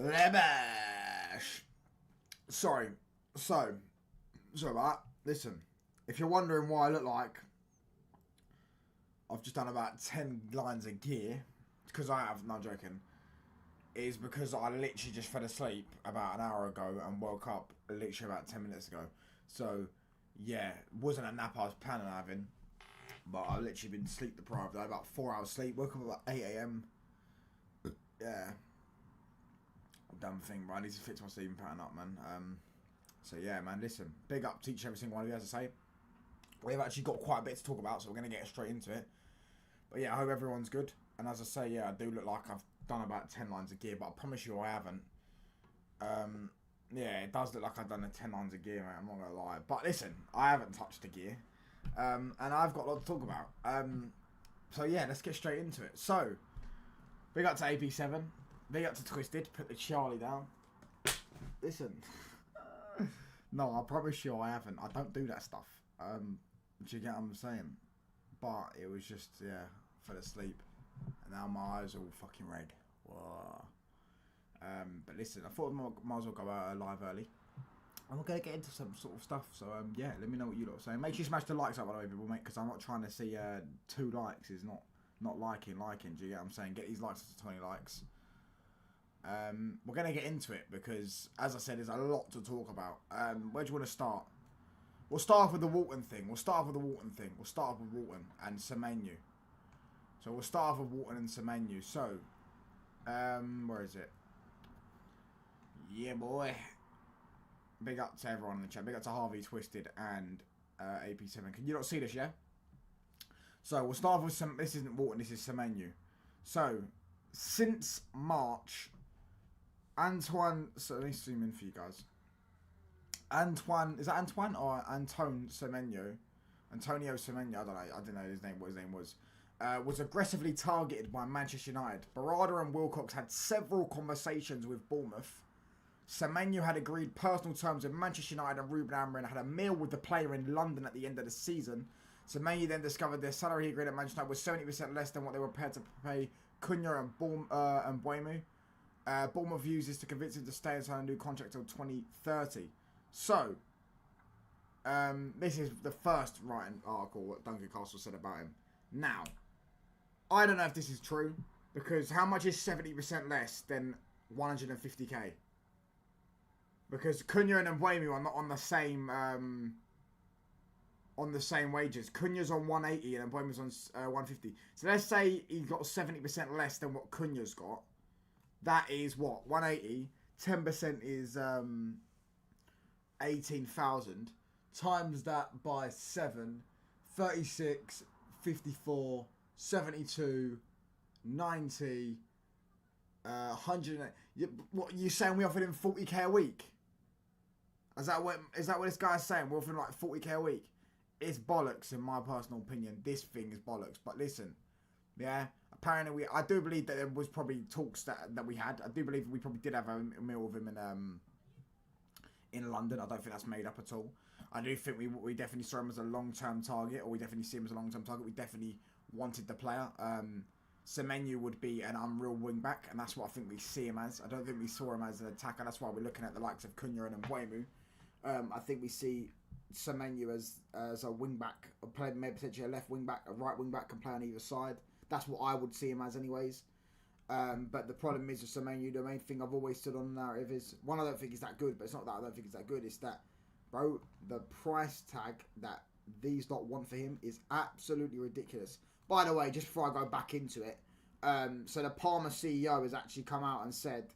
Lebash. Sorry about that. Listen, if you're wondering why I look like I've just done about 10 lines of gear, because I have, not joking, is because I literally just fell asleep about an hour ago and woke up literally about 10 minutes ago. So, yeah, wasn't a nap I was planning on having, but I've literally been sleep deprived. I had about 4 hours sleep, woke up about 8 AM. Yeah. Dumb thing, but I need to fix my sleeping pattern up, man. So yeah, man, listen, big up to each and every single one of you, as I say. We've actually got quite a bit to talk about, so we're going to get straight into it. But yeah, I hope everyone's good. And as I say, yeah, I do look like I've done about 10 lines of gear, but I promise you I haven't. Yeah, it does look like I've done the 10 lines of gear, mate, I'm not going to lie. But listen, I haven't touched the gear. And I've got a lot to talk about. So yeah, let's get straight into it. So, big up to AP7. Big up to Twisted. Put the Charlie down. Listen. No, I promise you I haven't. I don't do that stuff. Do you get what I'm saying? But it was just, yeah, fell asleep. And now my eyes are all fucking red. Whoa. But listen, I thought I might as well go out live early. And we're going to get into some sort of stuff. So, yeah, let me know what you lot are saying. Make sure you smash the likes up, by the way, people, mate, because I'm not trying to see 2 likes is not liking. Do you get what I'm saying? Get these likes to 20 likes. We're going to get into it because, as I said, there's a lot to talk about. Where do you want to start? We'll start off with the Wharton thing. We'll start off with Wharton and Semenyo. So we'll start off with Wharton and Semenyo. So, where is it? Yeah, boy. Big up to everyone in the chat. Big up to Harvey, Twisted, and AP7. Can you not see this, yeah? So we'll start off with this isn't Wharton, this is Semenyo. So, since March, Antoine, so let me zoom in for you guys. Is that Antoine or Antonio Semenyo? Antonio Semenyo, I don't know what his name was aggressively targeted by Manchester United. Barada and Wilcox had several conversations with Bournemouth. Semenyo had agreed personal terms with Manchester United, and Ruben Amorim had a meal with the player in London at the end of the season. Semenyo then discovered their salary agreed at Manchester United was 70% less than what they were prepared to pay Cunha and Buemo. Bournemouth used this to convince him to stay and sign a new contract until 2030. So, this is the first writing article what Duncan Castle said about him. Now, I don't know if this is true, because how much is 70% less than 150k? Because Cunha and Buemo are not on the same wages. Cunha's on 180 and Buemo's on 150. So let's say he got 70% less than what Cunha's got. That is what? 180. 10% is 18,000. Times that by 7. 36, 54, 72, 90, 100. What, you saying we offered him 40k a week? Is that what this guy's saying? We're offering like 40k a week? It's bollocks in my personal opinion. This thing is bollocks. But listen, yeah, apparently I do believe that there was probably talks that we had. I do believe we probably did have a meal with him in London. I don't think that's made up at all. I do think we definitely saw him as a long-term target, or we definitely see him as a long-term target. We definitely wanted the player. Semenyo would be an unreal wing-back, and that's what I think we see him as. I don't think we saw him as an attacker. That's why we're looking at the likes of Cunha and Buemo. I think we see Semenyo as a wing-back, or maybe potentially a left wing-back, a right wing-back, can play on either side. That's what I would see him as anyways. But the problem is with Semenyo, the main thing I've always stood on the narrative is, one, I don't think he's that good, but it's not that I don't think he's that good, it's that, bro, the price tag that these lot want for him is absolutely ridiculous. By the way, just before I go back into it, so the Palmer CEO has actually come out and said,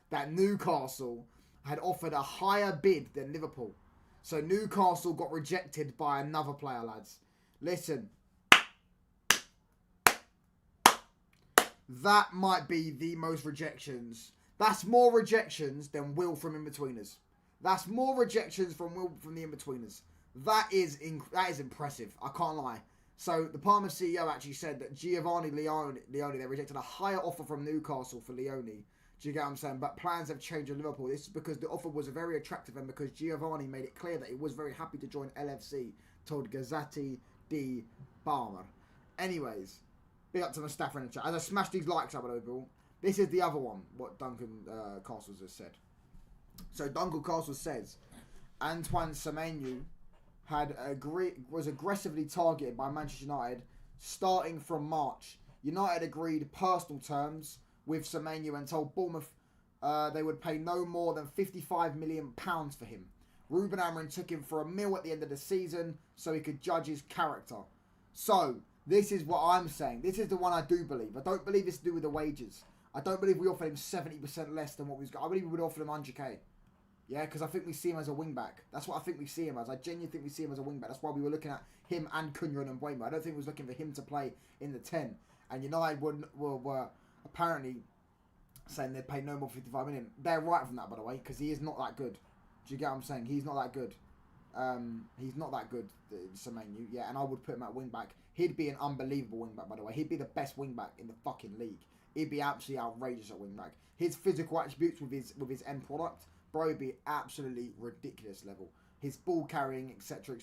that Newcastle had offered a higher bid than Liverpool. So Newcastle got rejected by another player, lads. Listen, that might be the most rejections. That's more rejections than Will from In-Betweeners. That's more rejections from Will from the In-Betweeners. That is impressive. I can't lie. So the Palmer CEO actually said that Giovanni Leone, they rejected a higher offer from Newcastle for Leone. Do you get what I'm saying? But plans have changed in Liverpool. This is because the offer was very attractive and because Giovanni made it clear that he was very happy to join LFC, told Gazzetta di Palmer. Anyways, big up to my staff in the chat. As I smash these likes up, people, This is the other one, what Duncan Castles has said. So Duncan Castles says, Antoine Semenyo was aggressively targeted by Manchester United starting from March. United agreed personal terms with Semenyo and told Bournemouth they would pay no more than £55 million for him. Ruben Amorim took him for a meal at the end of the season so he could judge his character. So, this is what I'm saying. This is the one I do believe. I don't believe it's to do with the wages. I don't believe we offered him 70% less than what we was. I believe we would offer him 100k. Yeah, because I think we see him as a wing-back. That's what I think we see him as. I genuinely think we see him as a wing-back. That's why we were looking at him and Cunha and Mbeumo. I don't think we was looking for him to play in the 10. And United were apparently saying they'd pay no more 55 million. They're right from that, by the way, because he is not that good. Do you get what I'm saying? He's not that good. He's not that good, Semenyo. Yeah, and I would put him at wing-back. He'd be an unbelievable wing-back, by the way. He'd be the best wing-back in the fucking league. He'd be absolutely outrageous at wing-back. His physical attributes with his end product, bro, would be absolutely ridiculous level. His ball carrying, etc.,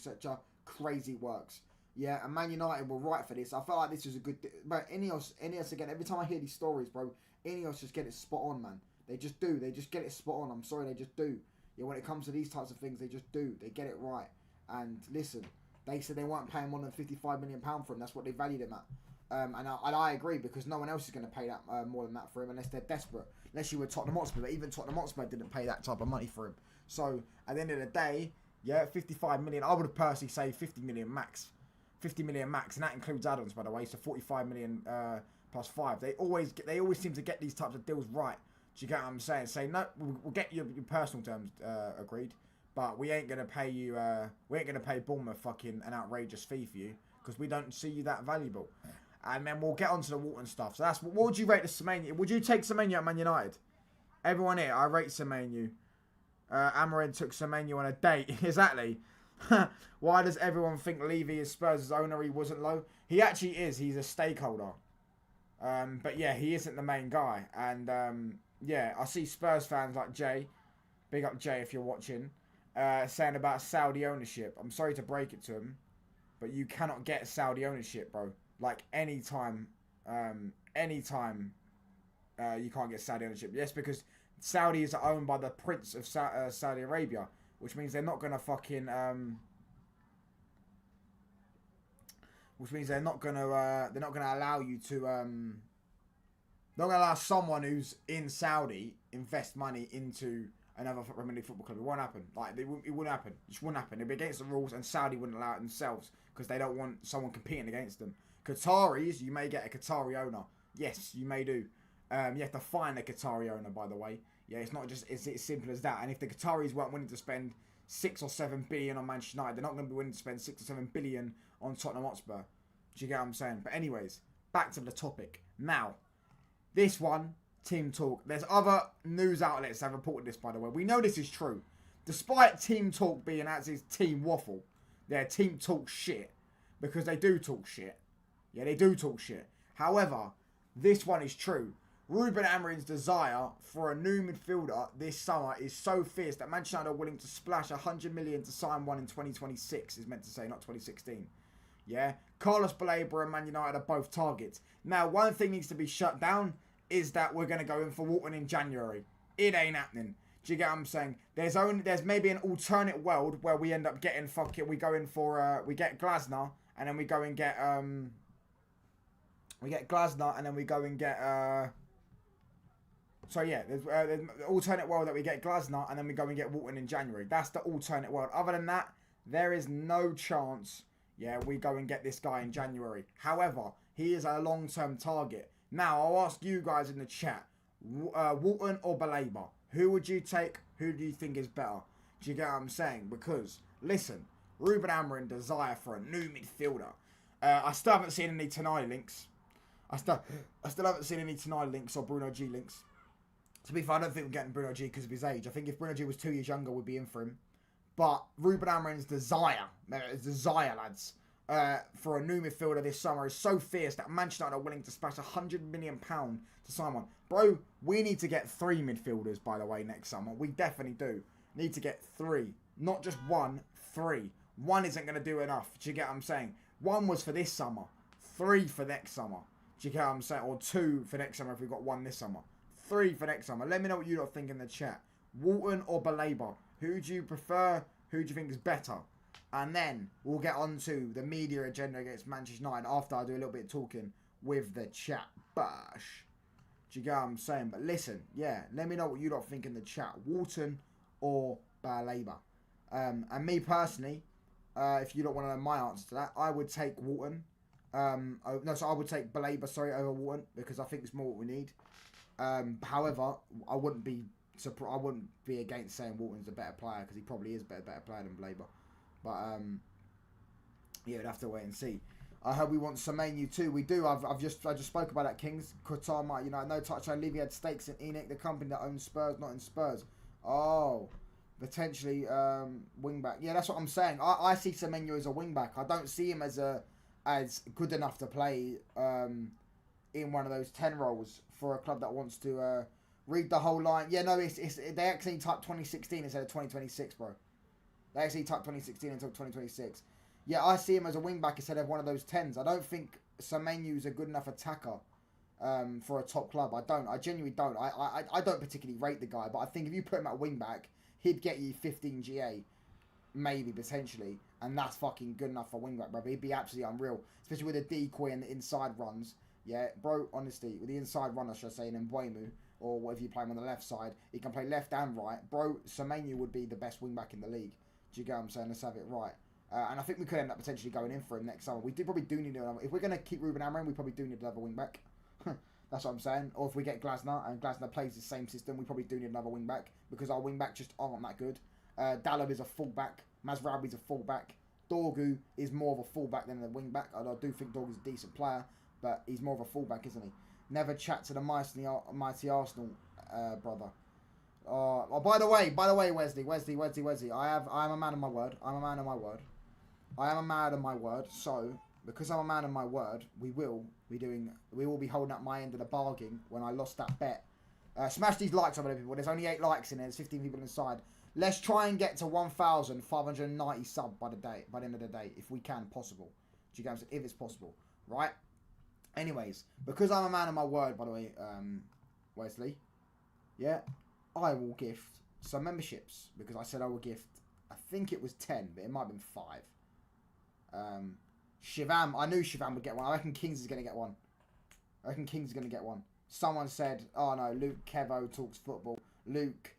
crazy works. Yeah, and Man United were right for this. I felt like this was a good... But Ineos again, every time I hear these stories, bro, Ineos just get it spot on, man. They just do. They just get it spot on. I'm sorry, they just do. Yeah, when it comes to these types of things, they just do. They get it right. And listen, they said they weren't paying more than £55 million for him. That's what they valued him at. And I agree, because no one else is going to pay that more than that for him unless they're desperate. Unless you were Tottenham Hotspur, but even Tottenham Hotspur didn't pay that type of money for him. So at the end of the day, yeah, 55 million. I would personally say 50 million max. 50 million max, and that includes add-ons, by the way. So 45 million plus 5. They always seem to get these types of deals right. Do you get what I'm saying? Say no, we'll get your personal terms agreed, but we ain't gonna pay you. We ain't gonna pay Bournemouth fucking an outrageous fee for you because we don't see you that valuable. And then we'll get onto the Wharton stuff. So that's what would you rate the Semenyo? Would you take Semenyo at Man United? Everyone here, I rate Semenyo. Amorim took Semenyo on a date. Exactly. Why does everyone think Levy is Spurs' owner? He wasn't low. He actually is. He's a stakeholder. But yeah, he isn't the main guy. And yeah, I see Spurs fans like Jay, big up Jay if you're watching, saying about Saudi ownership. I'm sorry to break it to him, but you cannot get Saudi ownership, bro. Like anytime, you can't get Saudi ownership. Yes, because Saudis are owned by the Prince of Saudi Arabia, which means they're not gonna fucking which means they're not gonna allow you to not gonna allow someone who's in Saudi invest money into another Premier League football club. It won't happen. Like it wouldn't happen. It just wouldn't happen. It'd be against the rules, and Saudi wouldn't allow it themselves because they don't want someone competing against them. Qataris, you may get a Qatari owner. Yes, you may do. You have to find a Qatari owner, by the way. Yeah, it's not just it's simple as that. And if the Qataris weren't willing to spend 6 or 7 billion on Manchester United, they're not going to be willing to spend 6 or 7 billion on Tottenham Hotspur. Do you get what I'm saying? But anyways, back to the topic. Now, this one, Team Talk. There's other news outlets that have reported this, by the way. We know this is true. Despite Team Talk being as is Team Waffle, their Team Talk shit. Because they do talk shit. Yeah, they do talk shit. However, this one is true. Ruben Amorim's desire for a new midfielder this summer is so fierce that Manchester United are willing to splash 100 million to sign one in 2026, is meant to say, not 2016. Yeah? Carlos Baleba and Man United are both targets. Now, one thing needs to be shut down is that we're going to go in for Wharton in January. It ain't happening. Do you get what I'm saying? There's maybe an alternate world where we end up getting we go in for, we get Glasner, and then we go and get, we get Glasner, and then we go and get, so yeah, there's the alternate world that we get Glasner, and then we go and get Wharton in January. That's the alternate world. Other than that, there is no chance, yeah, we go and get this guy in January. However, he is a long-term target. Now, I'll ask you guys in the chat, Wharton or Baleba? Who would you take? Who do you think is better? Do you get what I'm saying? Because, listen, Ruben Amorim desire for a new midfielder. I still haven't seen any Tanai links. I still haven't seen any Tanai links or Bruno G links. To be fair, I don't think we're getting Bruno G because of his age. I think if Bruno G was 2 years younger, we'd be in for him. But Ruben Amorim's desire, lads, for a new midfielder this summer is so fierce that Manchester United are willing to splash £100 million to sign one. Bro, we need to get 3 midfielders, by the way, next summer. We definitely do. Need to get 3. Not just 1, 3. 1 isn't going to do enough. Do you get what I'm saying? 1 was for this summer. 3 for next summer. Do you get what I'm saying? Or 2 for next summer if we've got 1 this summer. 3 for next summer. Let me know what you lot think in the chat. Wharton or Baleba? Who do you prefer? Who do you think is better? And then we'll get on to the media agenda against Manchester United after I do a little bit of talking with the chat. Bash. Do you get what I'm saying? But listen, yeah, let me know what you lot think in the chat. Wharton or Baleba? And me personally, if you don't want to know my answer to that, I would take Wharton. I would take Baleba, over Wharton, because I think it's more what we need. However, I wouldn't be against saying Wharton's a better player, because he probably is a better player than Baleba. But yeah, we'd have to wait and see. I hope we want Semenyo too. We do. I just spoke about that. Kings, Qatar might, no touchline. Levy had stakes in Enoch, the company that owns Spurs, not in Spurs. Oh, potentially wing back. Yeah, that's what I'm saying. I see Semenyo as a wing back. I don't see him as good enough to play in one of those 10 roles for a club that wants to read the whole line. Yeah, no, they actually typed 2016 instead of 2026, bro. They actually typed 2016 until 2026. Yeah, I see him as a wing-back instead of one of those 10s. I don't think Semenyo's a good enough attacker for a top club. I don't. I genuinely don't. I don't particularly rate the guy, but I think if you put him at wing-back, he'd get you 15 GA. Maybe, potentially. And that's fucking good enough for wing-back, bro. He'd be absolutely unreal. Especially with the decoy and the inside runs. Yeah, bro, honestly, with the inside runner, should I say, in Mbuemu, or whatever you play him on the left side, he can play left and right. Bro, Semenyo would be the best wing-back in the league. Do you get what I'm saying? Let's have it right. And I think we could end up potentially going in for him next summer. We probably do need another. If we're going to keep Ruben Amorim, we probably do need another wing back. That's what I'm saying. Or if we get Glasner and Glasner plays the same system, we probably do need another wing back because our wing back just aren't that good. Dallo is a full back. Mazraoui's a full back. Dorgu is more of a full back than a wing back. I do think Dorgu's a decent player, but he's more of a full back, isn't he? Never chat to the mighty Arsenal brother. Oh, by the way, Wesley. I'm a man of my word. So, because I'm a man of my word, we will be holding up my end of the bargain when I lost that bet. Smash these likes on people. There's only 8 likes in there. There's 15 people inside. Let's try and get to 1,590 sub by the end of the day, if we can, possible. Do you get what I'm saying? If it's possible, right? Anyways, because I'm a man of my word, by the way, Wesley, yeah, I will gift some memberships because I said I will gift. I think it was 10, but it might have been 5. Shivam, I knew Shivam would get one. I reckon Kings is going to get one. Someone said, oh no, Luke Kevo talks football. Luke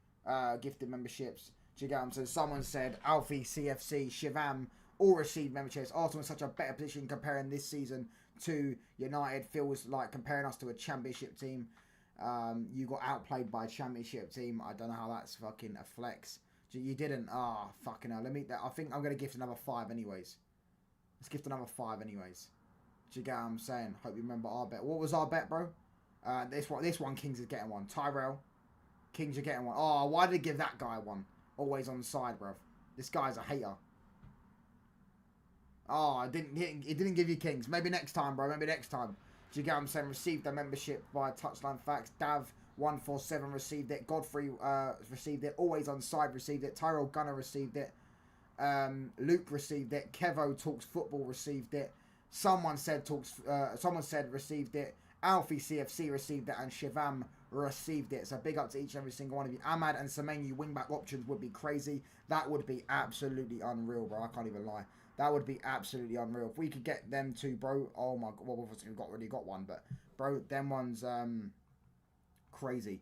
gifted memberships. Do you get what I'm saying? Someone said, Alfie, CFC, Shivam all received memberships. Arsenal in such a better position comparing this season to United. Feels like comparing us to a championship team. You got outplayed by a championship team. I don't know how that's fucking a flex. You didn't. Fucking hell. I think I'm going to gift another 5 anyways. Let's gift another 5 anyways. Do you get what I'm saying? Hope you remember our bet. What was our bet, bro? This one, Kings is getting one. Tyrell, Kings are getting one. Oh, why did they give that guy one? Always on the side, bro. This guy's a hater. Oh, it didn't give you Kings. Maybe next time, bro. Maybe next time. Do you get what I'm saying? Received a membership by Touchline Facts. Dav147 received it. Godfrey received it. Always on side received it. Tyrell Gunner received it. Luke received it. Kevo Talks Football received it. Someone said received it. Alfie CFC received it, and Shivam received it. So big up to each and every single one of you. Ahmad and Semenyo wingback options would be crazy. That would be absolutely unreal, bro. I can't even lie. That would be absolutely unreal. If we could get them two, bro. Oh my god. Well, we've already got one, but bro, them ones crazy.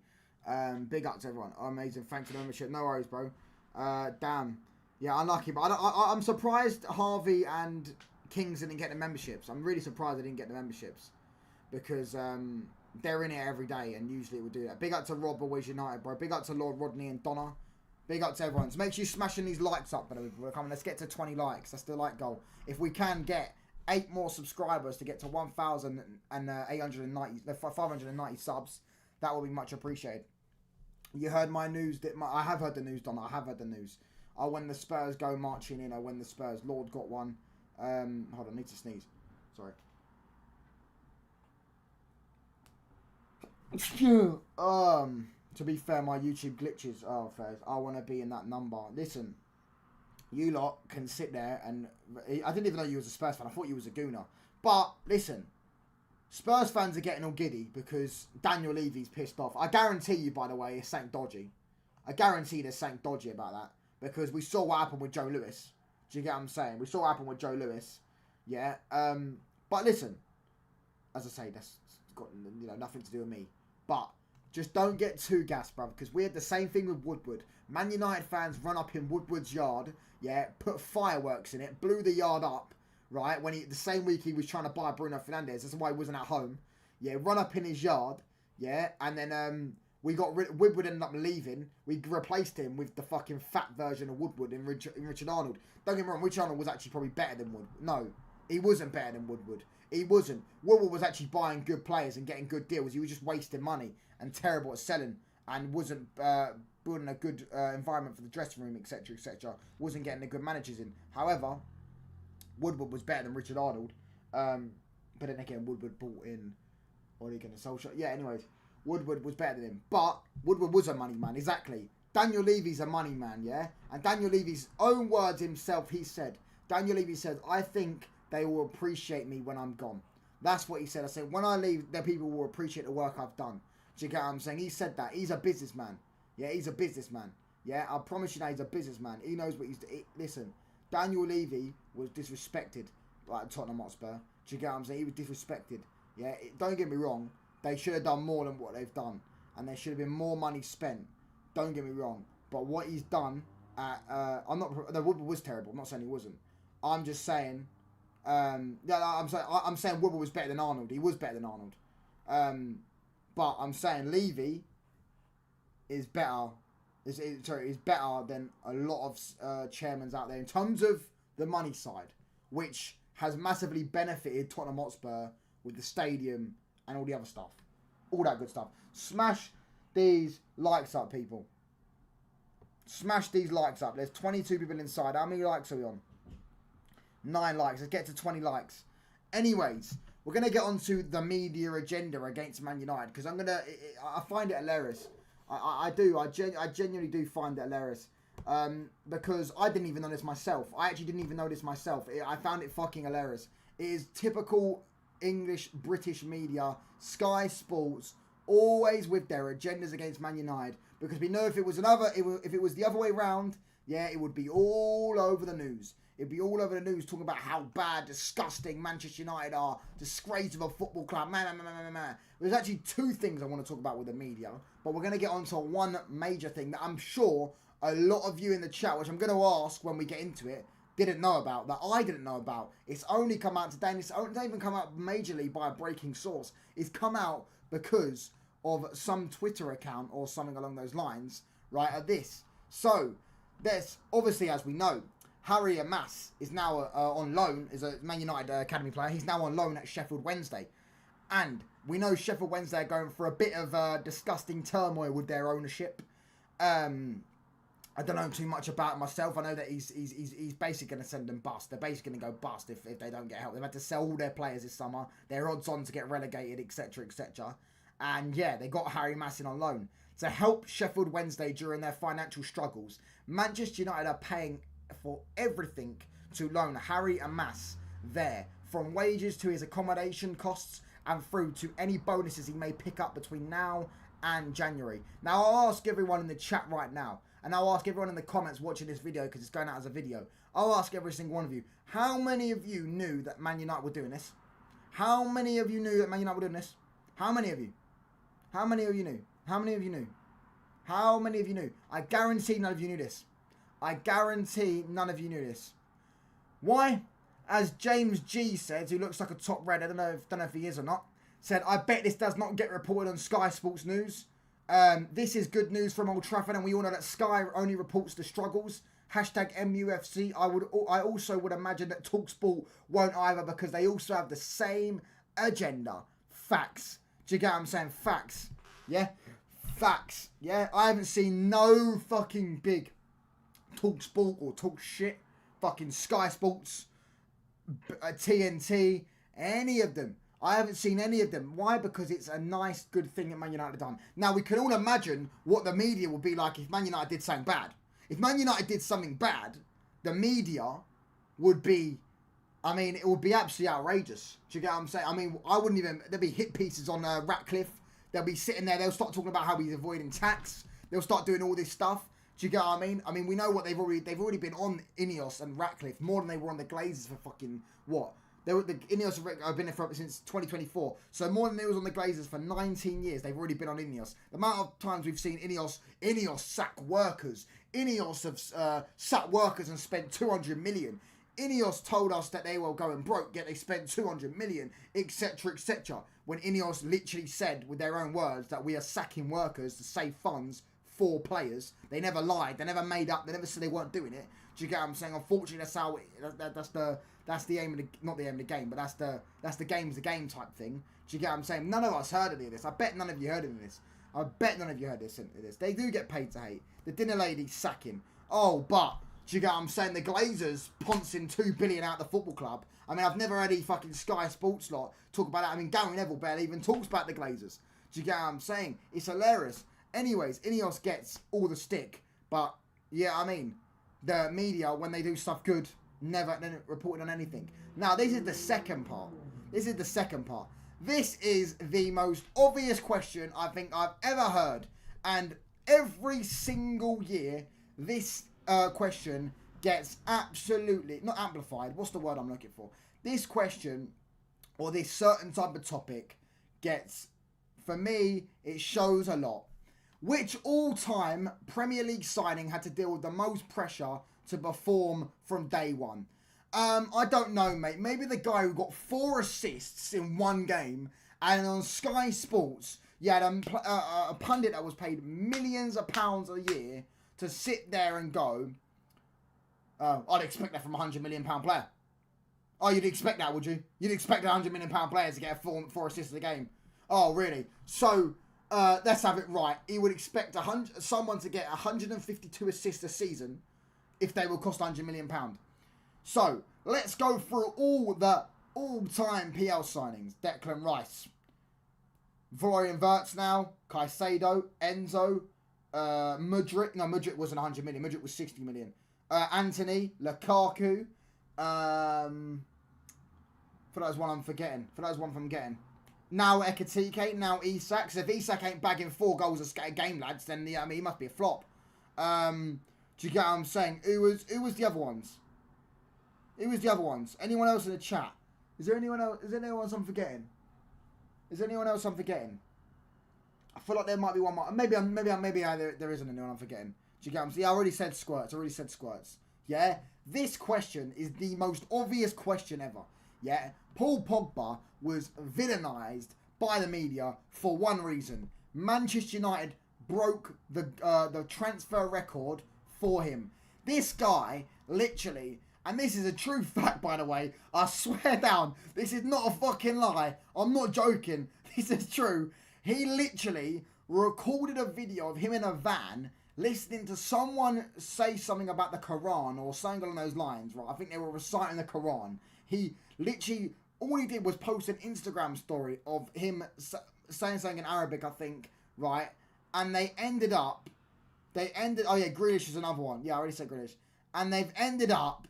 Big up to everyone. Amazing. Thanks for the membership. No worries, bro. Damn. Yeah, unlucky, but I'm surprised Harvey and Kings didn't get the memberships. I'm really surprised they didn't get the memberships because they're in it every day and usually it would do that. Big up to Rob, always United, bro. Big up to Lord Rodney and Donna. Big up to everyone. So make sure you smashing these likes up, brother. Let's get to 20 likes. That's the like goal. If we can get 8 more subscribers to get to 590 subs, that will be much appreciated. You heard my news. I have heard the news, Donna. I have heard the news. When the Spurs go marching in, when the Spurs, Lord got one. Hold on, I need to sneeze. Sorry. To be fair, my YouTube glitches are fair. I want to be in that number. Listen, you lot can sit there and I didn't even know you was a Spurs fan. I thought you was a gooner. But listen, Spurs fans are getting all giddy because Daniel Levy's pissed off. I guarantee you, by the way, it's something dodgy. I guarantee there's something dodgy about that because we saw what happened with Joe Lewis. Do you get what I'm saying? We saw what happened with Joe Lewis. Yeah. But listen, as I say, that's got nothing to do with me. But just don't get too gassed, bruv, because we had the same thing with Woodward. Man United fans run up in Woodward's yard, yeah, put fireworks in it, blew the yard up, right, when the same week he was trying to buy Bruno Fernandes. That's why he wasn't at home. Yeah, run up in his yard, yeah, and then Woodward ended up leaving. We replaced him with the fucking fat version of Woodward in Richard Arnold. Don't get me wrong, Richard Arnold was actually probably better than Woodward. No, he wasn't better than Woodward. He wasn't. Woodward was actually buying good players and getting good deals. He was just wasting money and terrible at selling and wasn't building a good environment for the dressing room, etc., etc. Wasn't getting the good managers in. However, Woodward was better than Richard Arnold. But then again, Woodward brought in Ole Gunnar Solskjaer. Yeah, anyways, Woodward was better than him. But Woodward was a money man, exactly. Daniel Levy's a money man, yeah? And Daniel Levy's own words himself, he said, Daniel Levy said, I think they will appreciate me when I'm gone. That's what he said. I said, when I leave, the people will appreciate the work I've done. Do you get what I'm saying? He said that. He's a businessman. Yeah, he's a businessman. Yeah, I promise you now, he's a businessman. He knows what he's doing. Listen, Daniel Levy was disrespected by Tottenham Hotspur. Do you get what I'm saying? He was disrespected. Yeah, don't get me wrong. They should have done more than what they've done. And there should have been more money spent. Don't get me wrong. But what he's done the Woodward was terrible. I'm not saying he wasn't. I'm just saying... I'm saying Woodward was better than Arnold. He was better than Arnold. But I'm saying Levy is better. Is better than a lot of chairmans out there in terms of the money side, which has massively benefited Tottenham Hotspur with the stadium and all the other stuff, all that good stuff. Smash these likes up, people. Smash these likes up. There's 22 people inside. How many likes are we on? 9 likes. Let's get to 20 likes. Anyways, we're going to get onto the media agenda against Man United because I find it hilarious. I genuinely do find it hilarious. Because I didn't even know this myself. I actually didn't even know this myself. I found it fucking hilarious. It is typical English, British media, Sky Sports, always with their agendas against Man United. Because we know if it was the other way round, yeah, it would be all over the news. It'd be all over the news talking about how bad, disgusting Manchester United are, disgrace of a football club. There's actually 2 things I want to talk about with the media, but we're going to get onto one major thing that I'm sure a lot of you in the chat, which I'm going to ask when we get into it, didn't know about, that I didn't know about. It's only come out today, and it's not even come out majorly by a breaking source. It's come out because of some Twitter account or something along those lines, right, at this. So, there's, obviously, as we know, Harry Amass is now on loan, is a Man United academy player. He's now on loan at Sheffield Wednesday. And we know Sheffield Wednesday are going for a bit of disgusting turmoil with their ownership. I don't know too much about it myself. I know that he's basically going to send them bust. They're basically going to go bust if they don't get help. They've had to sell all their players this summer. They're odds on to get relegated, etc., etc. And yeah, they got Harry Amass in on loan to help Sheffield Wednesday during their financial struggles. Manchester United are paying for everything to loan Harry Amass there, from wages to his accommodation costs and through to any bonuses he may pick up between now and January. Now, I'll ask everyone in the chat right now, and I'll ask everyone in the comments watching this video because it's going out as a video. I'll ask every single one of you, how many of you knew that Man United were doing this? How many of you knew that Man United were doing this? How many of you? How many of you knew? How many of you knew? How many of you knew? I guarantee none of you knew this. I guarantee none of you knew this. Why? As James G said, who looks like a top red, I don't know if he is or not, said, I bet this does not get reported on Sky Sports News. This is good news from Old Trafford, and we all know that Sky only reports the struggles. Hashtag MUFC. I also would imagine that TalkSport won't either because they also have the same agenda. Facts. Do you get what I'm saying? Facts. Yeah? Facts. Yeah? I haven't seen no fucking big TalkSport or talk shit, fucking Sky Sports, TNT, any of them. I haven't seen any of them. Why? Because it's a nice, good thing that Man United have done. Now, we can all imagine what the media would be like if Man United did something bad. If Man United did something bad, the media would be I mean, it would be absolutely outrageous. Do you get what I'm saying? I mean, I wouldn't even... There'd be hit pieces on Ratcliffe. They'll be sitting there. They'll start talking about how he's avoiding tax. They'll start doing all this stuff. Do you get what I mean? I mean, we know what they've already been on Ineos and Ratcliffe more than they were on the Glazers for fucking what? The Ineos have been there since 2024. So more than they was on the Glazers for 19 years. They've already been on Ineos. The amount of times we've seen Ineos sack workers. Ineos have sacked workers and spent 200 million. Ineos told us that they were going broke, yet they spent 200 million, etc., etc. When Ineos literally said, with their own words, that we are sacking workers to save funds for players. They never lied. They never made up. They never said they weren't doing it. Do you get what I'm saying? Unfortunately, that's how that's the aim of the, not the aim of the game, but that's the game's the game type thing. Do you get what I'm saying? None of us heard any of this. I bet none of you heard any of this. I bet none of you heard this. They do get paid to hate. The dinner lady sacking. Oh, but do you get what I'm saying? The Glazers pouncing 2 billion out the football club. I mean, I've never heard any fucking Sky Sports lot talk about that. I mean, Gary Neville barely even talks about the Glazers. Do you get what I'm saying? It's hilarious. Anyways, Ineos gets all the stick, but yeah, I mean, the media, when they do stuff good, never reporting on anything. Now, this is the second part. This is the most obvious question I think I've ever heard, and every single year, this question gets absolutely, not amplified, what's the word I'm looking for? This question, or this certain type of topic, gets, for me, it shows a lot. Which all-time Premier League signing had to deal with the most pressure to perform from day one? I don't know, mate. Maybe the guy who got 4 assists in one game, and on Sky Sports, you had a pundit that was paid millions of pounds a year to sit there and go, I'd expect that from a £100 million player. Oh, you'd expect that, would you? You'd expect a £100 million player to get 4 assists a game. Oh, really? So... let's have it right. He would expect someone to get 152 assists a season if they will cost £100 million. So, let's go through all the all-time PL signings. Declan Rice. Florian Wirtz now. Caicedo. Enzo. Mudryk. No, Mudryk wasn't 100 million. Mudryk was 60 million. Anthony. Lukaku. I thought that was one I'm forgetting. Now Ekitike, now Isak. So if Isak ain't bagging 4 goals a game, lads, then I mean, he must be a flop. Do you get what I'm saying? Who was the other ones? Anyone else in the chat? Is there anyone else? Is there anyone else I'm forgetting? I feel like there might be one more. Maybe there isn't anyone I'm forgetting. Do you get what I'm saying? I already said Squirts. Yeah? This question is the most obvious question ever. Yeah? Paul Pogba was villainised by the media for one reason. Manchester United broke the transfer record for him. This guy, literally, and this is a true fact, by the way, I swear down, this is not a fucking lie. I'm not joking. This is true. He literally recorded a video of him in a van listening to someone say something about the Quran or something along those lines, right? I think they were reciting the Quran. He literally... all he did was post an Instagram story of him saying something in Arabic, I think, right? And oh yeah, Grealish is another one. Yeah, I already said Grealish. And they've ended up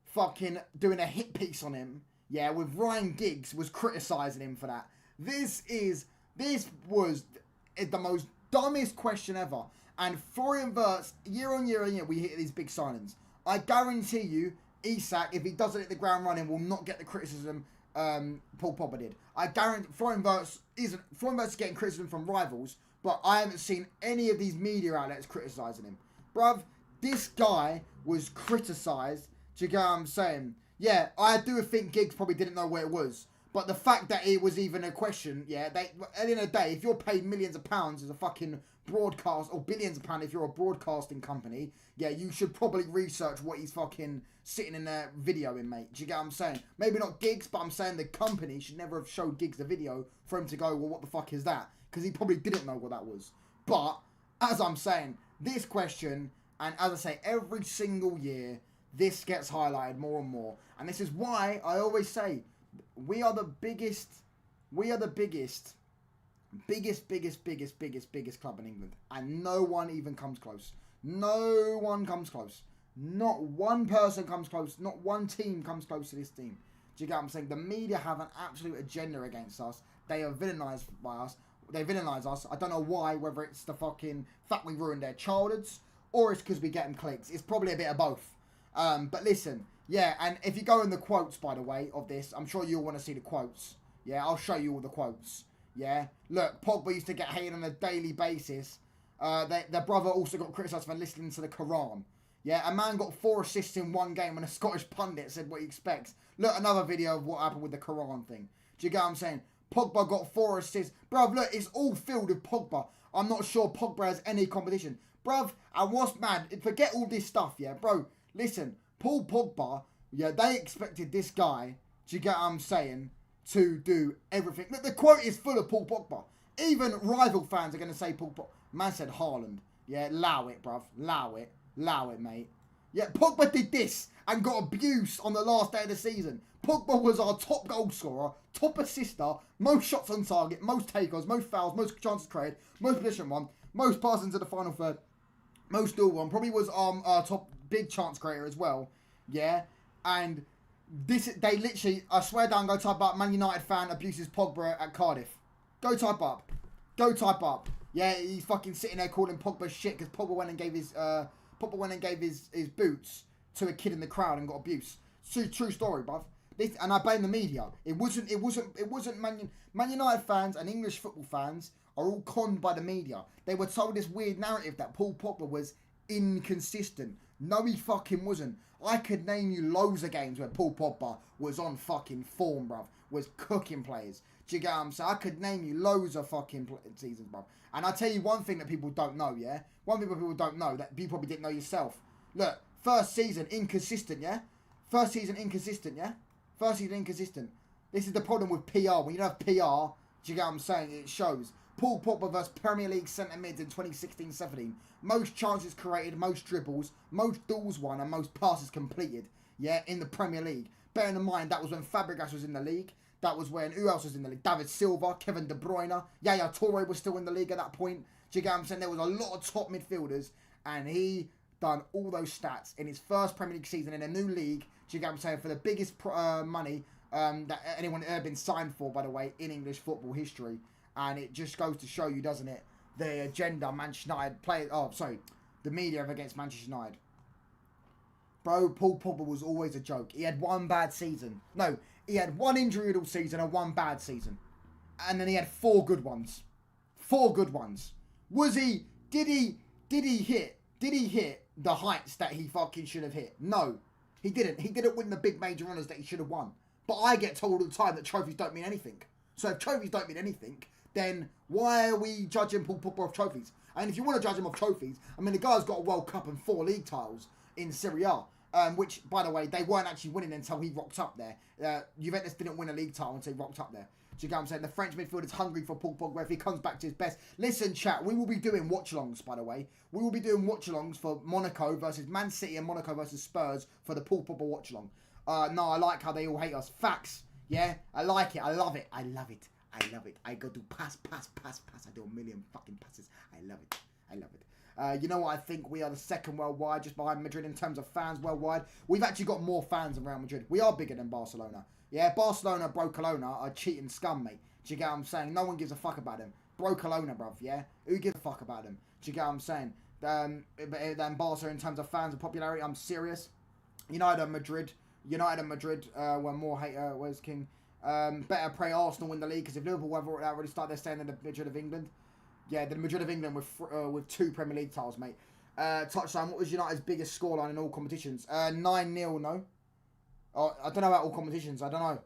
fucking doing a hit piece on him, yeah, with Ryan Giggs was criticising him for that. This was the most dumbest question ever. And Florian Wirtz, year on year, we hit these big signings. I guarantee you, Isak, if he doesn't hit the ground running, will not get the criticism Paul Pogba did. I guarantee Florian Wirtz is getting criticism from rivals, but I haven't seen any of these media outlets criticising him. Bruv, this guy was criticised. Do you get what I'm saying? Yeah, I do think Giggs probably didn't know where it was. But the fact that it was even a question, yeah, at the end of the day, if you're paid millions of pounds as a fucking broadcast, or billions of pounds if you're a broadcasting company, yeah, you should probably research what he's fucking sitting in there videoing, mate. Do you get what I'm saying? Maybe not Giggs, but I'm saying the company should never have showed Giggs the video for him to go, well, what the fuck is that? Because he probably didn't know what that was. But, as I'm saying, this question, and as I say, every single year, this gets highlighted more and more. And this is why I always say, we are the biggest club in England. And no one even comes close. No one comes close. Not one person comes close. Not one team comes close to this team. Do you get what I'm saying? The media have an absolute agenda against us. They are villainised by us. They villainise us. I don't know why, whether it's the fucking fact we ruined their childhoods or it's because we get them clicks. It's probably a bit of both. But listen, yeah, and if you go in the quotes, by the way, of this, I'm sure you'll want to see the quotes. Yeah, I'll show you all the quotes. Yeah, look, Pogba used to get hated on a daily basis. Their brother also got criticised for listening to the Quran. Yeah, a man got 4 assists in one game when a Scottish pundit said what he expects. Look, another video of what happened with the Quran thing. Do you get what I'm saying? Pogba got 4 assists. Bruv, look, it's all filled with Pogba. I'm not sure Pogba has any competition. Bruv, and what's mad, forget all this stuff, yeah? Bro, listen, Paul Pogba, yeah, they expected this guy, do you get what I'm saying, to do everything. Look, the quote is full of Paul Pogba. Even rival fans are going to say Paul Pogba. Man said Haaland. Yeah, allow it, bruv. Allow it. Allow it, mate. Yeah, Pogba did this and got abused on the last day of the season. Pogba was our top goal scorer, top assister, most shots on target, most takers, most fouls, most chances created, most possession won, most passes into the final third, most duel won. Probably was our top big chance creator as well. Yeah, and this they literally, I swear down, go type up Man United fan abuses Pogba at Cardiff. Go type up. Go type up. Yeah, he's fucking sitting there calling Pogba shit because Pogba went and gave his boots to a kid in the crowd and got abuse. True story, bruv. And I blame the media. It wasn't Man United fans and English football fans are all conned by the media. They were told this weird narrative that Paul Pogba was inconsistent. No, he fucking wasn't. I could name you loads of games where Paul Pogba was on fucking form, bruv. Was cooking players. Do you get what I'm saying? I could name you loads of fucking seasons, bruv. And I'll tell you one thing that people don't know, yeah? One thing that people don't know that you probably didn't know yourself. Look, first season, inconsistent, yeah? First season, inconsistent, yeah? First season, inconsistent. This is the problem with PR. When you don't have PR, do you get what I'm saying? It shows. Paul Pogba versus Premier League centre mids in 2016-17. Most chances created, most dribbles, most duels won, and most passes completed, yeah, in the Premier League. Bearing in mind, that was when Fabregas was in the league. That was when, who else was in the league? David Silva, Kevin De Bruyne, Yaya Toure was still in the league at that point. Do you get what I'm saying? There was a lot of top midfielders, and he done all those stats in his first Premier League season in a new league. Do you get what I'm saying? For the biggest money that anyone had ever been signed for, by the way, in English football history. And it just goes to show you, doesn't it? The agenda Manchester United players... Oh, sorry. The media have against Manchester United. Bro, Paul Pogba was always a joke. He had one bad season. No, he had one injury-riddled season and one bad season. And then he had 4 good ones. 4 good ones. Was he... Did he hit the heights that he fucking should have hit? No. He didn't. He didn't win the big major honours that he should have won. But I get told all the time that trophies don't mean anything. So if trophies don't mean anything, then why are we judging Paul Pogba off trophies? And if you want to judge him off trophies, I mean, the guy's got a World Cup and 4 league titles in Serie A. Which, by the way, they weren't actually winning until he rocked up there. Juventus didn't win a league title until he rocked up there. Do you get what I'm saying? The French midfield is hungry for Paul Pogba if he comes back to his best. Listen, chat, we will be doing watch-alongs, by the way. We will be doing watch-alongs for Monaco versus Man City and Monaco versus Spurs for the Paul Pogba watch-along. No, I like how they all hate us. Facts, yeah? I like it. I love it. I love it. I love it. I go to pass. I do a million fucking passes. I love it. I love it. You know what? I think we are the second worldwide, just behind Madrid in terms of fans worldwide. We've actually got more fans than Real Madrid. We are bigger than Barcelona. Yeah, Barcelona, Bro Colonna are cheating scum, mate. Do you get what I'm saying? No one gives a fuck about them. Bro Colonna, bruv, yeah? Who gives a fuck about them? Do you get what I'm saying? Then Barca in terms of fans and popularity, I'm serious. United and Madrid were more hater. Where's King? Better pray Arsenal win the league, because if Liverpool have already started, they're staying in the Madrid of England. Yeah, the Madrid of England with 2 Premier League titles, mate. Touchdown, what was United's biggest scoreline in all competitions? 9-0, no? Oh, I don't know about all competitions, I don't know.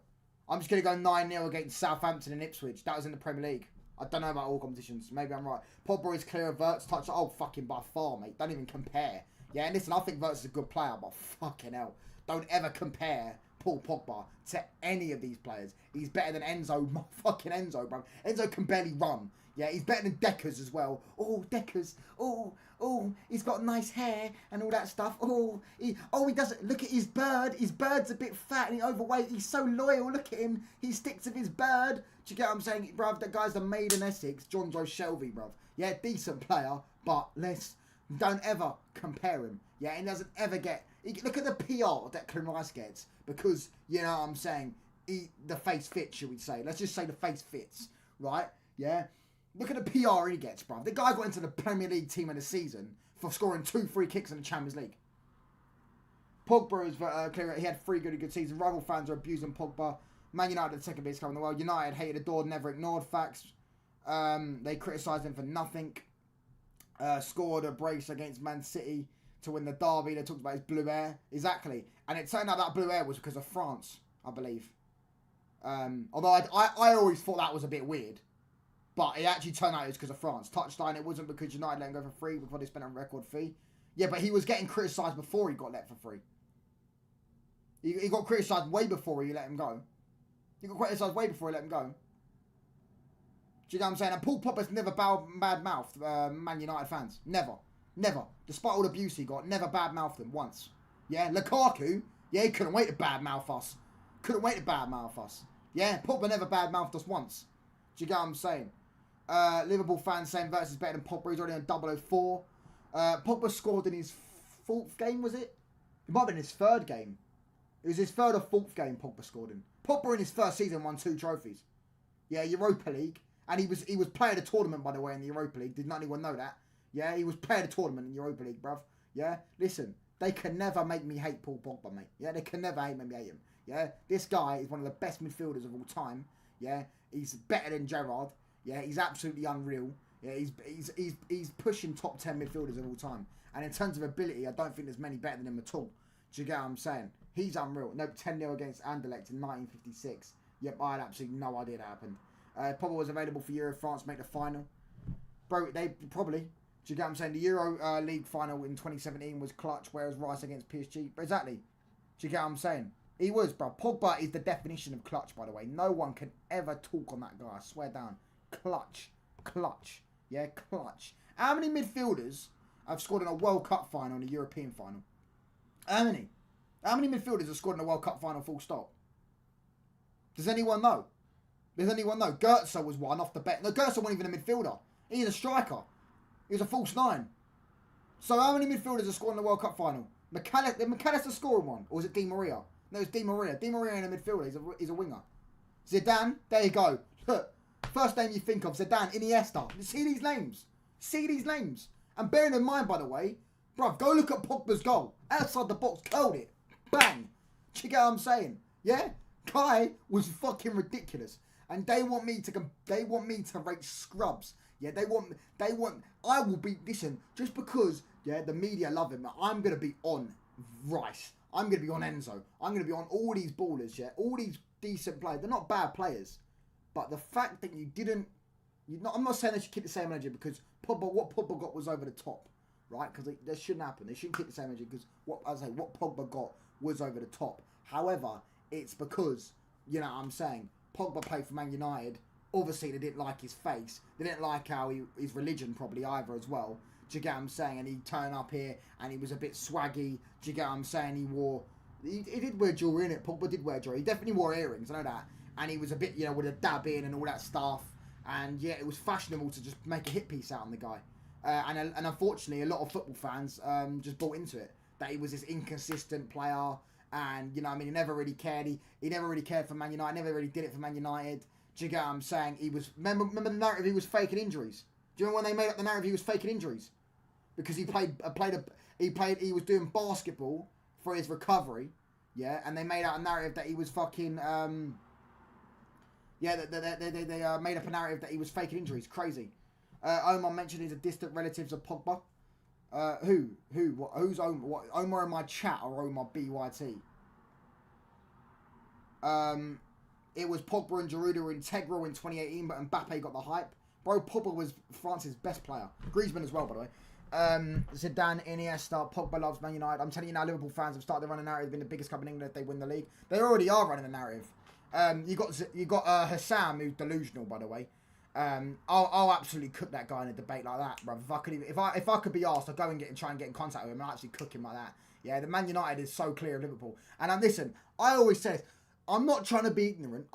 I'm just going to go 9-0 against Southampton and Ipswich. That was in the Premier League. I don't know about all competitions. Maybe I'm right. Pogba is clear of Wirtz. Touchdown. Oh, fucking by far, mate. Don't even compare. Yeah, and listen, I think Wirtz is a good player, but fucking hell. Don't ever compare Paul Pogba to any of these players. He's better than Enzo, fucking Enzo, bro. Enzo can barely run. Yeah, he's better than Deckers as well. Oh, Deckers. Oh, he's got nice hair and all that stuff. He doesn't. Look at his bird. His bird's a bit fat and overweight. He's so loyal. Look at him. He sticks with his bird. Do you get what I'm saying, bruv? That guy's the maiden Essex, John Joe Shelby, bruv. Yeah, decent player, but don't ever compare him. Yeah, he doesn't ever get... Look at the PR that Declan Rice gets because, you know what I'm saying, the face fits, should we say. Let's just say the face fits, right? Yeah? Look at the PR he gets, bruv. The guy got into the Premier League team of the season for scoring 2 free kicks in the Champions League. Pogba is clear. He had 3 good seasons. Rival fans are abusing Pogba. Man United, the second biggest club in the world. United hated, adored, never ignored facts. They criticised him for nothing. Scored a brace against Man City to win the derby. They talked about his blue hair. Exactly. And it turned out that blue hair was because of France, I believe. Although I always thought that was a bit weird. But it actually turned out it was because of France. Touchline, it wasn't because United let him go for free before they spent a record fee. Yeah, but he was getting criticised before he got let for free. He got criticised way before he let him go. He got criticised way before he let him go. Do you know what I'm saying? And Paul Pogba's never bad-mouthed Man United fans. Never. Never. Despite all the abuse he got, never bad-mouthed them once. Yeah, Lukaku, yeah, he couldn't wait to bad-mouth us. Couldn't wait to bad-mouth us. Yeah, Pogba never bad-mouthed us once. Do you get what I'm saying? Liverpool fans saying Verts is better than Pogba. He's already on 004. Pogba scored in his 4th game, was it? It might have been his 3rd game. It was his 3rd or 4th game Pogba scored in. Pogba in his 1st season won 2 trophies. Yeah, Europa League. And he was player of the tournament, by the way, in the Europa League. Did not anyone know that? Yeah, he was player of the tournament in the Europa League, bruv. Yeah, listen, they can never make me hate Paul Pogba, mate. Yeah, they can never make me hate him. Yeah, this guy is one of the best midfielders of all time. Yeah, he's better than Gerrard. Yeah, he's absolutely unreal. Yeah, he's pushing top 10 midfielders of all time. And in terms of ability, I don't think there's many better than him at all. Do you get what I'm saying? He's unreal. No, 10-0 against Anderlecht in 1956. Yep, I had absolutely no idea that happened. Pogba was available for Euro France make the final. Bro, they probably. Do you get what I'm saying? The Euro League final in 2017 was clutch, whereas Rice against PSG. But exactly. Do you get what I'm saying? He was, bro. Pogba is the definition of clutch, by the way. No one can ever talk on that guy. I swear down. Clutch. Clutch. Yeah, clutch. How many midfielders have scored in a World Cup final and a European final? How many? How many midfielders have scored in a World Cup final full stop? Does anyone know? Does anyone know? Goetze was one off the bet. No, Goetze wasn't even a midfielder. He's a striker. He was a false 9. So how many midfielders have scored in the World Cup final? Did McAllister score in one? Or was it Di Maria? No, it's Di Maria. Di Maria in a midfielder. He's a winger. Zidane, there you go. Look, first name you think of, Zidane, Iniesta. You see these names? See these names? And bearing in mind, by the way, bruv, go look at Pogba's goal. Outside the box, curled it. Bang. Do you get what I'm saying? Yeah? Guy was fucking ridiculous. And they want me to rate scrubs. Yeah, they want, I will be, listen, just because, yeah, the media love him, I'm going to be on Rice. I'm going to be on Enzo. I'm going to be on all these ballers, yeah, all these decent players. They're not bad players. But the fact that I'm not saying they should keep the same energy because what Pogba got was over the top, right? Because that shouldn't happen. They shouldn't keep the same energy because what Pogba got was over the top. However, it's because, you know what I'm saying, Pogba played for Man United. Obviously, they didn't like his face. They didn't like how his religion probably either as well. Do you get what I'm saying? And he turned up here and he was a bit swaggy. Do you get what I'm saying? He did wear jewellery in it. Pogba did wear jewellery. He definitely wore earrings. I know that. And he was a bit, you know, with a dab in and all that stuff. And yeah, it was fashionable to just make a hit piece out on the guy. And unfortunately, a lot of football fans just bought into it. That he was this inconsistent player. And, you know, I mean, he never really cared. He never really cared for Man United. Never really did it for Man United. Do you get what I'm saying? He was... Remember the narrative he was faking injuries? Do you remember when they made up the narrative he was faking injuries? Because he was doing basketball for his recovery. Yeah, and they made out a narrative that he was fucking... they made up a narrative that he was faking injuries. Crazy. Omar mentioned he's a distant relatives of Pogba. Who's Omar? What, Omar in my chat or Omar BYT? It was Pogba and Giroud who were integral in 2018, but Mbappe got the hype. Bro, Pogba was France's best player. Griezmann as well, by the way. Zidane, Iniesta, Pogba loves Man United. I'm telling you now, Liverpool fans have started to run a narrative, been the biggest club in England if they win the league. They already are running a narrative. You got Hassam, who's delusional, by the way. I'll absolutely cook that guy in a debate like that, bro. If I could be asked, I'd go and try and get in contact with him and actually cook him like that. Yeah, the Man United is so clear of Liverpool. And listen, I always say this, I'm not trying to be ignorant.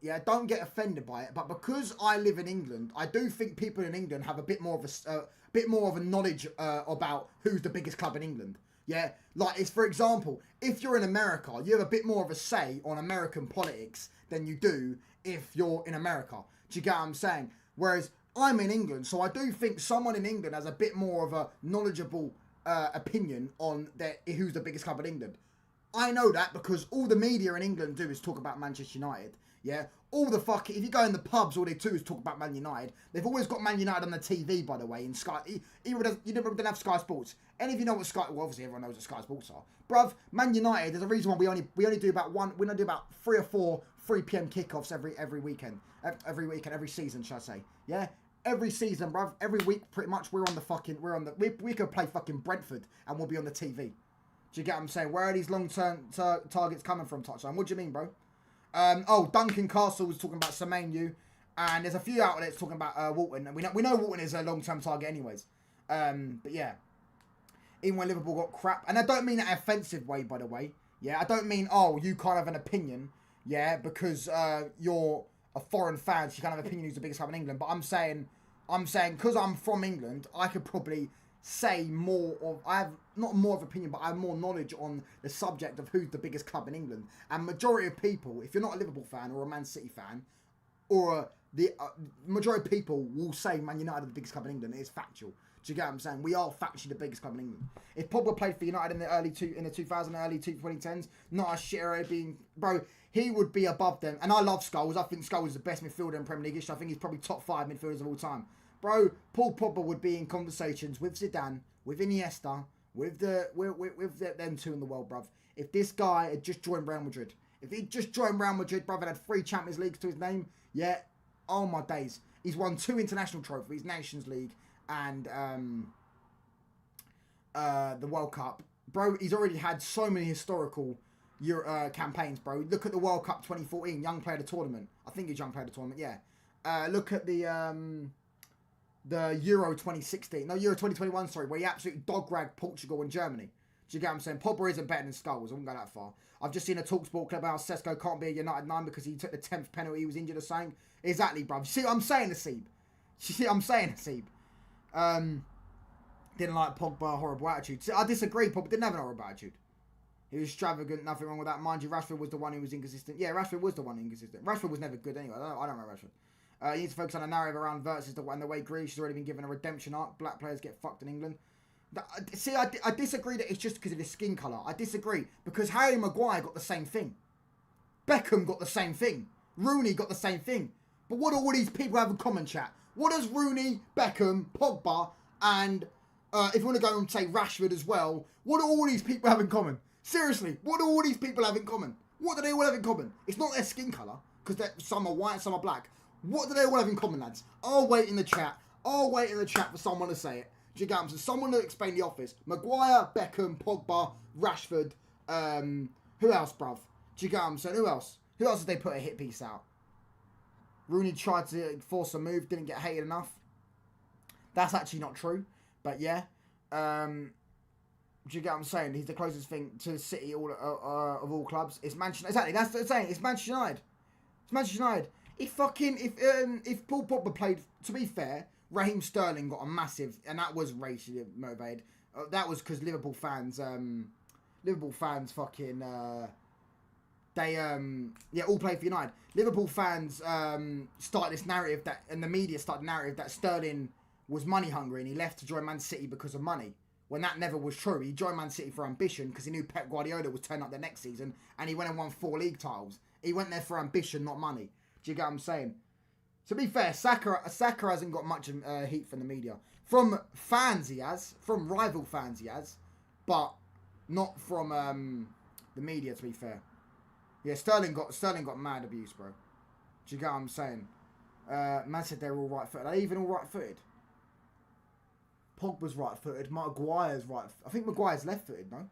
Yeah, don't get offended by it. But because I live in England, I do think people in England have a bit more of a knowledge about who's the biggest club in England. Yeah, like it's, for example, if you're in America, you have a bit more of a say on American politics than you do if you're in America. Do you get what I'm saying? Whereas I'm in England, so I do think someone in England has a bit more of a knowledgeable opinion on who's the biggest club in England. I know that because all the media in England do is talk about Manchester United. Yeah, if you go in the pubs, all they do is talk about Man United. They've always got Man United on the TV, by the way, in Sky. You don't have Sky Sports. Any of you know what Sky? Well, obviously everyone knows what Sky Sports are. Bruv, Man United. There's a reason why we only do about 3 or 4 3 p.m. kickoffs every weekend, every season, shall I say? Yeah. Every season, bruv, every week, pretty much, we could play fucking Brentford and we'll be on the TV. Do you get what I'm saying? Where are these long-term targets coming from, Touchline? What do you mean, bro? Duncan Castle was talking about Semenyo, and there's a few outlets talking about Wharton. And we know Wharton is a long-term target anyways. But yeah, even when Liverpool got crap, and I don't mean that in an offensive way, by the way. Yeah, I don't mean, you can't have an opinion, yeah, because you're a foreign fan, so you can't have an opinion who's the biggest club in England. But I'm saying, because I'm from England, I could probably say I have not more of opinion, but I have more knowledge on the subject of who's the biggest club in England. And majority of people, if you're not a Liverpool fan or a Man City fan, or the majority of people will say Man United are the biggest club in England. It is factual. Do you get what I'm saying? We are factually the biggest club in England. If Pogba played for United in the early 2010s, not a shitter being, bro, he would be above them. And I love Scholes. I think Scholes is the best midfielder in Premier League history. I think he's probably top 5 midfielders of all time. Bro, Paul Pogba would be in conversations with Zidane, with Iniesta, with them two in the world, bruv. If this guy had just joined Real Madrid, if he'd just joined Real Madrid, bruv, and had 3 Champions Leagues to his name, yeah, oh my days. He's won 2 international trophies, Nations League and the World Cup. Bro, he's already had so many historical campaigns, bro. Look at the World Cup 2014, Young Player of the Tournament. I think he's Young Player of the Tournament, yeah. Look at the Euro 2016, no, Euro 2021, sorry, where he absolutely dog-ragged Portugal and Germany. Do you get what I'm saying? Pogba isn't better than Scholes. I wouldn't go that far. I've just seen a TalkSport clip about Sesko can't be a United 9 because he took the 10th penalty, he was injured or something. Exactly, bruv. You see what I'm saying, Nasib? Didn't like Pogba, horrible attitude. See, I disagree. Pogba didn't have an horrible attitude. He was extravagant, nothing wrong with that. Mind you, Rashford was the one who was inconsistent. Yeah, Rashford was the one inconsistent. Rashford was never good anyway. I don't know Rashford. You need to focus on a narrative around versus and the way Grealish has already been given a redemption arc. Black players get fucked in England. See, I disagree that it's just because of his skin colour. I disagree. Because Harry Maguire got the same thing. Beckham got the same thing. Rooney got the same thing. But what do all these people have in common, chat? What does Rooney, Beckham, Pogba, and if you want to go and say Rashford as well, what do all these people have in common? Seriously, what do all these people have in common? What do they all have in common? It's not their skin colour, because some are white, some are black. What do they all have in common, lads? I'll wait in the chat. For someone to say it. Do you get what I'm saying? Someone to explain the office. Maguire, Beckham, Pogba, Rashford. Who else, bruv? Do you get what I'm saying? Who else? Who else did they put a hit piece out? Rooney tried to force a move, didn't get hated enough. That's actually not true. But yeah. Do you get what I'm saying? He's the closest thing to City of all clubs. It's Manchester. Exactly. That's what I'm saying. It's Manchester United. It's Manchester United. If Paul Pogba played, to be fair, Raheem Sterling got a massive, and that was racially motivated. That was because Liverpool fans fucking all play for United. Liverpool fans start this narrative and the media start the narrative that Sterling was money hungry and he left to join Man City because of money. When that never was true. He joined Man City for ambition because he knew Pep Guardiola was turning up the next season, and he went and won 4 league titles. He went there for ambition, not money. Do you get what I'm saying? To be fair, Saka hasn't got much heat from the media. From fans he has, from rival fans he has, but not from the media, to be fair. Yeah, Sterling got mad abuse, bro. Do you get what I'm saying? Man said they're all right-footed. Are they even all right-footed? Pogba's right-footed. Maguire's right. I think Maguire's left-footed, no?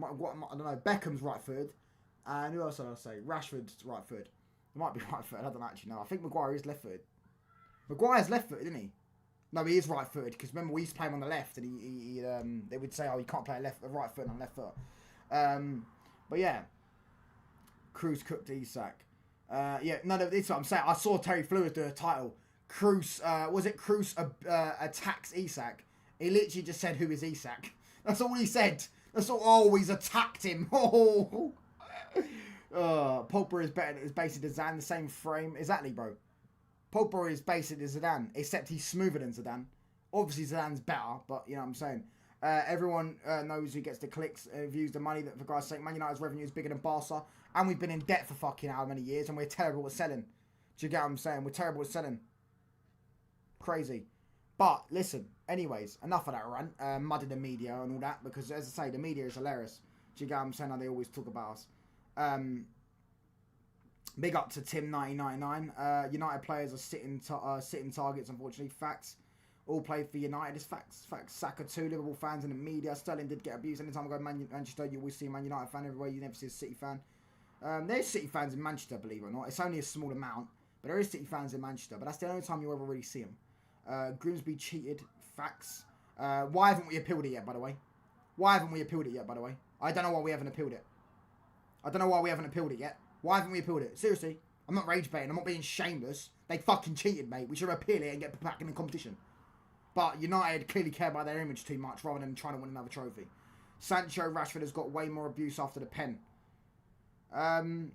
I don't know. Beckham's right-footed. And who else did I say? Rashford's right-footed. He might be right-footed. I don't actually know. I think Maguire is left-footed. Maguire's left-footed, isn't he? No, he is right-footed. Because remember, we used to play him on the left, and they would say, "Oh, you can't play a right foot on left foot." But yeah, Cruz cooked Isak. Yeah, no, this is what I'm saying. I saw Terry Flewis do a title. Cruz, was it Cruz attacks Isak? He literally just said, who is Isak? That's all he said. That's all. Oh, he's attacked him. Oh. Pogba is basically Zidane, the same frame. Exactly, bro. Pogba is basically Zidane, except he's smoother than Zidane. Obviously, Zidane's better, but you know what I'm saying. Everyone knows who gets the clicks, views, the money. That for God's sake, Man United's revenue is bigger than Barca, and we've been in debt for fucking how many years, and we're terrible at selling. Do you get what I'm saying? We're terrible at selling. Crazy. But listen, anyways, enough of that rant. Mudding the media and all that, because as I say, the media is hilarious. Do you get what I'm saying? How they always talk about us. Big up to Tim1999. United players are sitting targets, unfortunately. Facts. All played for United. It's facts. Facts. Saka too. Liverpool fans in the media. Sterling did get abused. Anytime I go to Manchester, you always see a Man United fan everywhere. You never see a City fan. There's City fans in Manchester, believe it or not. It's only a small amount, but there is City fans in Manchester. But that's the only time you ever really see them. Grimsby cheated. Facts. Why haven't we appealed it yet, by the way? Why haven't we appealed it yet, by the way? I don't know why we haven't appealed it. I don't know why we haven't appealed it yet. Why haven't we appealed it? Seriously. I'm not rage baiting. I'm not being shameless. They fucking cheated, mate. We should appeal it and get back in the competition. But United clearly care about their image too much rather than trying to win another trophy. Sancho, Rashford has got way more abuse after the pen. To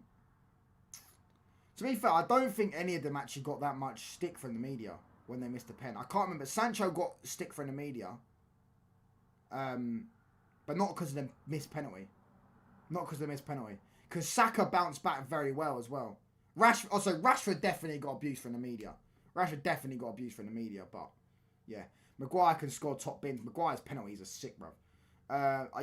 be fair, I don't think any of them actually got that much stick from the media when they missed the pen. I can't remember. Sancho got stick from the media. But not because of the missed penalty. Not because of the missed penalty. Because Saka bounced back very well as well. Rashford definitely got abuse from the media. Rashford definitely got abuse from the media, but yeah. Maguire can score top bins. Maguire's penalties are sick, bro.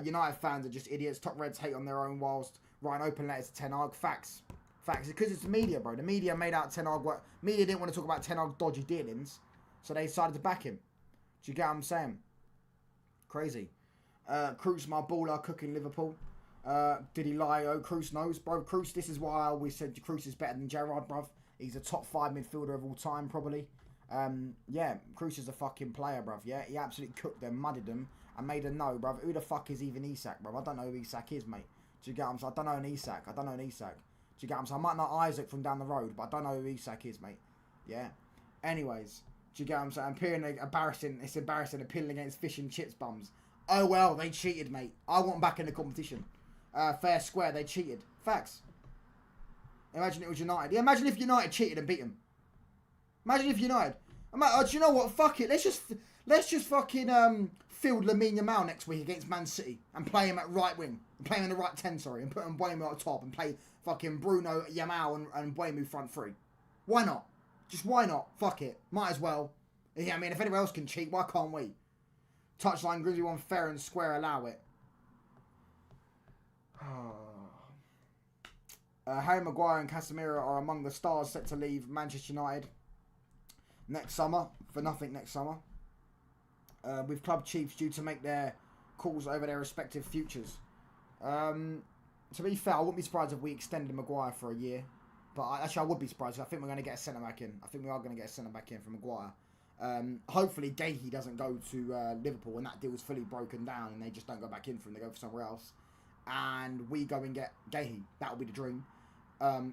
United fans are just idiots. Top Reds hate on their own whilst writing open letters to Ten Hag. Facts. Facts. Because it's the media, bro. The media made out Ten Hag. Media didn't want to talk about Ten Hag's dodgy dealings, so they decided to back him. Do you get what I'm saying? Crazy. Cruz, my baller, cooking Liverpool. Did he lie? Oh, Cruz knows, bro. Cruz, this is why I always said Cruz is better than Gerrard, bruv. He's a top 5 midfielder of all time, probably. Yeah, Cruz is a fucking player, bruv. Yeah, he absolutely cooked them, mudded them, and made them know, bruv. Who the fuck is even Isak, bruv? I don't know who Isak is, mate. Do you get what I'm saying? I don't know an Isak. I don't know an Isak. Do you get what I'm saying? I might know Isaac from down the road, but I don't know who Isak is, mate. Yeah. Anyways, do you get what I'm saying? It's embarrassing appealing against fish and chips bums. Oh well, they cheated, mate. I want back in the competition. Fair square, they cheated. Facts. Imagine it was United. Yeah, imagine if United cheated and beat them. Imagine if United. Do you know what? Fuck it. Let's just fucking field Lamine Yamal next week against Man City and play him at right wing. And play him in the right 10, sorry, and put Mbeumo at the top and play fucking Bruno, Yamal and Mbeumo front three. Why not? Just why not? Fuck it. Might as well. Yeah, I mean, if anyone else can cheat, why can't we? Touchline, Grizzly one, fair and square, allow it. Harry Maguire and Casemiro are among the stars set to leave Manchester United next summer, for nothing next summer, with club chiefs due to make their calls over their respective futures. To be fair, I wouldn't be surprised if we extended Maguire for a year, but I would be surprised. I think we're going to get a centre-back in. I think we are going to get a centre-back in for Maguire. Hopefully Gahey doesn't go to Liverpool and that deal is fully broken down and they just don't go back in for him, they go for somewhere else. And we go and get Gahey. That would be the dream.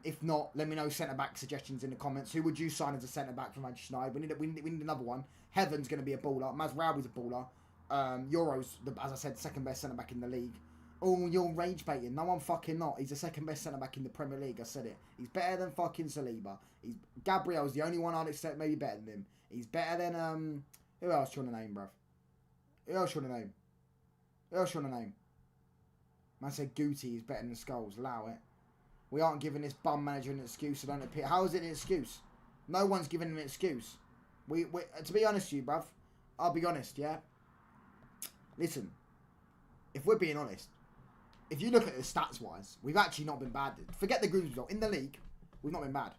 If not, let me know centre-back suggestions in the comments. Who would you sign as a centre-back for Manchester United? We need another one. Heaven's going to be a baller. Mazraoui's a baller. Euro's, as I said, second best centre-back in the league. Oh, you're rage baiting. No, I'm fucking not. He's the second best centre-back in the Premier League. I said it. He's better than fucking Saliba. Gabriel's the only one I'd accept maybe better than him. He's better than, who else you want to name, bruv? Who else you want to name? Man said Guti is better than Scholes. Allow it. We aren't giving this bum manager an excuse, so don't appear. How is it an excuse? No one's giving him an excuse. We to be honest with you, bruv, I'll be honest, yeah? Listen, if we're being honest, if you look at the stats-wise, we've actually not been bad. Forget the Grimsby result. In the league, we've not been bad.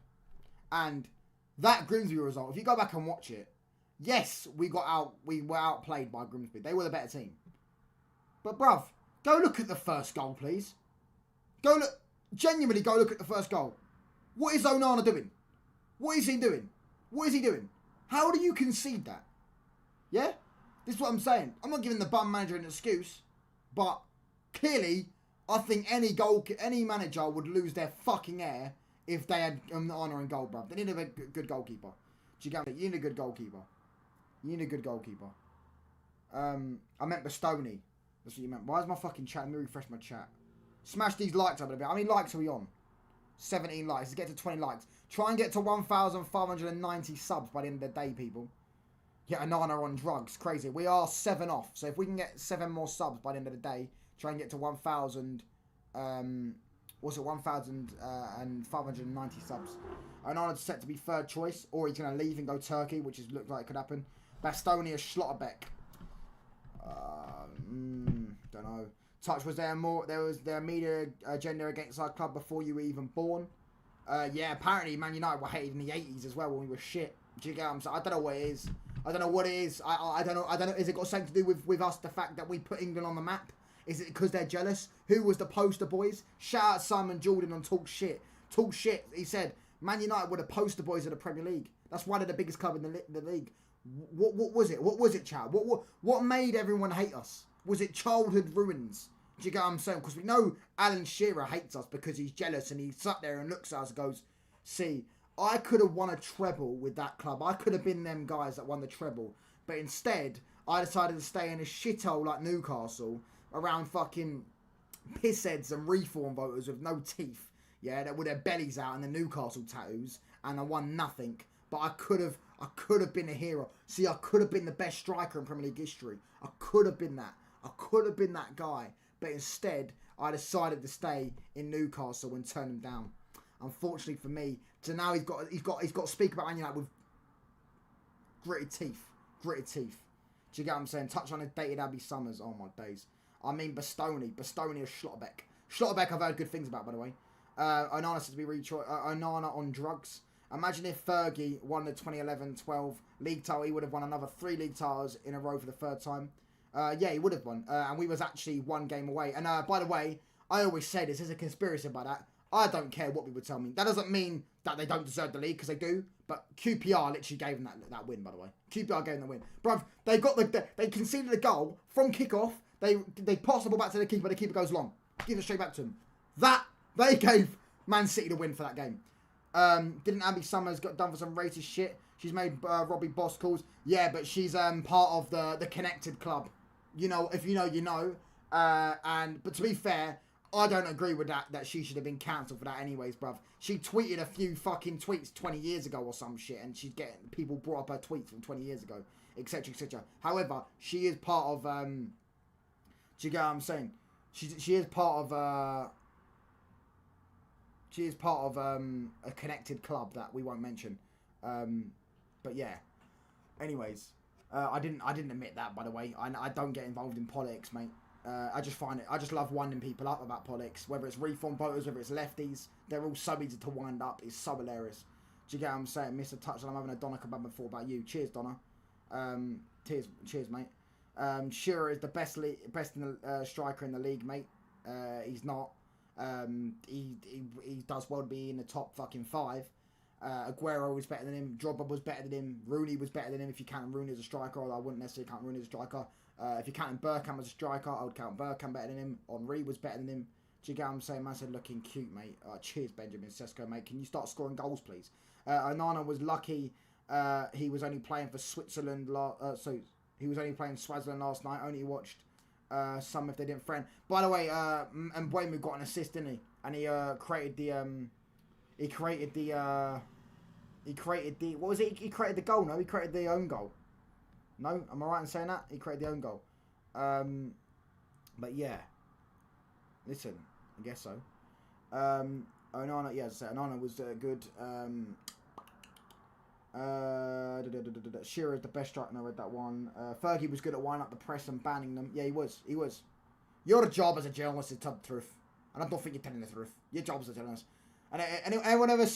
And that Grimsby result, if you go back and watch it, yes, we were outplayed by Grimsby. They were the better team. But, bruv, go look at the first goal, please. Genuinely go look at the first goal. What is Onana doing? What is he doing? How do you concede that? Yeah? This is what I'm saying. I'm not giving the bum manager an excuse, but clearly I think any manager would lose their fucking air if they had Onana in goal, bruv. They need a good goalkeeper. Do you get me? You need a good goalkeeper. I meant Bastoni. That's what you meant. Why is my fucking chat? Let me refresh my chat. Smash these likes up a bit. How many likes are we on? 17 likes. Let's get to 20 likes. Try and get to 1,590 subs by the end of the day, people. Yeah, Onana on drugs. Crazy. We are 7 off. So if we can get 7 more subs by the end of the day, try and get to 1,000... 1,590 subs. Onana's set to be third choice, or he's going to leave and go Turkey, which looks like it could happen. Bastoni or Schlotterbeck. Don't know. Touch, was there more? There was their media agenda against our club before you were even born. Yeah, apparently Man United were hated in the 80s as well when we were shit. Do you get what I'm saying? I don't know what it is. I don't know what it is. I don't know. Is it got something to do with us, the fact that we put England on the map? Is it because they're jealous? Who was the poster boys? Shout out Simon Jordan on Talk Shit. Talk Shit. He said, Man United were the poster boys of the Premier League. That's why they're the biggest club in the league. What was it? What was it, Chow? What made everyone hate us? Was it childhood ruins? Do you get what I'm saying? Because we know Alan Shearer hates us because he's jealous and he sat there and looks at us and goes, see, I could have won a treble with that club. I could have been them guys that won the treble. But instead, I decided to stay in a shithole like Newcastle around fucking pissheads and reform voters with no teeth, yeah, that with their bellies out and the Newcastle tattoos, and I won nothing. But I could have been a hero. See, I could have been the best striker in Premier League history. I could have been that. I could have been that guy. But instead, I decided to stay in Newcastle and turn him down. Unfortunately for me, so now he's got to speak about Man United with gritted teeth. Do you get what I'm saying? Touch on his dated Abby Summers. Oh my days. I mean Bastoni or Schlotterbeck. Schlotterbeck I've heard good things about, by the way. Onana says to be Onana on drugs. Imagine if Fergie won the 2011-12 league title. He would have won another 3 league titles in a row for the 3rd time. Yeah, he would have won. And we was actually 1 game away. And by the way, I always say this, there's a conspiracy about that. I don't care what people tell me. That doesn't mean that they don't deserve the league, because they do. But QPR literally gave them that win, by the way. QPR gave them the win. Bruv, they conceded a goal from kickoff. They pass the ball back to the keeper goes long. Give it straight back to him. They gave Man City the win for that game. Didn't Abby Summers got done for some racist shit? She's made Robbie Boss calls. Yeah, but she's part of the connected club. You know, if you know, you know. But to be fair, I don't agree with that she should have been cancelled for that anyways, bruv. She tweeted a few fucking tweets 20 years ago or some shit, and she's getting people brought up her tweets from 20 years ago, etc, etc. However, she is part of do you get what I'm saying? She is part of a connected club that we won't mention. But yeah. Anyways, I didn't admit that, by the way. I don't get involved in politics, mate. I just love winding people up about politics. Whether it's reform voters, whether it's lefties, they're all so easy to wind up. It's so hilarious. Do you get what I'm saying? Mr. Touchline, I'm having a Donna kebab before about you. Cheers, Donna. Cheers, mate. Shearer is the best striker in the league, mate. He's not. He does well to be in the top fucking 5. Aguero was better than him. Drogba was better than him. Rooney was better than him. If you count Rooney as a striker, although I wouldn't necessarily count Rooney as a striker. If you count Bergkamp as a striker, I would count Bergkamp better than him. Henry was better than him. Do you get what I'm saying? Man said looking cute, mate. Cheers, Benjamin Sesko, mate. Can you start scoring goals, please? Onana was lucky. He was only playing for Switzerland. So he was only playing Swaziland last night. Only watched some if they didn't friend. By the way, Mbeumo got an assist, didn't he? And he created the what was it? He created the goal. No, he created the own goal. No, am I right in saying that? He created the own goal. But yeah, listen, I guess so. Onana, yeah, as I said, Onana was good. Shearer is the best striker, and I read that one. Fergie was good at winding up the press and banning them. Yeah, he was. Your job as a journalist is to tell the truth, and I don't think you're telling the truth. Your job as a journalist. And anyone ever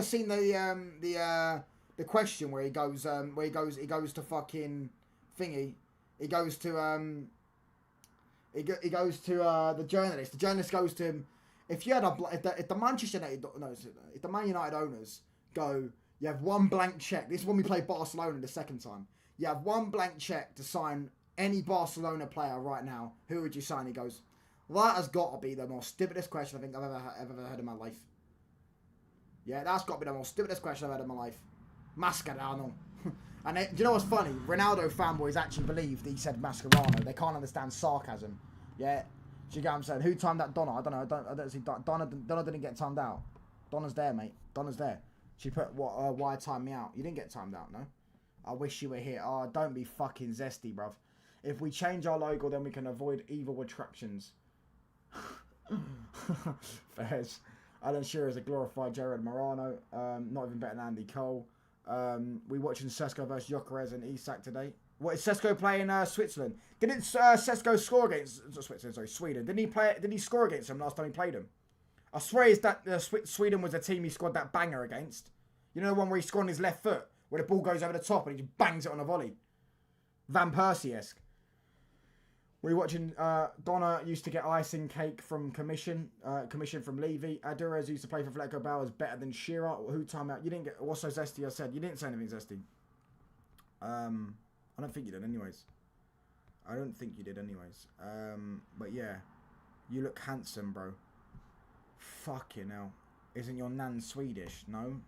seen the question where he goes to fucking thingy? He goes to the journalist. The journalist goes to him. If the Man United owners go, you have one blank check. This is when we played Barcelona the 2nd time. You have one blank check to sign any Barcelona player right now. Who would you sign? He goes, That has got to be the most stupidest question I think I've ever heard in my life. Yeah, that's got to be the most stupidest question I've heard in my life. Mascherano. And do you know what's funny? Ronaldo fanboys actually believed he said Mascherano. They can't understand sarcasm. Yeah. Do you get what I'm saying? Who timed that Donna? I don't know. I don't see Donna didn't get timed out. Donna's there, mate. Donna's there. She put why time me out? You didn't get timed out, no? I wish you were here. Oh, don't be fucking zesty, bruv. If we change our logo, then we can avoid evil attractions. Fairs. Alan Shearer is a glorified Jared Morano. Not even better than Andy Cole. We watching Sesko versus Gyökeres and Isak today. What is Sesko playing Switzerland? Didn't Sesko score against Switzerland? Sorry, Sweden. Did he score against them last time he played them? I swear is that Sweden was the team he scored that banger against. You know the one where he scored on his left foot, where the ball goes over the top and he just bangs it on a volley. Van Persie-esque. We're watching Donna used to get icing cake from commission from Levy. Adurez used to play for Atletico Bauer better than Shearer. Who time out? You didn't get what's so zesty? I said you didn't say anything zesty. I don't think you did anyways. But yeah, you look handsome, bro. Fucking hell. Isn't your nan Swedish? No.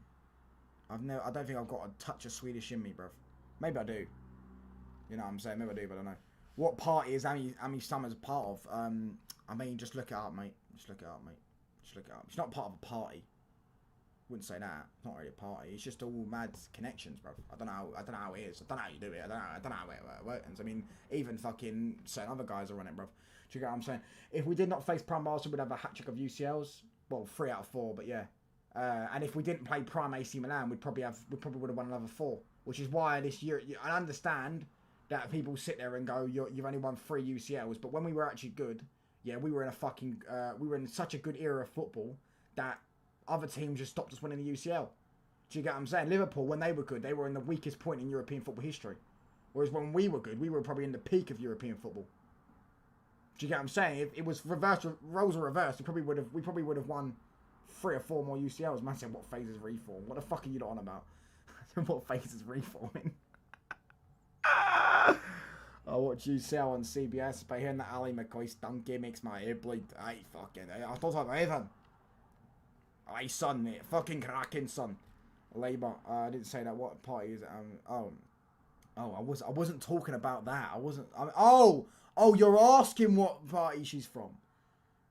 I don't think I've got a touch of Swedish in me, bruv. Maybe I do. You know what I'm saying? Maybe I do, but I don't know. What party is Amy Summers part of? I mean, just look it up, mate. Just look it up. She's not part of a party. Wouldn't say that. It's not really a party. It's just all mad connections, bruv. I don't know how it is. I don't know how you do it. I don't know how it works. I mean, even fucking certain other guys are on it, bruv. Do you get what I'm saying? If we did not face Prime Barcelona, we'd have a hat-trick of UCLs. Well, 3 out of 4, but yeah. And if we didn't play Prime AC Milan, we probably would have won another 4. Which is why this year, I understand that people sit there and go, you've only won 3 UCLs. But when we were actually good, yeah, we were in such a good era of football that other teams just stopped us winning the UCL. Do you get what I'm saying? Liverpool, when they were good, they were in the weakest point in European football history. Whereas when we were good, we were probably in the peak of European football. Do you get what I'm saying? If it was reversed, roles were reversed, we probably would have won 3 or 4 more UCLs. Man said, what phase is reform? What the fuck are you on about? What phase is reforming? I watch UCL on CBS, but hearing that Ali McCoy's donkey makes my ear bleed. Aye, fucking, I don't have anything. Aye, son, mate. Fucking cracking, son. Labour. I didn't say that. What party is it? I wasn't talking about that. You're asking what party she's from.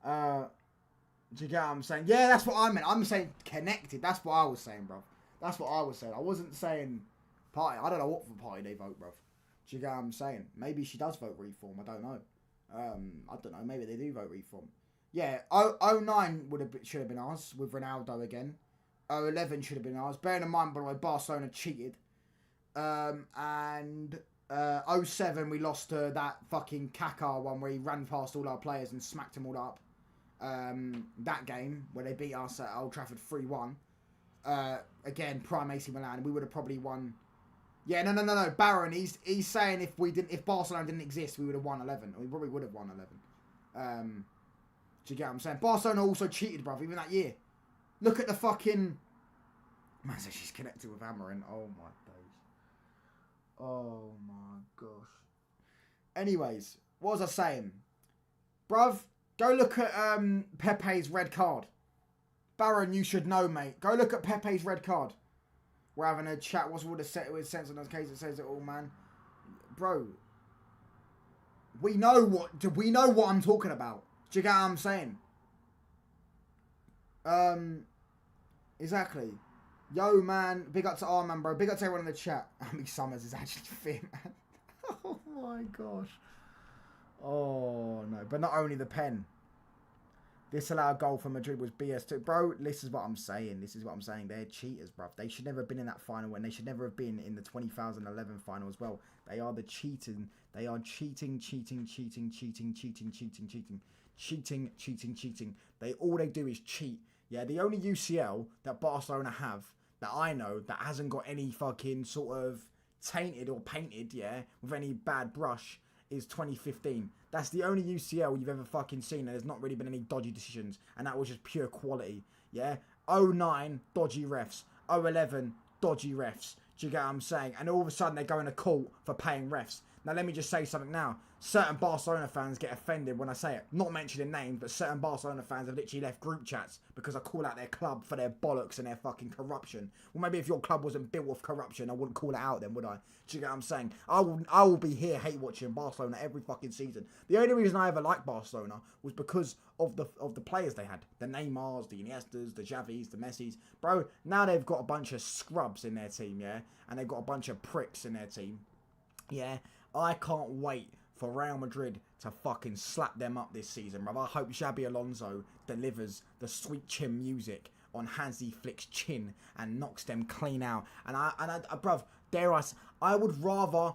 Do you get what I'm saying? Yeah, that's what I meant. I'm saying connected. That's what I was saying, bruv. That's what I was saying. I wasn't saying party. I don't know what for party they vote, bruv. Do you get what I'm saying? Maybe she does vote reform. I don't know. I don't know. Maybe they do vote reform. Yeah, 09 should have been ours with Ronaldo again. 11 should have been ours. Bearing in mind, by the way, Barcelona cheated. And 07 we lost to that fucking Kaká one where he ran past all our players and smacked them all up. That game where they beat us at Old Trafford 3-1. Again, Prime AC Milan. We would have probably won. Yeah, no. Baron, he's saying if Barcelona didn't exist, we would have won 11. We probably would have won 11. Do you get what I'm saying? Barcelona also cheated, bruv, even that year. Look at the fucking... Man says she's connected with Amarin. Oh, my days. Oh, my gosh. Anyways, what was I saying? Bruv, go look at Pepe's red card. Baron, you should know, mate. Go look at Pepe's red card. We're having a chat. What's all the sense in those cases? It says it all, man. Bro, we know what I'm talking about. Do you get what I'm saying? Exactly. Yo, man. Big up to Arman, bro. Big up to everyone in the chat. Amy Summers is actually fit, man. Oh, my gosh. Oh, no. But not only the pen. Disallowed goal for Madrid was BS2. Bro, this is what I'm saying. They're cheaters, bruv. They should never have been in that final, and they should never have been in the 2011 final as well. They are the cheating. They are cheating. All they do is cheat. Yeah, the only UCL that Barcelona have that I know that hasn't got any fucking sort of tainted or painted, yeah, with any bad brush is 2015. That's the only UCL you've ever fucking seen, and there's not really been any dodgy decisions, and that was just pure quality, yeah? 09, dodgy refs. 011, dodgy refs. Do you get what I'm saying? And all of a sudden they're going to court for paying refs. Now, let me just say something now. Certain Barcelona fans get offended when I say it. Not mentioning names, but certain Barcelona fans have literally left group chats because I call out their club for their bollocks and their fucking corruption. Well, maybe if your club wasn't built with corruption, I wouldn't call it out then, would I? Do you get what I'm saying? I will be here hate watching Barcelona every fucking season. The only reason I ever liked Barcelona was because of the players they had. The Neymars, the Iniestas, the Xavis, the Messis. Bro, now they've got a bunch of scrubs in their team, yeah? And they've got a bunch of pricks in their team. Yeah, I can't wait for Real Madrid to fucking slap them up this season, bruv. I hope Xabi Alonso delivers the sweet chin music on Hansi Flick's chin and knocks them clean out. And bruv, I would rather,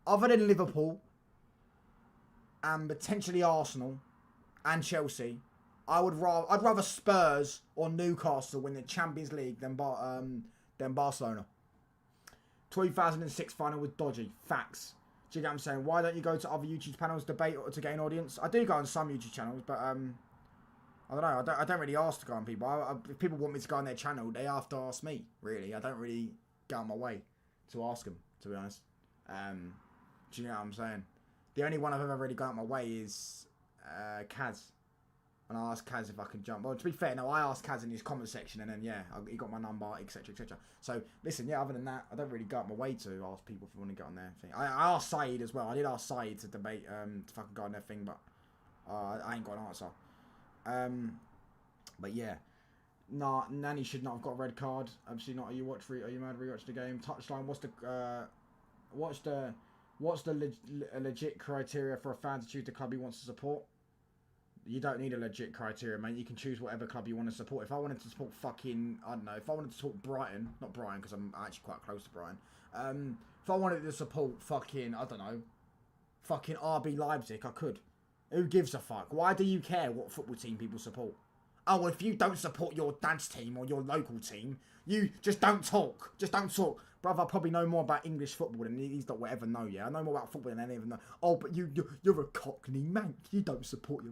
other than Liverpool and potentially Arsenal and Chelsea, I'd rather Spurs or Newcastle win the Champions League than Barcelona. 2006 final was dodgy. Facts. Do you get what I'm saying? Why don't you go to other YouTube channels, debate, or to gain audience? I do go on some YouTube channels, but I don't know. I don't really ask to go on people. If people want me to go on their channel, they have to ask me, really. I don't really go on my way to ask them, to be honest. Do you know what I'm saying? The only one I've ever really gone out my way is Kaz. And I asked Kaz if I can jump. Well, to be fair, no, I asked Kaz in his comment section, and then, yeah, he got my number, etc., etc. So, listen, yeah, other than that, I don't really go out my way to ask people if they want to get on their thing. I asked Saeed as well. I did ask Saeed to debate, to fucking go on their thing, but I ain't got an answer. But, yeah. Nah, Nani should not have got a red card. Absolutely not. Are you mad rewatch the game? Touchline, what's the legit criteria for a fan to choose the club he wants to support? You don't need a legit criteria, mate. You can choose whatever club you want to support. If I wanted to support fucking, I don't know, if I wanted to support Brighton, not Brighton because I'm actually quite close to Brighton. If I wanted to support fucking, I don't know, fucking RB Leipzig, I could. Who gives a fuck? Why do you care what football team people support? Oh, well, if you don't support your dad's team or your local team, you just don't talk. Just don't talk. Brother, I probably know more about English football than these lot will ever know, yeah? I know more about football than any of them know. Oh, but you're a cockney mank. You don't support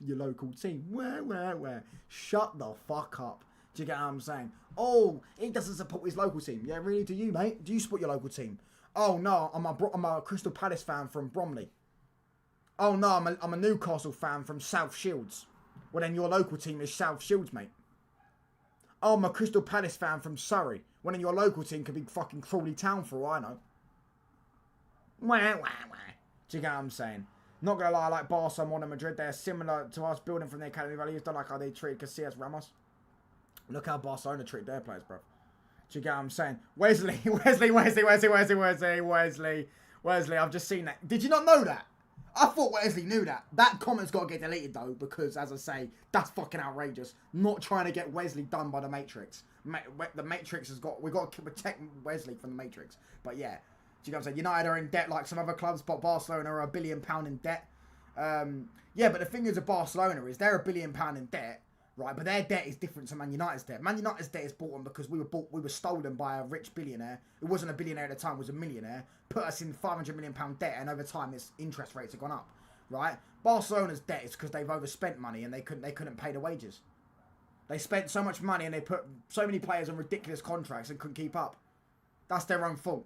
your local team. Where? Shut the fuck up. Do you get what I'm saying? Oh, he doesn't support his local team. Yeah, really? Do you, mate? Do you support your local team? Oh, no, I'm a Crystal Palace fan from Bromley. Oh, no, I'm a Newcastle fan from South Shields. Well, then your local team is South Shields, mate. Oh, I'm a Crystal Palace fan from Surrey. Well, then your local team could be fucking Crawley Town for all I know. Do you get what I'm saying? Not going to lie, I like Barca more than Madrid. They're similar to us, building from their academy values. Don't like how they treated Casillas Ramos. Look how Barcelona treat their players, bro. Do you get what I'm saying? Wesley, I've just seen that. Did you not know that? I thought Wesley knew that. That comment's got to get deleted, though, because, as I say, that's fucking outrageous. Not trying to get Wesley done by the Matrix. The Matrix has got... We've got to protect Wesley from the Matrix. But, yeah. Do you know what I'm saying? United are in debt like some other clubs, but Barcelona are £1 billion in debt. Yeah, but the thing is with Barcelona is they're £1 billion in debt, right? But their debt is different to Man United's debt. Man United's debt is bought on because we were stolen by a rich billionaire who wasn't a billionaire at the time, was a millionaire, put us in £500 million debt, and over time its interest rates have gone up, right? Barcelona's debt is because they've overspent money and they couldn't pay the wages. They spent so much money and they put so many players on ridiculous contracts and couldn't keep up. That's their own fault.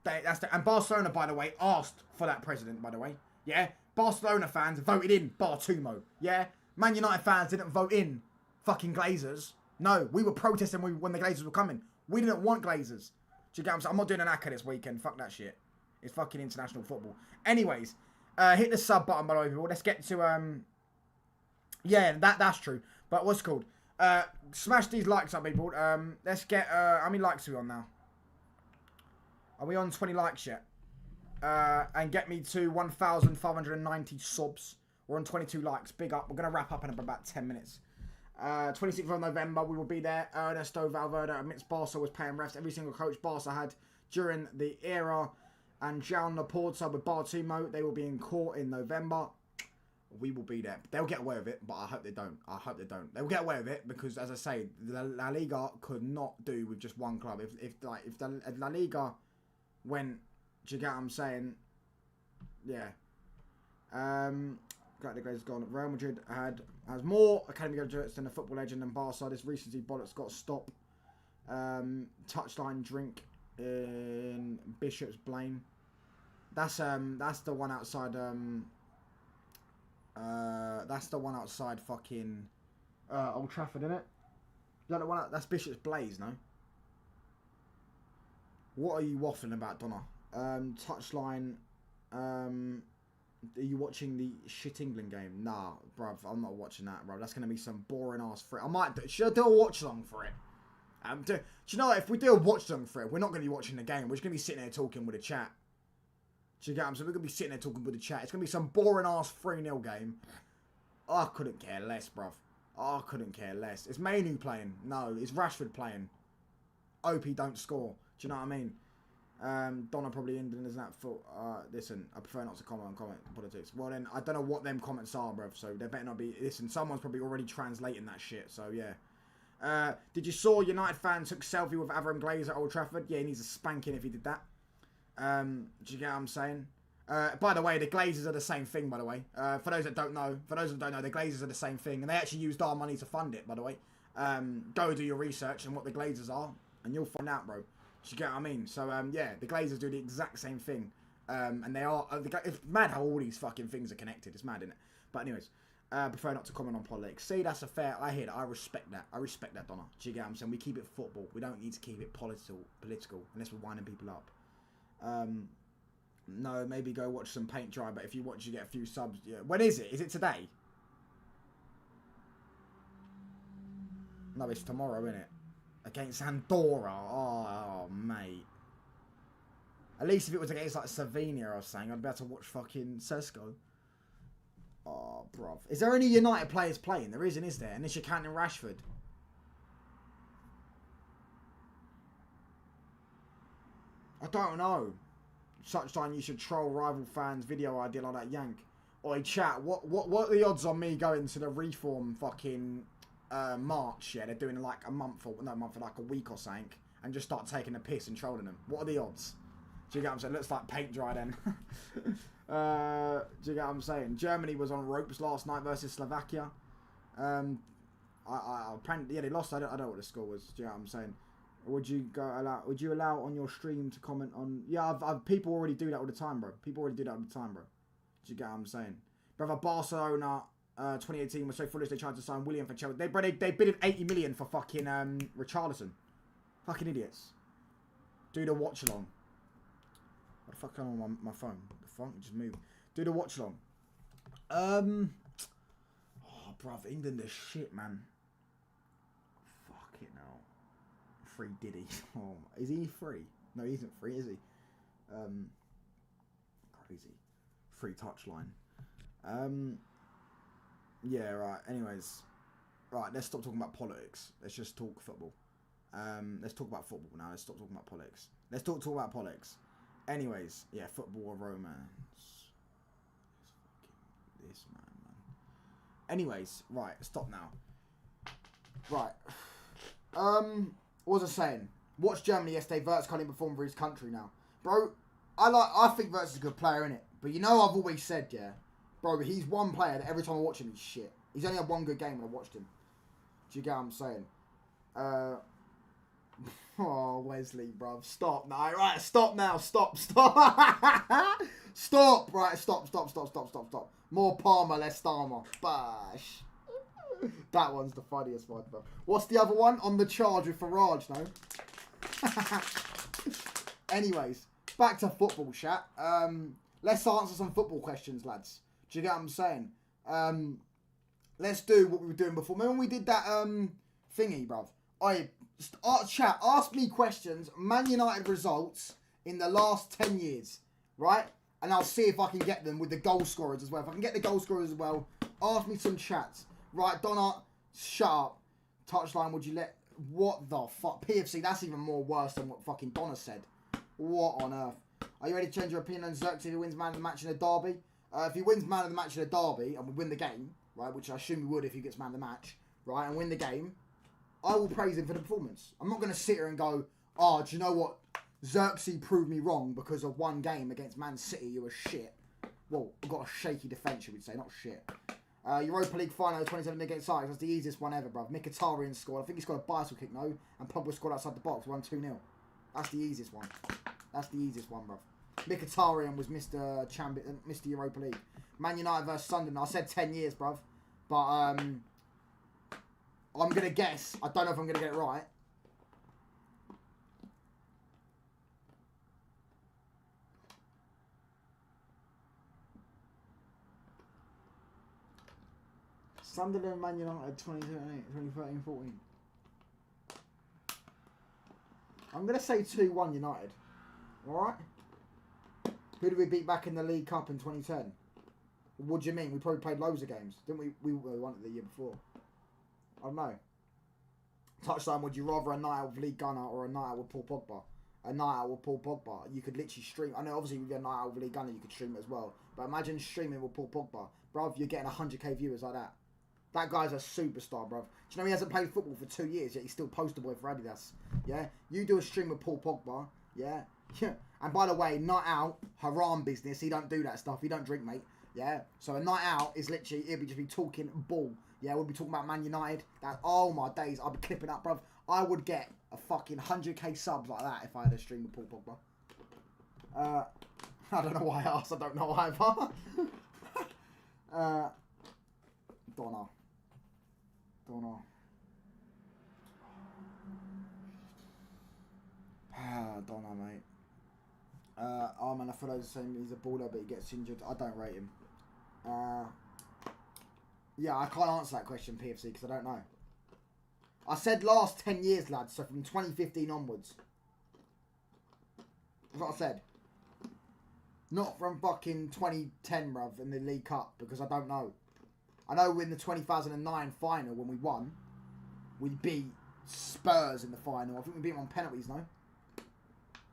And Barcelona, by the way, asked for that president, by the way. Yeah? Barcelona fans voted in Bartumo. Yeah? Man United fans didn't vote in fucking Glazers. No, we were protesting when the Glazers were coming. We didn't want Glazers. Do you get what I'm saying? I'm not doing an ACCA this weekend. Fuck that shit. It's fucking international football. Anyways, hit the sub button, by the way, people. Let's get to... Yeah, that's true. But what's it called? Smash these likes up, people. Let's get... how many likes are we on now? Are we on 20 likes yet? And get me to 1,590 subs. We're on 22 likes. Big up. We're going to wrap up in about 10 minutes. 26th of November, we will be there. Ernesto Valverde admits Barca was paying refs. Every single coach Barca had during the era. And João Laporta with Bartumo. They will be in court in November. We will be there. They'll get away with it, but I hope they don't. They'll get away with it because, as I say, the La Liga could not do with just one club. If the La Liga went, do you get what I'm saying? Yeah. Got the guys gone. Real Madrid has more academy graduates than a football legend than Barca. This recency bollocks got to stop. Touchline drink. in Bishop's Blaine. That's the one outside that's the one outside fucking Old Trafford, isn't it? Is that the one that's Bishop's Blaze, no? What are you waffling about, Donna? Touchline. Are you watching the shit England game? Nah, bruv, I'm not watching that, bruv. That's gonna be some boring ass for it. Should I do a watch along for it? Do you know what? If we do a watch along for it, we're not gonna be watching the game. We're just gonna be sitting there talking with a chat. Do you get what I'm saying? We're gonna be sitting there talking with a chat. It's gonna be some boring ass 3-0 game. I couldn't care less, bruv. I couldn't care less. It's Manu playing. No, it's Rashford playing. OP don't score. Do you know what I mean? Donna probably England isn't that full. Listen, I prefer not to comment on politics. Well then, I don't know what them comments are, bruv. So they better not be. Listen, someone's probably already translating that shit. So yeah. Did you saw United fan took selfie with Avram Glazer at Old Trafford? Yeah, he needs a spanking if he did that. Do you get what I'm saying? By the way, the Glazers are the same thing, by the way. For those that don't know, the Glazers are the same thing. And they actually used our money to fund it, by the way. Go do your research on what the Glazers are, and you'll find out, bro. Do you get what I mean? So, yeah, the Glazers do the exact same thing. And they are... it's mad how all these fucking things are connected. It's mad, isn't it? But anyways, prefer not to comment on politics. See, that's a fair... I hear that. I respect that. I respect that, Donna. Do you get what I'm saying? We keep it football. We don't need to keep it political unless we're winding people up. No, maybe go watch some paint dry, but if you watch, you get a few subs. Yeah. When is it? Is it today? No, it's tomorrow, isn't it? Against Andorra. Oh, mate. At least if it was against, like, Slovenia, I was saying, I'd be able to watch fucking Sesko. Oh, bruv. Is there any United players playing? There isn't, is there? Unless you're counting Rashford. I don't know. Such time you should troll rival fans' video idea like that yank. Oi, chat, what are the odds on me going to the Reform fucking March? Yeah, they're doing like a month or like a week or something, and just start taking a piss and trolling them. What are the odds? Do you get what I'm saying? Looks like paint dry then. Do you get what I'm saying? Germany was on ropes last night versus Slovakia. Apparently, yeah, they lost. I don't know what the score was. Do you know what I'm saying? Would you allow on your stream to comment on? Yeah, people already do that all the time, bro. People already do that all the time, bro. Do you get what I'm saying? Brother, Barcelona 2018 was so foolish they tried to sign William for Chelsea. They bid 80 million for fucking Richarlison. Fucking idiots. Do the watch along. What the fuck going on my phone? The fuck just moved. Do the watch along. Oh, bruv, England is shit, man. Fuck it now. Free Diddy. Oh, is he free? No, he isn't free, is he? Crazy. Free touchline. Yeah, right. Anyways, right. Let's stop talking about politics. Let's just talk football. Let's talk about football now. Let's stop talking about politics. Let's talk about politics. Anyways, yeah, football or romance. This man. Anyways, right. Stop now. Right. What was I saying? Watched Germany yesterday. Wirtz can't even perform for his country now. Bro, I think Wirtz is a good player, innit? But you know I've always said, yeah, bro, he's one player that every time I watch him, he's shit. He's only had one good game when I watched him. Do you get what I'm saying? Oh, Wesley, bro. Stop now. Right, stop now. Stop. Stop. Right, stop. More Palmer, less Starmer. Bash. That one's the funniest one, bro. What's the other one? On the charge with Farage, no? Anyways, back to football chat. Let's answer some football questions, lads. Do you get what I'm saying? Let's do what we were doing before. Remember when we did that thingy, bruv? Chat, ask me questions, Man United results in the last 10 years, right? And I'll see if I can get them with the goal scorers as well. If I can get the goal scorers as well, ask me some chats. Right, Donna, shut up. Touchline, would you let... What the fuck? PFC, that's even more worse than what fucking Donna said. What on earth? Are you ready to change your opinion on Xerxes if he wins man of the match in a derby? If he wins man of the match in a derby and we win the game, right, which I assume he would if he gets man of the match, right, and win the game, I will praise him for the performance. I'm not going to sit here and go, oh, do you know what? Xerxes proved me wrong because of one game against Man City, you were shit. Well, I've got a shaky defence, you would say, not shit. Europa League final 27 against Ajax. That's the easiest one ever, bruv. Mkhitaryan scored. I think he scored a bicycle kick, no? And Pogba scored outside the box, 1-2-0. That's the easiest one. That's the easiest one, bruv. Mkhitaryan was Mr. Champion, Mr. Europa League. Man United versus Sunderland. I said 10 years, bruv. But I'm going to guess. I don't know if I'm going to get it right. Sunderland, Man United, 2013-14. I'm going to say 2-1 United. Alright? Who did we beat back in the League Cup in 2010? What do you mean? We probably played loads of games. Didn't we? We won it the year before. I don't know. Touchline, would you rather a night out with Lee Gunner or a night out with Paul Pogba? A night out with Paul Pogba. You could literally stream. I know obviously with a night out with Lee Gunner you could stream it as well. But imagine streaming with Paul Pogba. Bruv, you're getting 100k viewers like that. That guy's a superstar, bruv. Do you know he hasn't played football for 2 years, yet he's still poster boy for Adidas? Yeah? You do a stream with Paul Pogba, yeah? Yeah. And by the way, night out, haram business. He don't do that stuff. He don't drink, mate. Yeah? So a night out is literally, he'll be just be talking ball. Yeah? We'll be talking about Man United. That, oh my days, I'll be clipping up, bruv. I would get a fucking 100k subs like that if I had a stream with Paul Pogba. I don't know why I asked. I don't know either. Don't know. Don't know, mate. Oh man, I feel like the same. He's a baller, but he gets injured. I don't rate him. Yeah, I can't answer that question, PFC, because I don't know. I said last 10 years, lads, so from 2015 onwards. That's what I said. Not from fucking 2010, bruv, in the League Cup, because I don't know. I know in the 2009 final, when we won, we beat Spurs in the final. I think we beat them on penalties, no?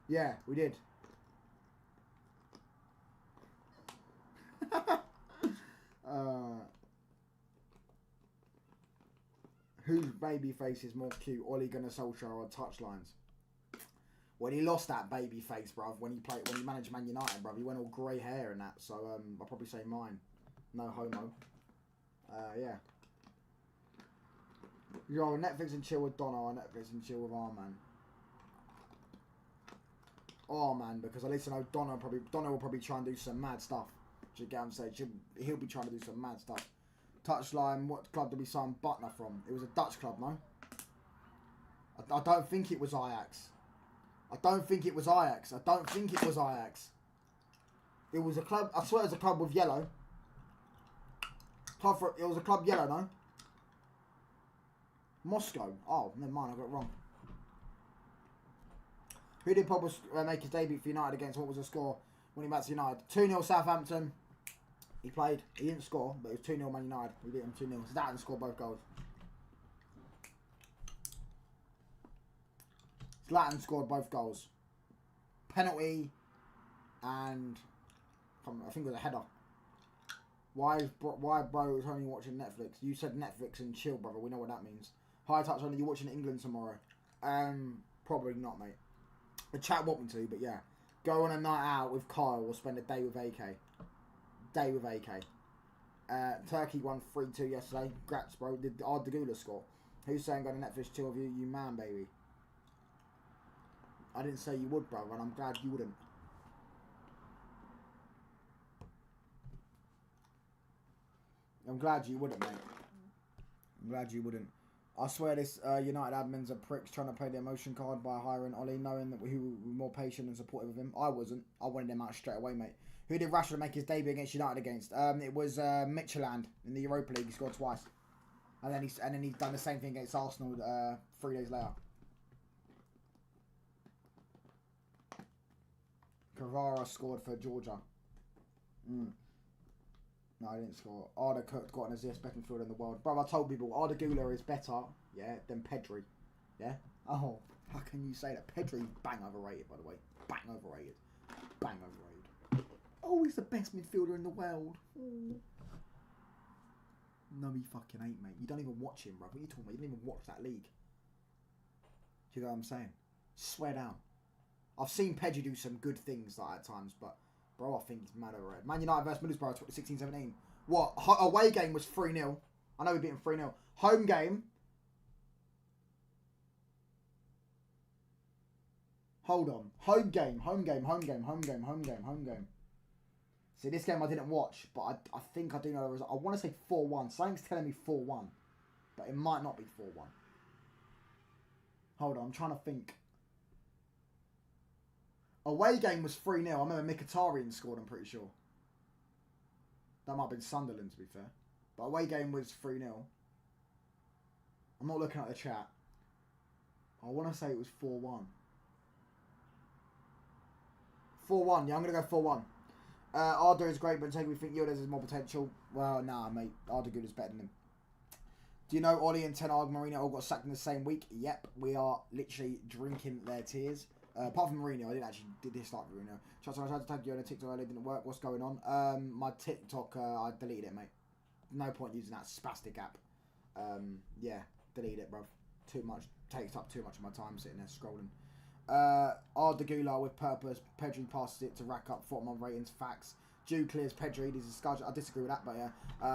Yeah, we did. Whose baby face is more cute, Ole Gunnar Solskjaer or Touchlines? When he lost that baby face, bruv, when he managed Man United, bruv, he went all grey hair and that. So I'll probably say mine. No homo. Yeah. You're Netflix and chill with Donna or Netflix and chill with Arman. Arman, because at least I know Donna will probably try and do some mad stuff. Do you get what I'm saying? He'll be trying to do some mad stuff. Touchline, what club did we sign Butner from? It was a Dutch club, no? I don't think it was Ajax. I don't think it was Ajax. It was a club, I swear it was a club with yellow. It was a club yellow, no? Moscow. Oh, never mind, I got it wrong. Who did Pogba make his debut for United against? What was the score when he met United? 2-0 Southampton. He played. He didn't score, but it was 2-0 Man United. We beat him 2-0. Zlatan scored both goals. Zlatan scored both goals. Penalty and I think it was a header. Why bro is only watching Netflix? You said Netflix and chill, brother. We know what that means. Hi touch only. You watching England tomorrow? Probably not, mate. The chat want me to, but yeah. Go on a night out with Kyle or spend a day with AK. Turkey won 3-2 yesterday. Grats, bro. Did Ardagula score? Who's saying go to Netflix chill with you? You man, baby. I didn't say you would, brother, and I'm glad you wouldn't. I'm glad you wouldn't, mate. I'm glad you wouldn't. I swear this United admins are pricks trying to play the emotion card by hiring Ollie, knowing that we were more patient and supportive of him. I wasn't. I wanted him out straight away, mate. Who did Rashford make his debut against United against? It was Midfield in the Europa League. He scored twice. And then he's done the same thing against Arsenal 3 days later. Carrara scored for Georgia. No, I didn't score. Arda got an assist, best midfielder in the world. Bro, I told people Arda Güler is better, yeah, than Pedri. Yeah? Oh, how can you say that? Pedri, bang overrated, by the way. Bang overrated. Bang overrated. Oh, he's the best midfielder in the world. Oh. No, he fucking ain't, mate. You don't even watch him, bro. What are you talking about? You don't even watch that league. Do you know what I'm saying? Swear down. I've seen Pedri do some good things like at times, but bro, I think he's mad overrated. Man United versus Middlesbrough 16-17. What? Away game was 3-0. I know we beat him 3-0. Home game. Hold on. Home game. See, this game I didn't watch, but I think I do know the result. I want to say 4-1. Something's telling me 4-1. But it might not be 4-1. Hold on, I'm trying to think. Away game was 3-0. I remember Mkhitaryan scored, I'm pretty sure. That might have been Sunderland, to be fair. But away game was 3-0. I'm not looking at the chat. I want to say it was 4-1. 4-1, yeah, I'm going to go 4-1. Arda is great, but take we think Yildiz has more potential. Well, nah, mate. Arda Good is better than him. Do you know Ollie and Ten Hag Mourinho all got sacked in the same week? Yep, we are literally drinking their tears. Apart from Mourinho, I didn't actually dislike Mourinho. I tried to tag you on a TikTok earlier, didn't work. What's going on? My TikTok, I deleted it, mate. No point using that spastic app. Yeah, delete it, bruv. Too much. Takes up too much of my time sitting there scrolling. Arda Güler with purpose. Pedri passes it to rack up Fortman ratings. Facts. Jew clears Pedri. This discussion, I disagree with that, but yeah.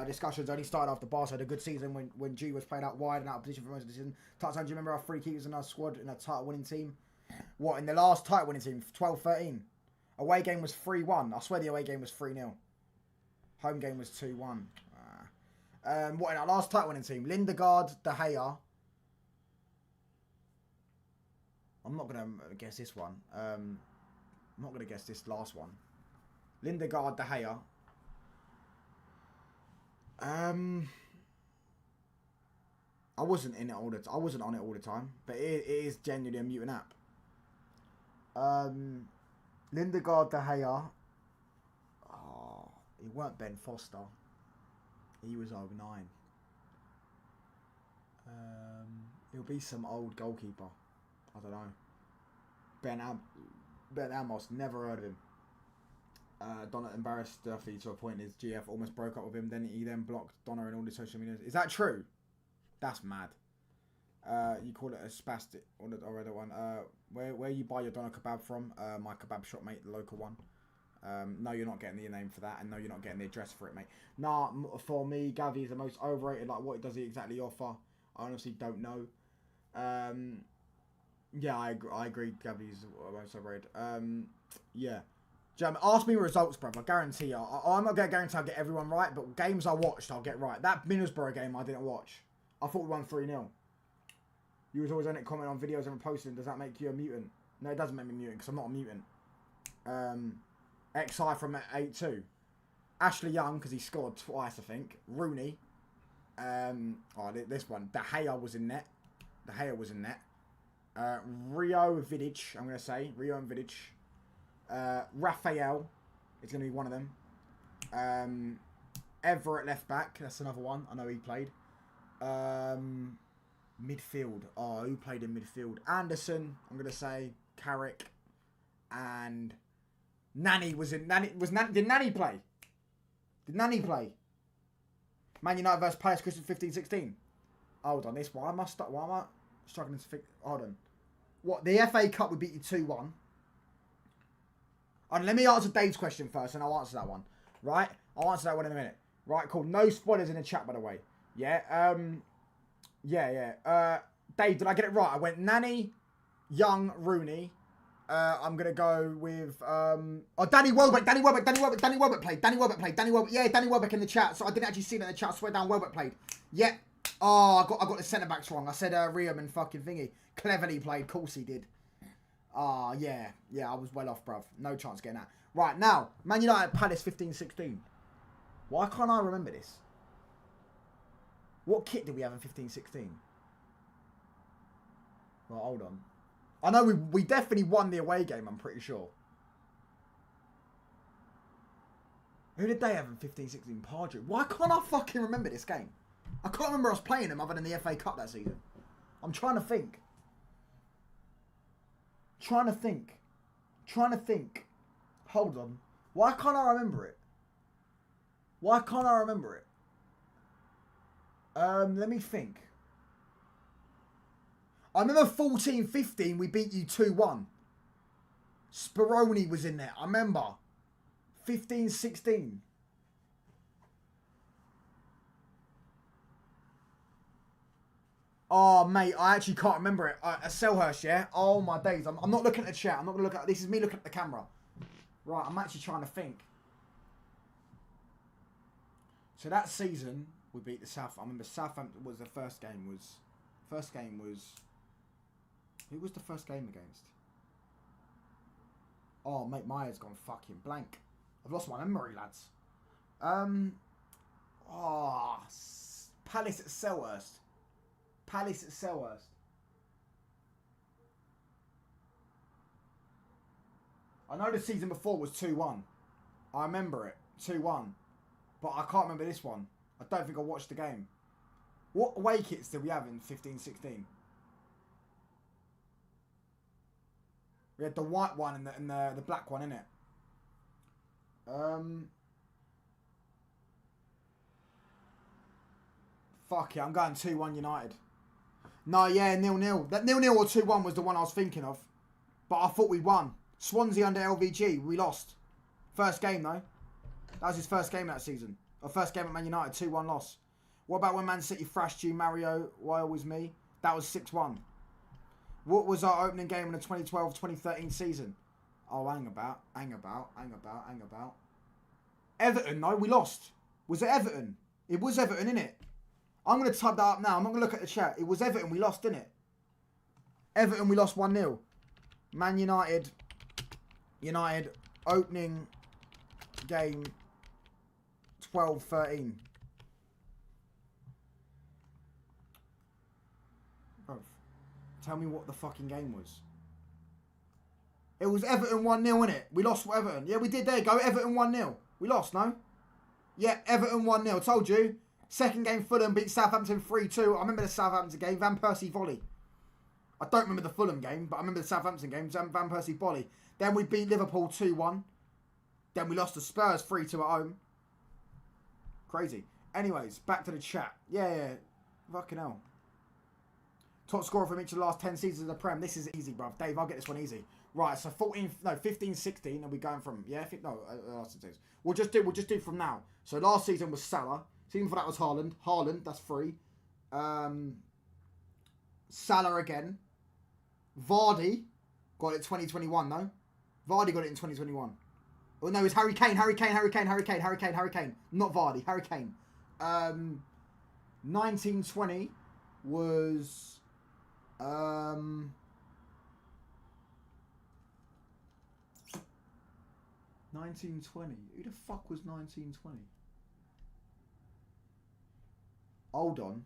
Discussions only started after Barca had a good season when Jew was played out wide and out of position for most of the season. Touchdown, do you remember our three keepers in our squad in a title winning team? What, in the last title winning team? 12-13. Away game was 3-1. I swear the away game was 3-0. Home game was 2-1. What, in our last title winning team? Lindegaard, De Gea. I'm not going to guess this one. I'm not going to guess this last one. Lindegaard, De Gea. I wasn't in it all the I wasn't on it all the time, but it is genuinely a mutant app. Lindegaard, De Gea. Oh, he weren't Ben Foster. He was 09. It'll be some old goalkeeper. I don't know. Ben Amos, never heard of him. Donna embarrassed Duffy to a point his GF almost broke up with him. Then he blocked Donna and all the social media. Is that true? That's mad. You call it a spastic or other one. Where you buy your Donna kebab from? My kebab shop, mate, the local one. No, you're not getting the name for that, and no, you're not getting the address for it, mate. Nah, for me, Gavi is the most overrated. Like, what does he exactly offer? I honestly don't know. Yeah, I agree. Gavi's the most overrated. Yeah. Ask me results, bro. I guarantee you. I'm not going to guarantee I'll get everyone right, but games I watched, I'll get right. That Middlesbrough game I didn't watch. I thought we won 3-0. You was always on it, comment on videos and posting. Does that make you a mutant? No, it doesn't make me a mutant because I'm not a mutant. XI from 8-2. Ashley Young, because he scored twice, I think. Rooney. This one. De Gea was in net. Rio Vidic, I'm going to say. Rio and Vidic. Raphael is going to be one of them. Everett left back. That's another one. I know he played. Midfield. Oh, who played in midfield? Anderson, I'm going to say. Carrick. And Nani was in. Did Nani play? Man United versus Palace Christmas 15-16. Hold on, this. Why am I struggling to think? Hold on. What? The FA Cup would beat you 2-1. And let me answer Dave's question first, and I'll answer that one. Right? I'll answer that one in a minute. Right, cool. No spoilers in the chat, by the way. Yeah. Dave, did I get it right? I went Nani, Young, Rooney. I'm gonna go with Danny Welbeck. Danny Welbeck played. Yeah, Danny Welbeck in the chat. So I didn't actually see it in the chat. I swear down, Welbeck played. Yeah. Oh, I got the centre backs wrong. I said Riem and fucking thingy. Cleverly played. Of course he did. Yeah, I was well off, bruv. No chance getting that. Right, now, Man United Palace 15-16. Why can't I remember this? What kit did we have in 15-16? Well, hold on. I know we definitely won the away game, I'm pretty sure. Who did they have in 15-16? Padre. Why can't I fucking remember this game? I can't remember us playing them other than the FA Cup that season. I'm trying to think. Trying to think. Hold on. Why can't I remember it? Let me think. I remember 14-15 we beat you 2-1. Speroni was in there. I remember. 15-16. Oh, mate, I actually can't remember it. Selhurst, yeah? Oh, my days. I'm not looking at the chat. I'm not going to look at... This is me looking at the camera. Right, I'm actually trying to think. So that season, we beat the South... I remember Southampton was the first game was... First game was... Who was the first game against? Oh, mate, my head's gone fucking blank. I've lost my memory, lads. Palace at Selhurst. Palace at Selhurst. I know the season before was 2-1. I remember it. 2-1. But I can't remember this one. I don't think I watched the game. What away kits did we have in 15-16? We had the white one and the black one, innit? Fuck yeah, I'm going 2-1 United. No, yeah, 0-0. That 0-0 or 2-1 was the one I was thinking of. But I thought we won. Swansea under LVG, we lost. First game, though. That was his first game that season. Or first game at Man United, 2-1 loss. What about when Man City thrashed you, Mario? Why always me? That was 6-1. What was our opening game in the 2012-2013 season? Oh, hang about. Everton, no, we lost. Was it Everton? It was Everton, innit? I'm going to type that up now. I'm not going to look at the chat. It was Everton, we lost, didn't it? Everton, we lost 1-0. Man United, opening game 12-13. Bro, tell me what the fucking game was. It was Everton 1-0, innit? We lost for Everton. Yeah, we did. There you go. Everton 1-0. We lost, no? Yeah, Everton 1-0. Told you. Second game, Fulham beat Southampton 3-2. I remember the Southampton game. Van Persie volley. I don't remember the Fulham game, but I remember the Southampton game. Van Persie volley. Then we beat Liverpool 2-1. Then we lost to Spurs 3-2 at home. Crazy. Anyways, back to the chat. Yeah. Fucking hell. Top scorer from each of the last 10 seasons of the Prem. This is easy, bruv. Dave, I'll get this one easy. Right, so 15-16, and we're going from... Yeah, last season. We'll just do from now. So last season was Salah. Season before that was Haaland. Haaland, that's 3. Salah again. Vardy got it in 2021, no? Vardy got it in 2021. Oh, no, it's Harry Kane. Not Vardy, Harry Kane. 1920 was... 1920. Who the fuck was 1920? Hold on.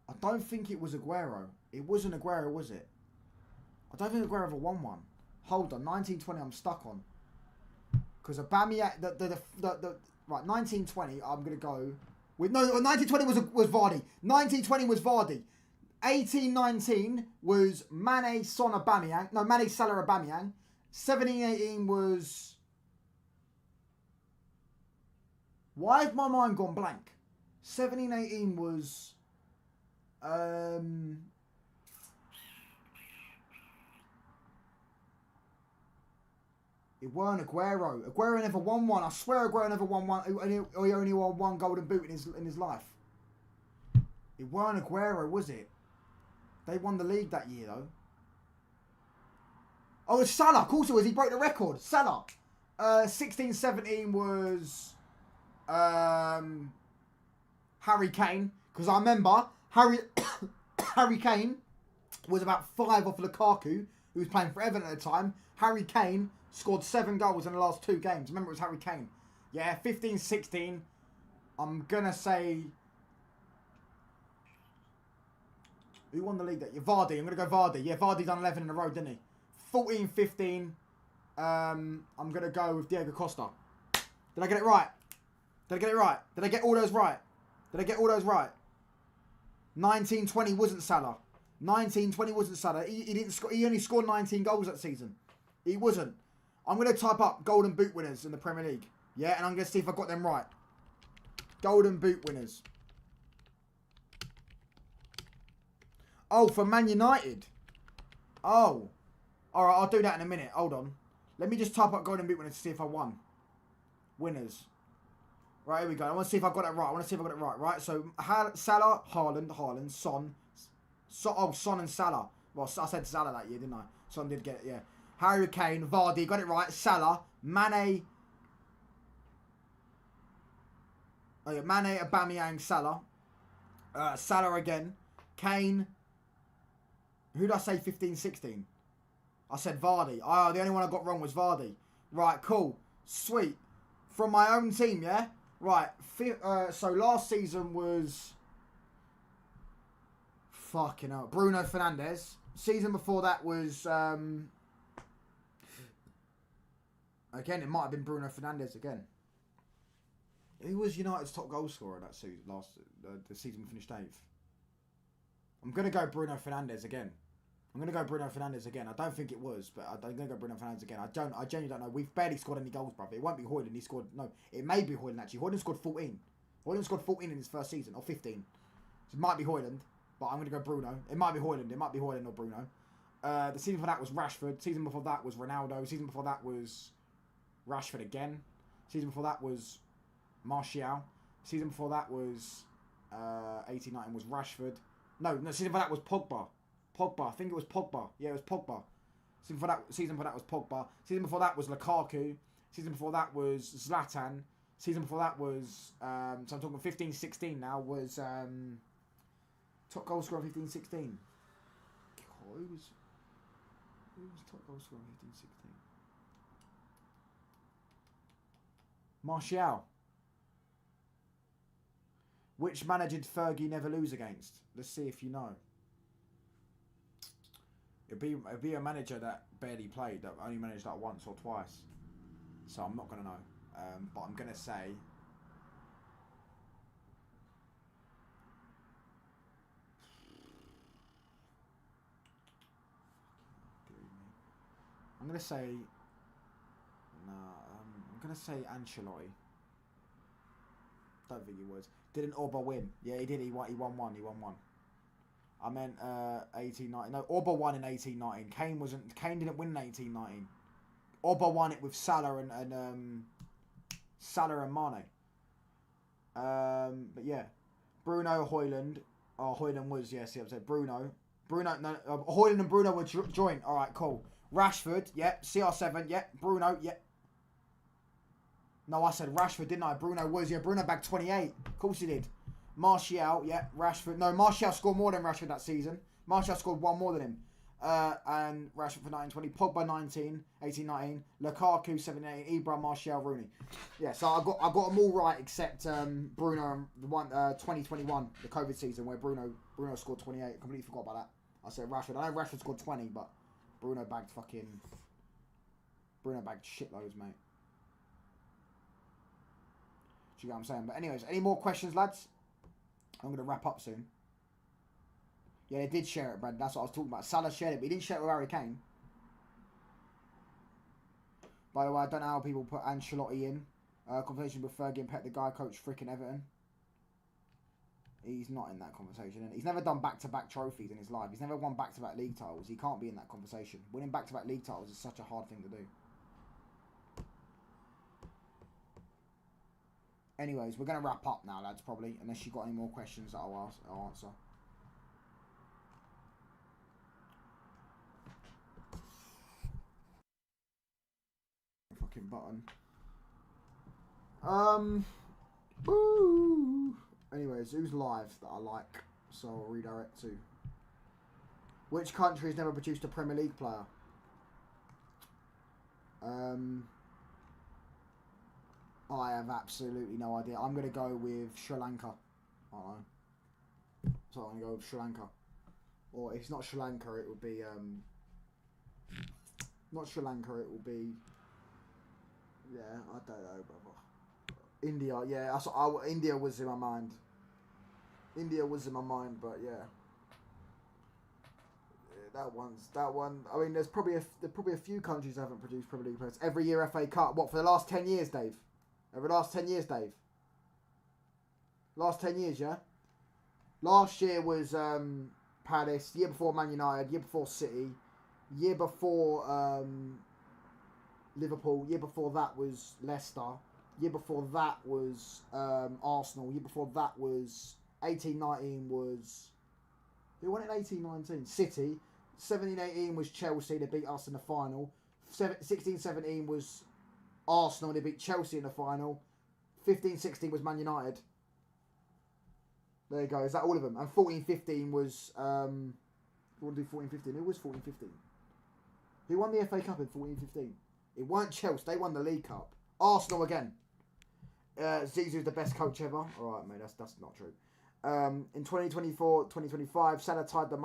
I don't think it was Aguero. It wasn't Aguero, was it? I don't think Aguero ever won one. Hold on. 1920 I'm stuck on. Because Aubameyang... Right, 1920 I'm going to go... No, 1920 was Vardy. 1920 was Vardy. 1819 was Mane, Son, Aubameyang. No, Mane, Salah, Aubameyang. 1718 was... Why has my mind gone blank? 1718 was... It weren't Aguero. Aguero never won one. I swear Aguero never won one. He only won one golden boot in his life. It weren't Aguero, was it? They won the league that year, though. Oh, it's Salah. Of course it was. He broke the record. Salah. 16-17 was Harry Kane. Because I remember Harry Kane was about 5 off Lukaku, who was playing for Everton at the time. Harry Kane scored 7 goals in the last 2 games. Remember, it was Harry Kane. Yeah, 15-16. I'm going to say... Who won the league that year? Vardy. I'm going to go Vardy. Yeah, Vardy done 11 in a row, didn't he? 14-15. I'm going to go with Diego Costa. Did I get it right? Did I get all those right? 1920 wasn't Salah. He didn't score. He only scored 19 goals that season. He wasn't. I'm going to type up Golden Boot winners in the Premier League. Yeah, and I'm going to see if I got them right. Golden Boot winners. Oh, for Man United. Oh. Alright, I'll do that in a minute. Hold on. Let me just type up Golden Boot winners to see if I won. Winners. Right, here we go. I want to see if I got it right. Right, so Salah, Haaland, Son. Son and Salah. Well, I said Salah that year, didn't I? Son did get it, yeah. Harry Kane, Vardy, got it right. Salah, Mane. Oh yeah, Mane, Aubameyang, Salah. Salah again. Kane. Who did I say 15, 16? I said Vardy. Oh, the only one I got wrong was Vardy. Right, cool. Sweet. From my own team, yeah? Right. So last season was... Fucking hell. Bruno Fernandes. Season before that was... Again, it might have been Bruno Fernandes again. Who was United's top goal scorer that season? The season we finished 8th. I'm going to go Bruno Fernandes again. I don't think it was, but I'm going to go Bruno Fernandes again. I genuinely don't know. We've barely scored any goals, brother. It won't be Hojlund. He scored... No, it may be Hojlund, actually. Hojlund scored 14. Hojlund scored 14 in his first season, or 15. So it might be Hojlund, but I'm going to go Bruno. It might be Hojlund. Or Bruno. The season before that was Rashford. Season before that was Ronaldo. Season before that was Rashford again. Season before that was Martial. Season before that was 18-19 was Rashford. No, season before that was Pogba. I think it was Pogba. Yeah, it was Pogba. Season before that was Pogba. Season before that was Lukaku. Season before that was Zlatan. Season before that was so I'm talking 15-16 now was top goal scorer 15-16. Who was top goal scorer 15-16? Martial. Which manager did Fergie never lose against? Let's see if you know. It'd be a manager that barely played, that only managed like once or twice. So I'm not going to know. But I'm going to say... I'm going to say... No, I'm going to say Ancelotti. Don't think he was. Didn't Orba win? Yeah, he did. He won one. I meant 18-19. No, Orba won in 18-19. Kane didn't win in 18-19. Orba won it with Salah and Mane. But yeah, Bruno, Hojlund. Oh, Hojlund was, yes, yeah, I said Bruno. No, Hojlund and Bruno were joint. All right, cool. Rashford, yep. CR7, yep. Bruno, yep. No, I said Rashford, didn't I? Bruno was, yeah. Bruno bagged 28. Of course he did. Martial, yeah. Rashford. No, Martial scored more than Rashford that season. Martial scored one more than him. And Rashford for 19-20. Pogba 19, 18-19. Lukaku 17-18. Ibra, Martial, Rooney. Yeah, so I got them all right except Bruno, the one 2021, the COVID season where Bruno scored 28. Completely forgot about that. I said Rashford. I know Rashford scored 20, but Bruno bagged shitloads, mate. Do you get what I'm saying? But anyways, any more questions, lads? I'm going to wrap up soon. Yeah, they did share it, Brad. That's what I was talking about. Salah shared it, but he didn't share it with Harry Kane. By the way, I don't know how people put Ancelotti in. Conversation with Fergie and Pep, the guy coach freaking Everton. He's not in that conversation. And he's never done back-to-back trophies in his life. He's never won back-to-back league titles. He can't be in that conversation. Winning back-to-back league titles is such a hard thing to do. Anyways, we're going to wrap up now, lads, probably. Unless you've got any more questions that I'll answer. Fucking button. Ooh. Anyways, who's live that I like? So I'll redirect to. Which country has never produced a Premier League player? I have absolutely no idea. I'm going to go with Sri Lanka. I don't know. So I'm going to go with Sri Lanka. Or if it's not Sri Lanka, it would be... not Sri Lanka, it will be... Yeah, I don't know, brother. India, yeah. India was in my mind. But yeah. That one. I mean, there's probably a few countries that haven't produced Premier League players. Every year FA Cup. What, for the last 10 years, Dave? Over the last 10 years, Dave? Last 10 years, yeah? Last year was Palace. Year before Man United. Year before City. Year before Liverpool. Year before that was Leicester. Year before that was Arsenal. Year before that was 18-19 was... Who won it 18-19? City. 17-18 was Chelsea. They beat us in the final. 16-17 was Arsenal. They beat Chelsea in the final. 15-16 was Man United. There you go. Is that all of them? And 14-15 was... who want to do 14-15? Who was 14-15? Who won the FA Cup in 14-15? It weren't Chelsea. They won the League Cup. Arsenal again. Zizou's the best coach ever. All right, mate. That's not true. In 2024-2025, Salah tied the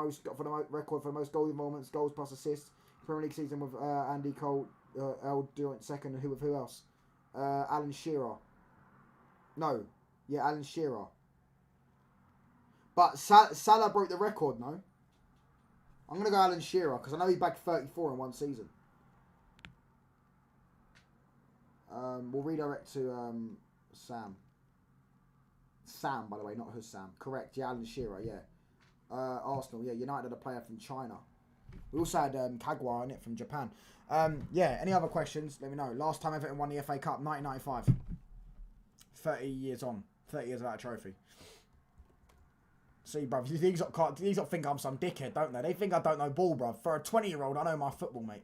record for the most goal involvements, goals plus assists. Premier League season with Andy Cole, El Durant second, and who else? Alan Shearer. No, yeah, Alan Shearer. But Salah broke the record, no? I'm gonna go Alan Shearer because I know he bagged 34 in one season. We'll redirect to Sam. Sam, by the way, not Hussam. Correct, yeah, Alan Shearer, yeah. Arsenal, yeah, United had a player from China. We also had Kagwa in it from Japan. Yeah, any other questions? Let me know. Last time Everton won the FA Cup, 1995. 30 years on. 30 years without a trophy. See, bruv, these lot think I'm some dickhead, don't they? They think I don't know ball, bruv. For a 20-year-old, I know my football, mate.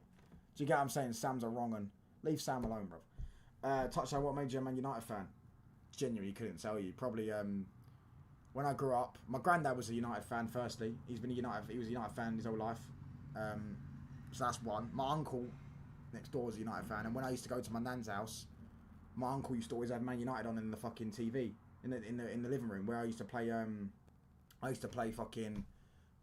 Do you get what I'm saying? Sam's a wrong un. Leave Sam alone, bruv. Touchdown, what made you a Man United fan? Genuinely couldn't tell you. Probably when I grew up, my granddad was a United fan. Firstly, he was a United fan his whole life. So that's one. My uncle next door was a United fan, and when I used to go to my nan's house, my uncle used to always have Man United on in the fucking TV in the living room where I used to play. I used to play fucking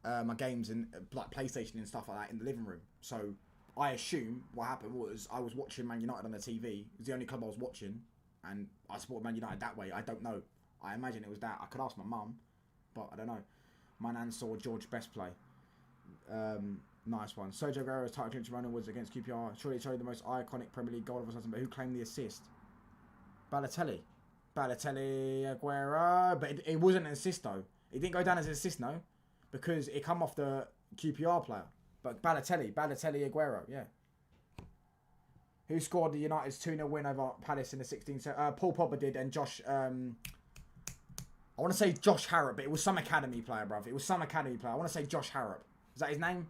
my games and like PlayStation and stuff like that in the living room. So I assume what happened was I was watching Man United on the TV. It was the only club I was watching. And I supported Man United that way. I don't know. I imagine it was that. I could ask my mum, but I don't know. My nan saw George Best play. Nice one. Sergio Aguero's title clinch run was against QPR. Surely the most iconic Premier League goal of all time. But who claimed the assist? Balotelli, Aguero. But it wasn't an assist though. It didn't go down as an assist, no, because it come off the QPR player. But Balotelli, Aguero, yeah. Who scored the United's 2-0 win over Palace in the 16th? Paul Pogba did, and Josh... I want to say Josh Harrop, but it was some academy player, bruv. It was some academy player. I want to say Josh Harrop. Is that his name?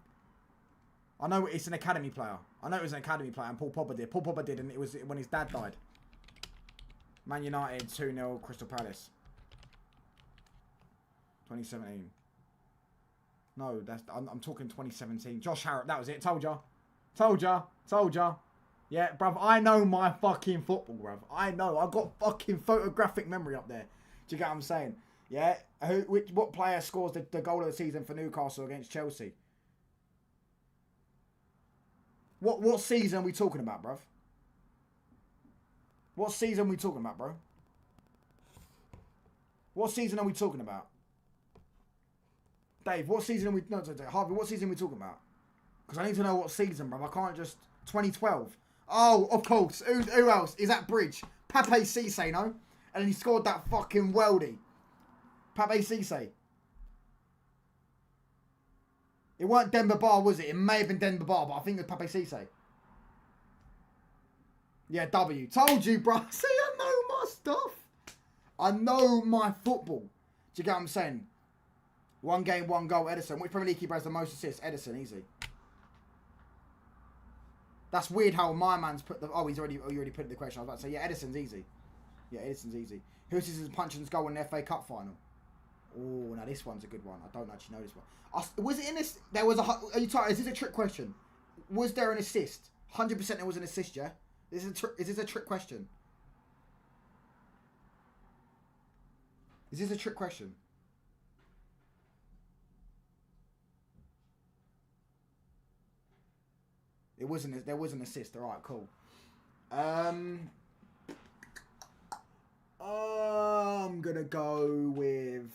I know it's an academy player. I know it was an academy player, and Paul Pogba did. Paul Pogba did, and it was when his dad died. Man United 2-0 Crystal Palace. 2017. No, I'm talking 2017. Josh Harrop, that was it. Told ya. Yeah, bruv, I know my fucking football, bruv. I know. I've got fucking photographic memory up there. Do you get what I'm saying? Yeah? What player scores the goal of the season for Newcastle against Chelsea? What season are we talking about, bruv? What season are we talking about, bro? What season are we talking about? Dave, what season are we... No, Harvey, what season are we talking about? Because I need to know what season, bruv. I can't just... 2012. Oh, of course. Who else? Is that Bridge? Pape Cisse, no? And then he scored that fucking worldie. Pape Cisse. It weren't Denver Bar, was it? It may have been Denver Bar, but I think it was Pape Cisse. Yeah, W. Told you, bro. See, I know my stuff. I know my football. Do you get what I'm saying? One game, one goal, Edison. Which Premier League keeper has the most assists? Edison, easy. That's weird how my man's put the... Oh, you already put the question. I was about to say, yeah, Edison's easy. Yeah, Edison's easy. Who's his punch and goal in the FA Cup final? Oh, now this one's a good one. I don't actually know this one. Was it in this... There was a... Are you tired? Is this a trick question? Was there an assist? 100% there was an assist, yeah? Is this a trick question? Is this a trick question? It wasn't. There was an assist. All right, cool. I'm gonna go with...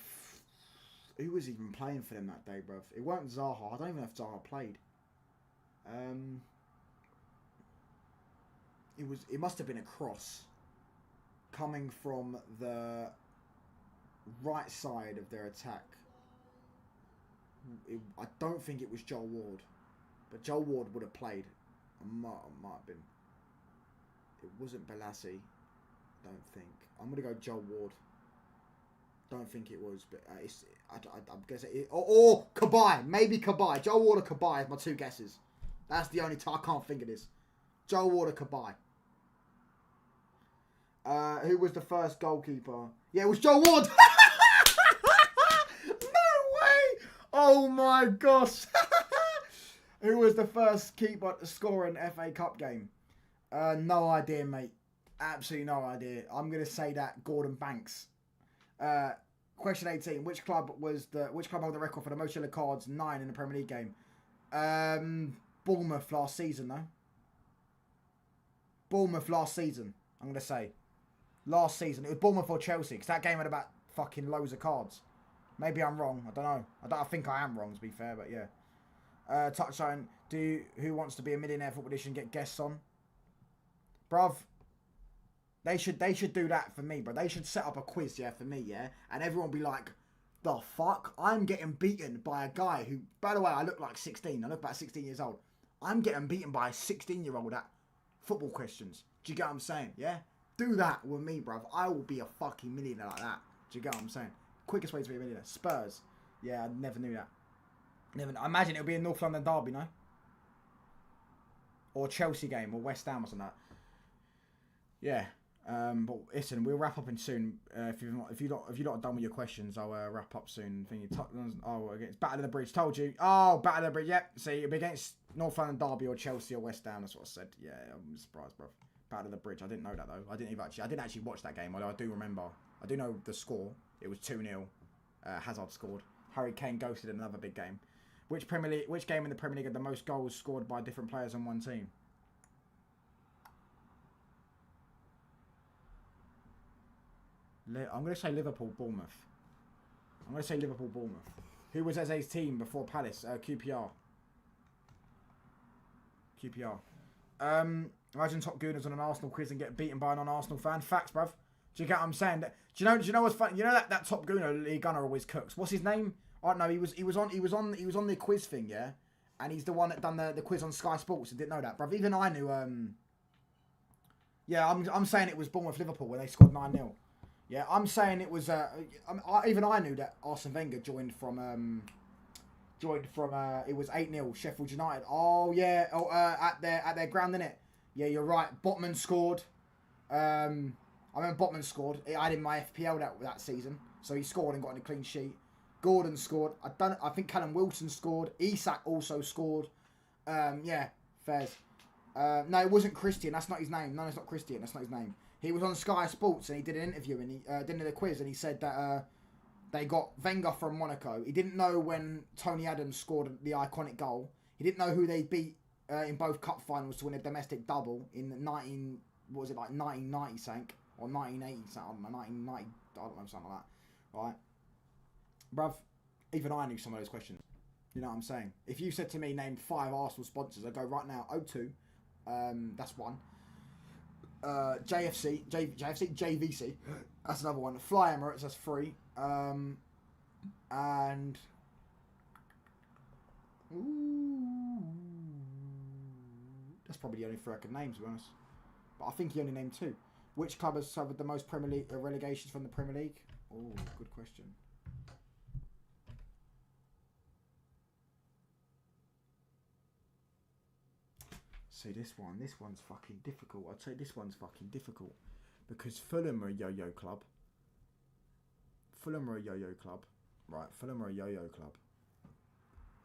Who was even playing for them that day, bruv? It weren't Zaha. I don't even know if Zaha played. It must have been a cross coming from the right side of their attack. I don't think it was Joel Ward, but Joel Ward would have played. Might have been. It wasn't Balassi. don't think. I'm gonna go Joe Ward. Don't think it was, but I'm guessing it. Or Cabaye, maybe Cabaye. Joe Ward or Cabaye is my two guesses. That's the only time I can't think of this. Joe Ward or Cabaye. Who was the first goalkeeper? Yeah, it was Joe Ward. No way! Oh my gosh! Who was the first keeper to score an FA Cup game? No idea, mate. Absolutely no idea. I'm gonna say that Gordon Banks. Question 18. Which club held the record for the most yellow cards? 9 in the Premier League game. Bournemouth last season, though. Bournemouth last season. I'm gonna say last season. It was Bournemouth or Chelsea because that game had about fucking loads of cards. Maybe I'm wrong. I don't know. I think I am wrong to be fair, but yeah. Touchline. Who wants to be a millionaire football edition? Get guests on, bruv. They should do that for me, bro. They should set up a quiz, yeah, for me, yeah? And everyone be like, the fuck? I'm getting beaten by a guy who, by the way, I look like 16. I look about 16 years old. I'm getting beaten by a 16-year-old at football questions. Do you get what I'm saying, yeah? Do that with me, bruv. I will be a fucking millionaire like that. Do you get what I'm saying? Quickest way to be a millionaire. Spurs. Yeah, I never knew that. I imagine it'll be a North London derby, no? Or Chelsea game, or West Ham or something like that. Yeah. But listen, we'll wrap up in soon. If you're not done with your questions, I'll wrap up soon. Against Battle of the Bridge. Told you. Oh, Battle of the Bridge. Yep. See, it'll be against North London derby or Chelsea or West Ham. That's what I said. Yeah, I'm surprised, bro. Battle of the Bridge. I didn't know that though. I didn't actually watch that game. Although I do remember. I do know the score. It was 2-0. Hazard scored. Harry Kane ghosted in another big game. Which game in the Premier League had the most goals scored by different players on one team? I'm going to say Liverpool-Bournemouth. Who was Eze's team before Palace? QPR. Imagine Top Gooners on an Arsenal quiz and get beaten by a non-Arsenal fan. Facts, bruv. Do you get what I'm saying? Do you know what's funny? You know that Top Gooner Lee Gunner always cooks. What's his name? I don't know. He was on the quiz thing, yeah. And he's the one that done the quiz on Sky Sports. I didn't know that, bruv. Even I knew. Yeah, I'm saying it was Bournemouth Liverpool when they scored 9-0. Yeah, I'm saying it was. Even I knew that Arsene Wenger joined from. It was 8-0 Sheffield United. Oh yeah. At their ground, innit? Yeah, you're right. Botman scored. I remember Botman scored. I had in my FPL that season, so he scored and got in a clean sheet. Gordon scored. I think Callum Wilson scored. Isak also scored. Yeah, fairs. No, it wasn't Christian. That's not his name. No, it's not Christian. That's not his name. He was on Sky Sports and he did an interview and he did a quiz and he said that they got Wenger from Monaco. He didn't know when Tony Adams scored the iconic goal. He didn't know who they beat in both cup finals to win a domestic double in 1990 something or 1980 something, 1990, I don't know, something like that, right? Bruv, even I knew some of those questions. You know what I'm saying? If you said to me, name 5 Arsenal sponsors, I'd go right now, O2, that's one. JVC, that's another one. Fly Emirates, that's 3. And that's probably the only 3 I could name, to be honest. But I think he only named 2. Which club has suffered the most Premier League relegations from the Premier League? Oh, good question. See, this one's fucking difficult. I'd say this one's fucking difficult. Because Fulham are a yo-yo club. Right, Fulham are a yo-yo club.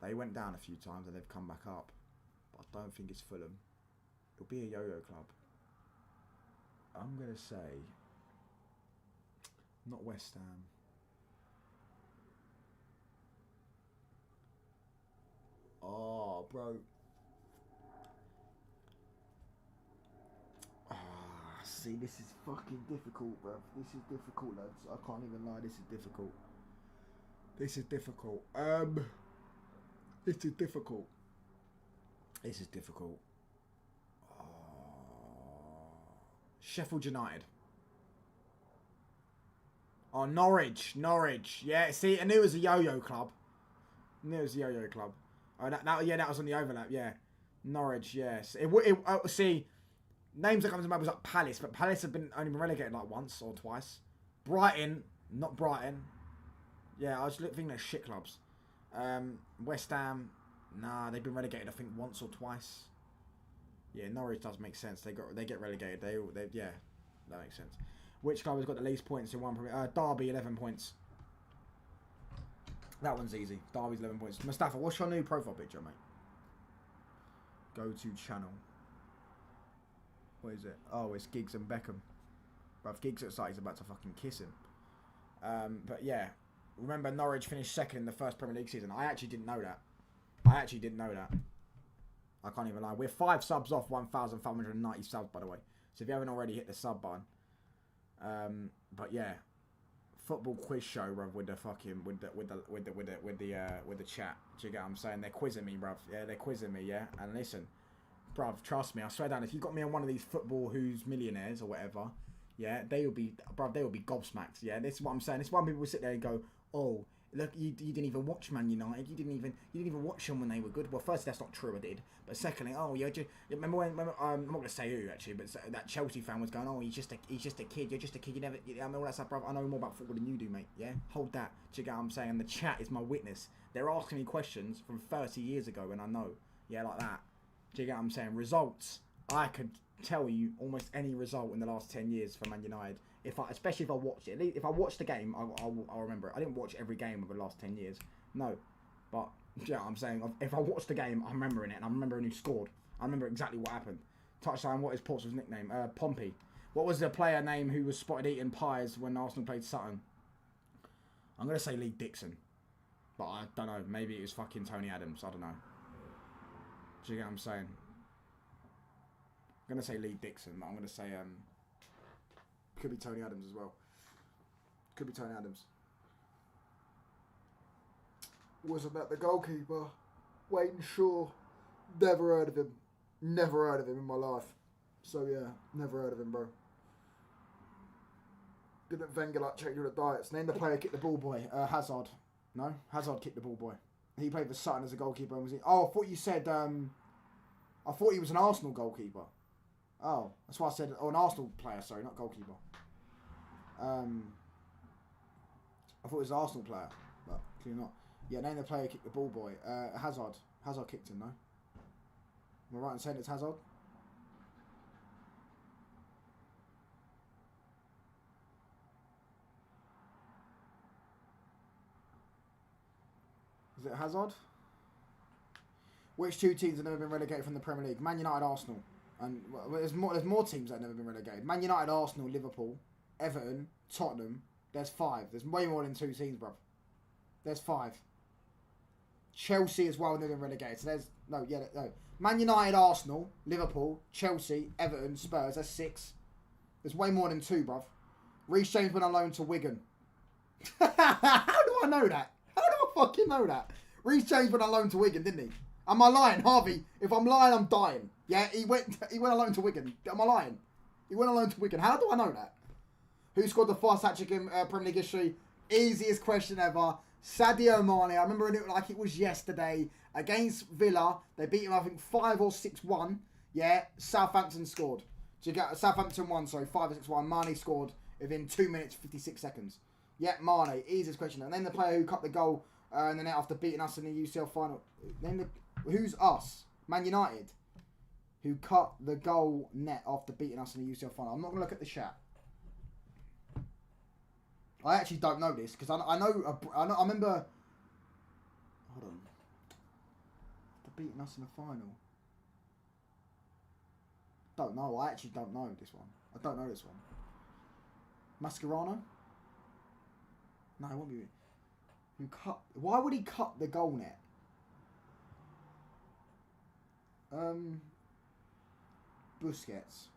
They went down a few times and they've come back up. But I don't think it's Fulham. It'll be a yo-yo club. I'm going to say... not West Ham. Oh, bro. See, this is fucking difficult, bro. This is difficult, lads. I can't even lie. This is difficult. Sheffield United. Oh, Norwich. Yeah, see, I knew it was a yo-yo club. Oh, that was on the overlap, yeah. Norwich, yes. See, Names that come to mind was like Palace, but Palace have only been relegated like once or twice. Brighton, not Brighton. Yeah, I was thinking they're shit clubs. West Ham, nah, they've been relegated I think once or twice. Yeah, Norwich does make sense. They get relegated. They yeah, that makes sense. Which club has got the least points in one Premier? Derby, 11 points. That one's easy. Derby's 11 points. Mustafa, what's your new profile picture, mate? Go to channel. What is it? Oh, it's Giggs and Beckham. Bruv, Giggs looks like he's about to fucking kiss him. But yeah, remember Norwich finished second in the first Premier League season. I actually didn't know that. I can't even lie. We're 5 subs off 1,590 subs, by the way. So if you haven't already, hit the sub button. But yeah, football quiz show, bruv, with the fucking with the chat. Do you get what I'm saying? They're quizzing me, bruv. Yeah, they're quizzing me. Yeah, and listen, bruv, trust me. I swear down. If you got me on one of these football who's millionaires or whatever, yeah, they will be, bruv. They will be gobsmacked. Yeah, this is what I'm saying. This is why people will sit there and go, oh. Look, you didn't even watch Man United. You didn't even watch them when they were good. Well, first, that's not true. I did. But secondly, oh, you remember when I'm not gonna say who actually, but that Chelsea fan was going, oh, he's just a kid. You're just a kid. You never. I mean, all that stuff, bro. I know more about football than you do, mate. Yeah, hold that. Do you get what I'm saying? And the chat is my witness. They're asking me questions from 30 years ago, and I know. Yeah, like that. Do you get what I'm saying? Results. I could tell you almost any result in the last 10 years for Man United. Especially if I watched it. If I watched the game, I'll remember it. I didn't watch every game of the last 10 years. No. But, you know what I'm saying? If I watched the game, I'm remembering it. And I'm remembering who scored. I remember exactly what happened. Touchline, what is Portsmouth's nickname? Pompey. What was the player name who was spotted eating pies when Arsenal played Sutton? I'm going to say Lee Dixon. But I don't know. Maybe it was fucking Tony Adams. I don't know. Do you get what I'm saying? I'm going to say Lee Dixon, but I'm going to say... Could be Tony Adams as well. Could be Tony Adams. Wasn't that the goalkeeper? Wayne Shaw. Never heard of him. Never heard of him in my life. So yeah, never heard of him, bro. Didn't Wenger like check the diets? Name the player kicked the ball boy. Hazard. No? Hazard kicked the ball boy. He played for Sutton as a goalkeeper. Was he? Oh, I thought you said... I thought he was an Arsenal goalkeeper. Oh, that's why I said... Oh, an Arsenal player, sorry, not goalkeeper. I thought it was an Arsenal player, but clearly not. Yeah, name the player kicked the ball boy. Hazard. Hazard kicked him, no? Am I right in saying it's Hazard? Is it Hazard? Which two teams have never been relegated from the Premier League? Man United, Arsenal. And well, there's more teams that have never been relegated. Man United, Arsenal, Liverpool, Everton, Tottenham. There's 5. There's way more than 2 teams, bruv. There's 5. Chelsea as well, they've been relegated. So there's no. Man United, Arsenal, Liverpool, Chelsea, Everton, Spurs. That's 6. There's way more than 2, bruv. Reece James went on loan to Wigan. How do I know that? How do I fucking know that? Reece James went on loan to Wigan, didn't he? Am I lying, Harvey? If I'm lying, I'm dying. Yeah, he went on loan to Wigan. Am I lying? He went on loan to Wigan. How do I know that? Who scored the first hat-trick in Premier League history? Easiest question ever. Sadio Mane. I remember it like it was yesterday. Against Villa. They beat him, I think, 5 or 6-1. Yeah, Southampton scored. Southampton won, sorry, 5 or 6-1. Mane scored within 2 minutes, 56 seconds. Yeah, Mane. Easiest question. And then the player who cut the goal in the net after beating us in the UCL final. Who's us? Man United. Who cut the goal net after beating us in the UCL final. I'm not going to look at the chat. I actually don't know this because I remember. Hold on. After beating us in the final. Don't know. I actually don't know this one. I don't know this one. Mascherano? No, it won't be. Who cut? Why would he cut the goal net? Busquets.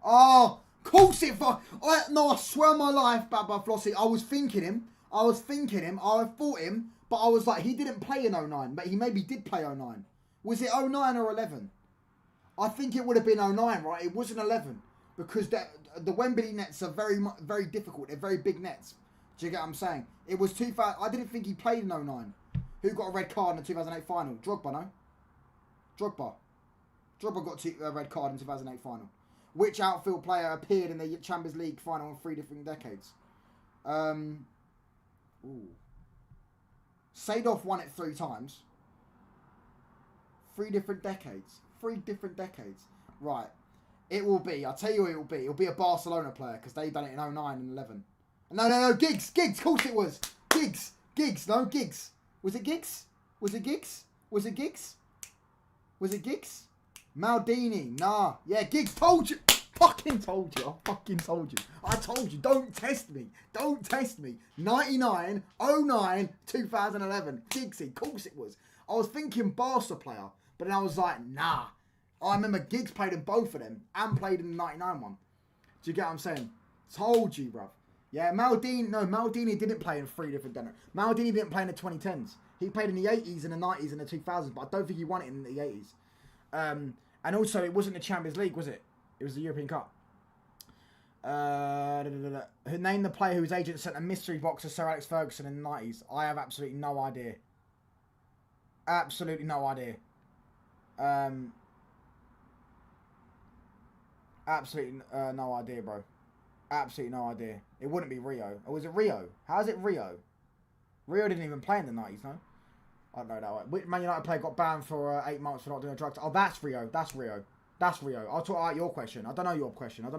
Oh, of course it. I swear on my life, Baba Flossie, I was thinking him. I thought him, but I was like, he didn't play in 09, but he maybe did play 09. Was it 09 or 11? I think it would have been 09, right? It wasn't 11 because the Wembley nets are very difficult. They're very big nets. Do you get what I'm saying? It was 2000. I didn't think he played in 09. Who got a red card in the 2008 final? Drogba, no? Drogba got a red card in 2008 final. Which outfield player appeared in the Champions League final in 3 different decades? Seedorf won it 3 times. 3 different decades. 3 different decades. Right. It will be. I'll tell you who it will be. It'll be a Barcelona player because they've done it in 09 and 11. No. Giggs. Of course it was. Giggs. No, Giggs. Was it Giggs? Maldini. Nah. Yeah, Giggs. Told you. I told you. Don't test me. 99, 09, 2011. Giggsy. Of course it was. I was thinking Barca player, but then I was like, nah. I remember Giggs played in both of them and played in the 99 one. Do you get what I'm saying? Told you, bruv. Yeah, Maldini didn't play in 3 different dinners. Maldini didn't play in the 2010s. He played in the 80s and the 90s and the 2000s, but I don't think he won it in the 80s. And also, it wasn't the Champions League, was it? It was the European Cup. Who named the player whose agent sent a mystery box to Sir Alex Ferguson in the 90s? I have absolutely no idea. Absolutely no idea. Absolutely no idea, bro. Absolutely no idea. It wouldn't be Rio. Or was it Rio? How is it Rio? Rio didn't even play in the 90s, no? I don't know that one. Which Man United player got banned for 8 months for not doing a drug test? Oh, that's Rio. I'll talk about your question. I don't know your question. The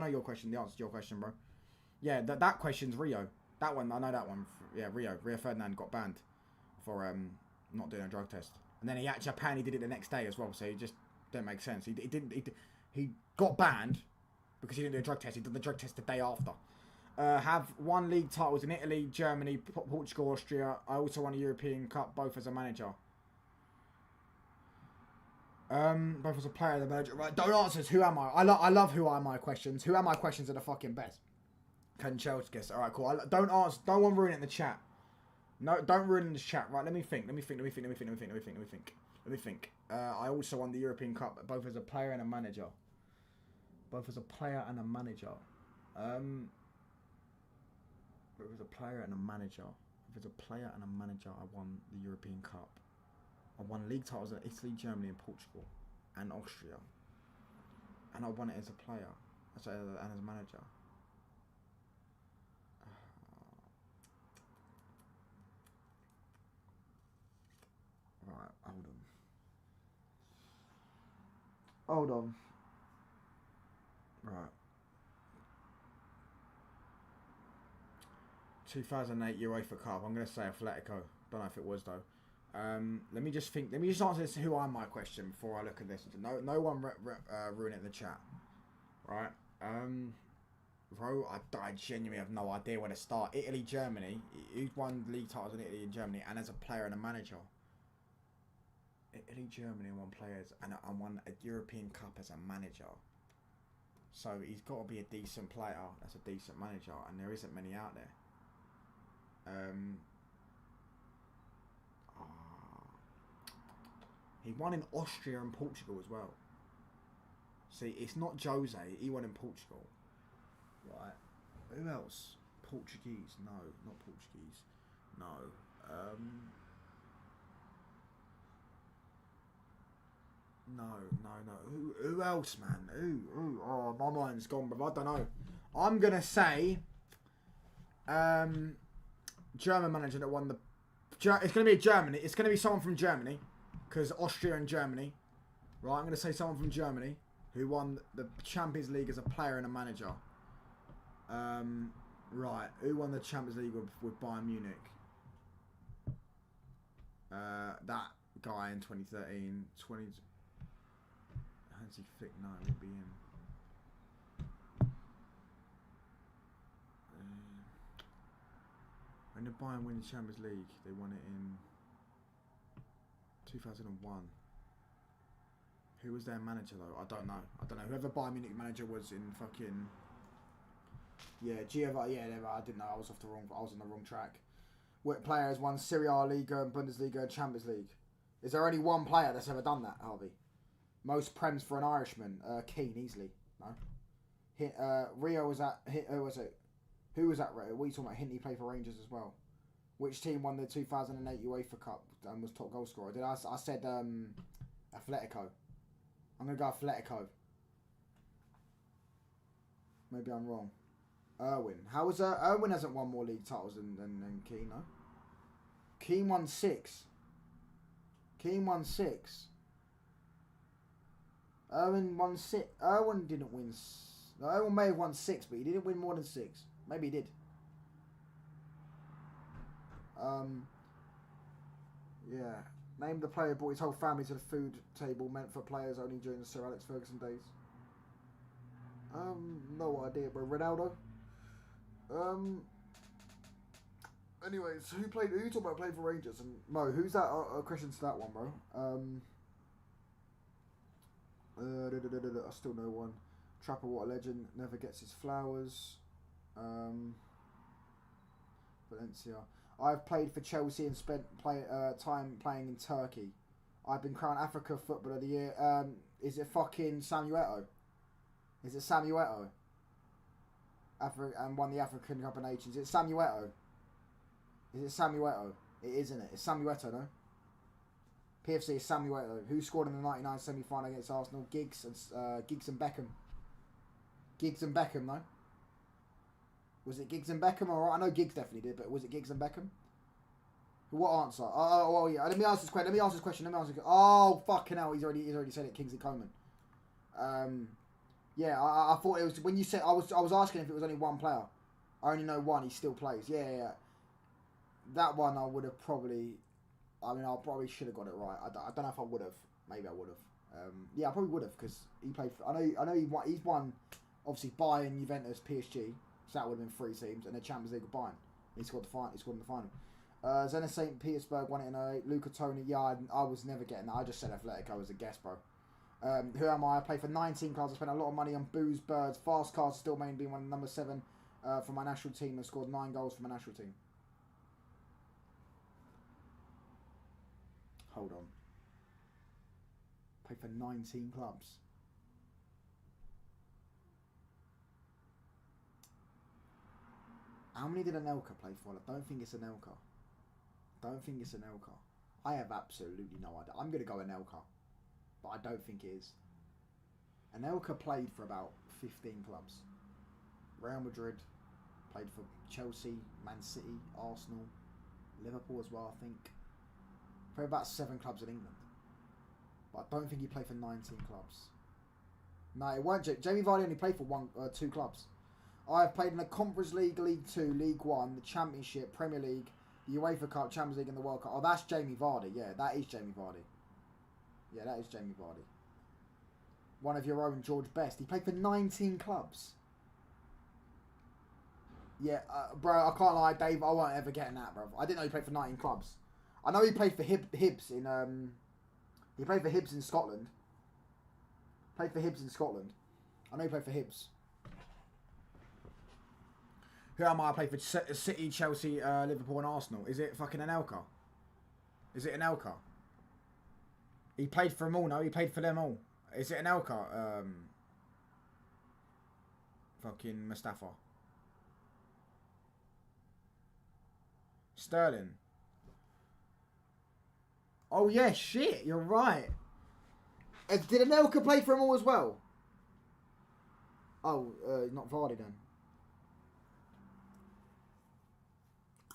answer to your question, bro. Yeah, that question's Rio. That one, I know that one. Yeah, Rio. Rio Ferdinand got banned for not doing a drug test. And then he actually apparently did it the next day as well, so it just didn't make sense. He got banned because he didn't do a drug test. He did the drug test the day after. Have won league titles in Italy, Germany, Portugal, Austria. I also won a European Cup, both as a manager. Both as a player and a manager. Right, don't answer this. Who am I? I love who am I questions. Who am I questions are the fucking best. Can Chelsea guess? Alright, cool. Don't answer. Don't want to ruin it in the chat. No, don't ruin it in the chat. Right, let me think. I also won the European Cup, both as a player and a manager. Both as a player and a manager. I won the European Cup. I won league titles in Italy, Germany, and Portugal, and Austria. And I won it as a player, and as a manager. Right, hold on. Right. 2008 UEFA Cup. I'm going to say Atletico. Don't know if it was though. Let me just think. Let me just answer this. Who am I question before I look at this. No one ruin it in the chat. Right. Bro, I genuinely have no idea where to start. Italy, Germany. Who's won league titles in Italy and Germany, and as a player and a manager. Italy, Germany, won players, and I won a European Cup as a manager. So he's got to be a decent player. That's a decent manager, and there isn't many out there. He won in Austria and Portugal as well. See, it's not Jose. He won in Portugal. Right. Who else? Portuguese? No, not Portuguese. No. No. Who else, man? Who? Oh, my mind's gone, but I don't know. I'm gonna say, German manager that won the. It's gonna be Germany. It's gonna be someone from Germany, because Austria and Germany. Right. I'm gonna say someone from Germany who won the Champions League as a player and a manager. Right. Who won the Champions League with Bayern Munich? That guy in 2013, Hansi Flick, no, it would be him. When did Bayern win the Champions League? They won it in 2001. Who was their manager though? I don't know. Whoever Bayern Munich manager was in fucking... Yeah, Giovanni. Yeah, I didn't know. I was on the wrong track. What player has won Serie A, Liga, Bundesliga, Champions League? Is there only one player that's ever done that, Harvey? Most Prems for an Irishman. Keane, easily. No. Rio was at... Who was it? Who was that? What are you talking about? Hintney played for Rangers as well. Which team won the 2008 UEFA Cup and was top goal scorer? I said Atletico. I'm going to go Atletico. Maybe I'm wrong. Irwin. How was Irwin hasn't won more league titles than Keane, no? Keane won 6. Keane won 6. Irwin won 6. Irwin didn't win. No, Irwin may have won 6, but he didn't win more than 6. Maybe he did. Yeah. Name the player who brought his whole family to the food table meant for players only during the Sir Alex Ferguson days. No idea, bro. Ronaldo. Anyways, who you talking about playing for Rangers? And Mo, who's that? Question to that one, bro. I still know one. Trapper, what a legend. Never gets his flowers. Valencia. I've played for Chelsea and spent time playing in Turkey. I've been crowned Africa Footballer of the Year. Is it fucking Samuel? Is it Samuel? And won the African Cup of Nations. Is it Samuel? Is it Samuel? It is, isn't it? It's Samuel, no? PFC is Samuel. Who scored in the 99 semi-final against Arsenal? Giggs and Beckham. Giggs and Beckham, no? Was it Giggs and Beckham? Or I know Giggs definitely did, but was it Giggs and Beckham? What answer? Oh yeah. Let me ask this question. Oh fucking hell! He's already said it. Kingsley Coman. Yeah, I thought it was when you said I was asking if it was only one player. I only know one. He still plays. Yeah. That one I would have probably. I mean, I probably should have got it right. I don't know if I would have. Maybe I would have. Yeah, I probably would have because he played for. I know he's won. Obviously, Bayern, Juventus, PSG. So that would have been 3 teams, and the Champions League with Bayern. He scored in the final. Zenit St. Petersburg won it in 08. Luca Toni, yeah, I was never getting that. I just said Atletico as a guess, bro. Who am I? I play for 19 clubs. I spent a lot of money on booze, birds, fast cars. Still mainly being one number 7 for my national team and scored 9 goals for my national team. Hold on. Play for 19 clubs. How many did Anelka play for? I don't think it's Anelka. I have absolutely no idea. I'm going to go Anelka. But I don't think it is. Anelka played for about 15 clubs. Real Madrid. Played for Chelsea, Man City, Arsenal, Liverpool as well, I think. Played about 7 clubs in England. But I don't think he played for 19 clubs. No, it weren't. Jamie Vardy only played for 2 clubs. I have played in the Conference League, League 2, League 1, the Championship, Premier League, the UEFA Cup, Champions League and the World Cup. Oh, that's Jamie Vardy. Yeah, that is Jamie Vardy. One of your own, George Best. He played for 19 clubs. Yeah, bro, I can't lie, Dave. I won't ever get in that, bro. I didn't know he played for 19 clubs. I know he played for Hibs in... He played for Hibs in Scotland. I know he played for Hibs. Who am I? I play for City, Chelsea, Liverpool and Arsenal. Is it fucking Anelka? He played for them all, no? He played for them all. Is it Anelka? Fucking Mustafa. Sterling. Oh yeah, shit, you're right. Did Anelka play for them all as well? Oh, not Vardy then.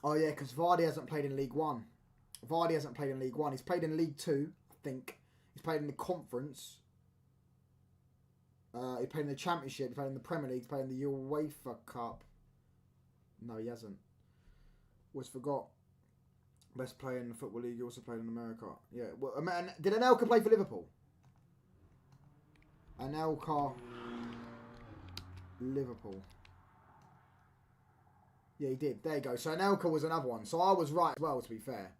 Oh yeah, because Vardy hasn't played in League 1. He's played in League 2, I think. He's played in the Conference. He played in the Championship. He played in the Premier League. He played in the UEFA Cup. No, he hasn't. Was forgot. Best player in the Football League. He also played in America. Yeah. Well, did Anelka play for Liverpool? Anelka. Liverpool. Yeah, he did. There you go. So Anelka was another one. So I was right as well, to be fair.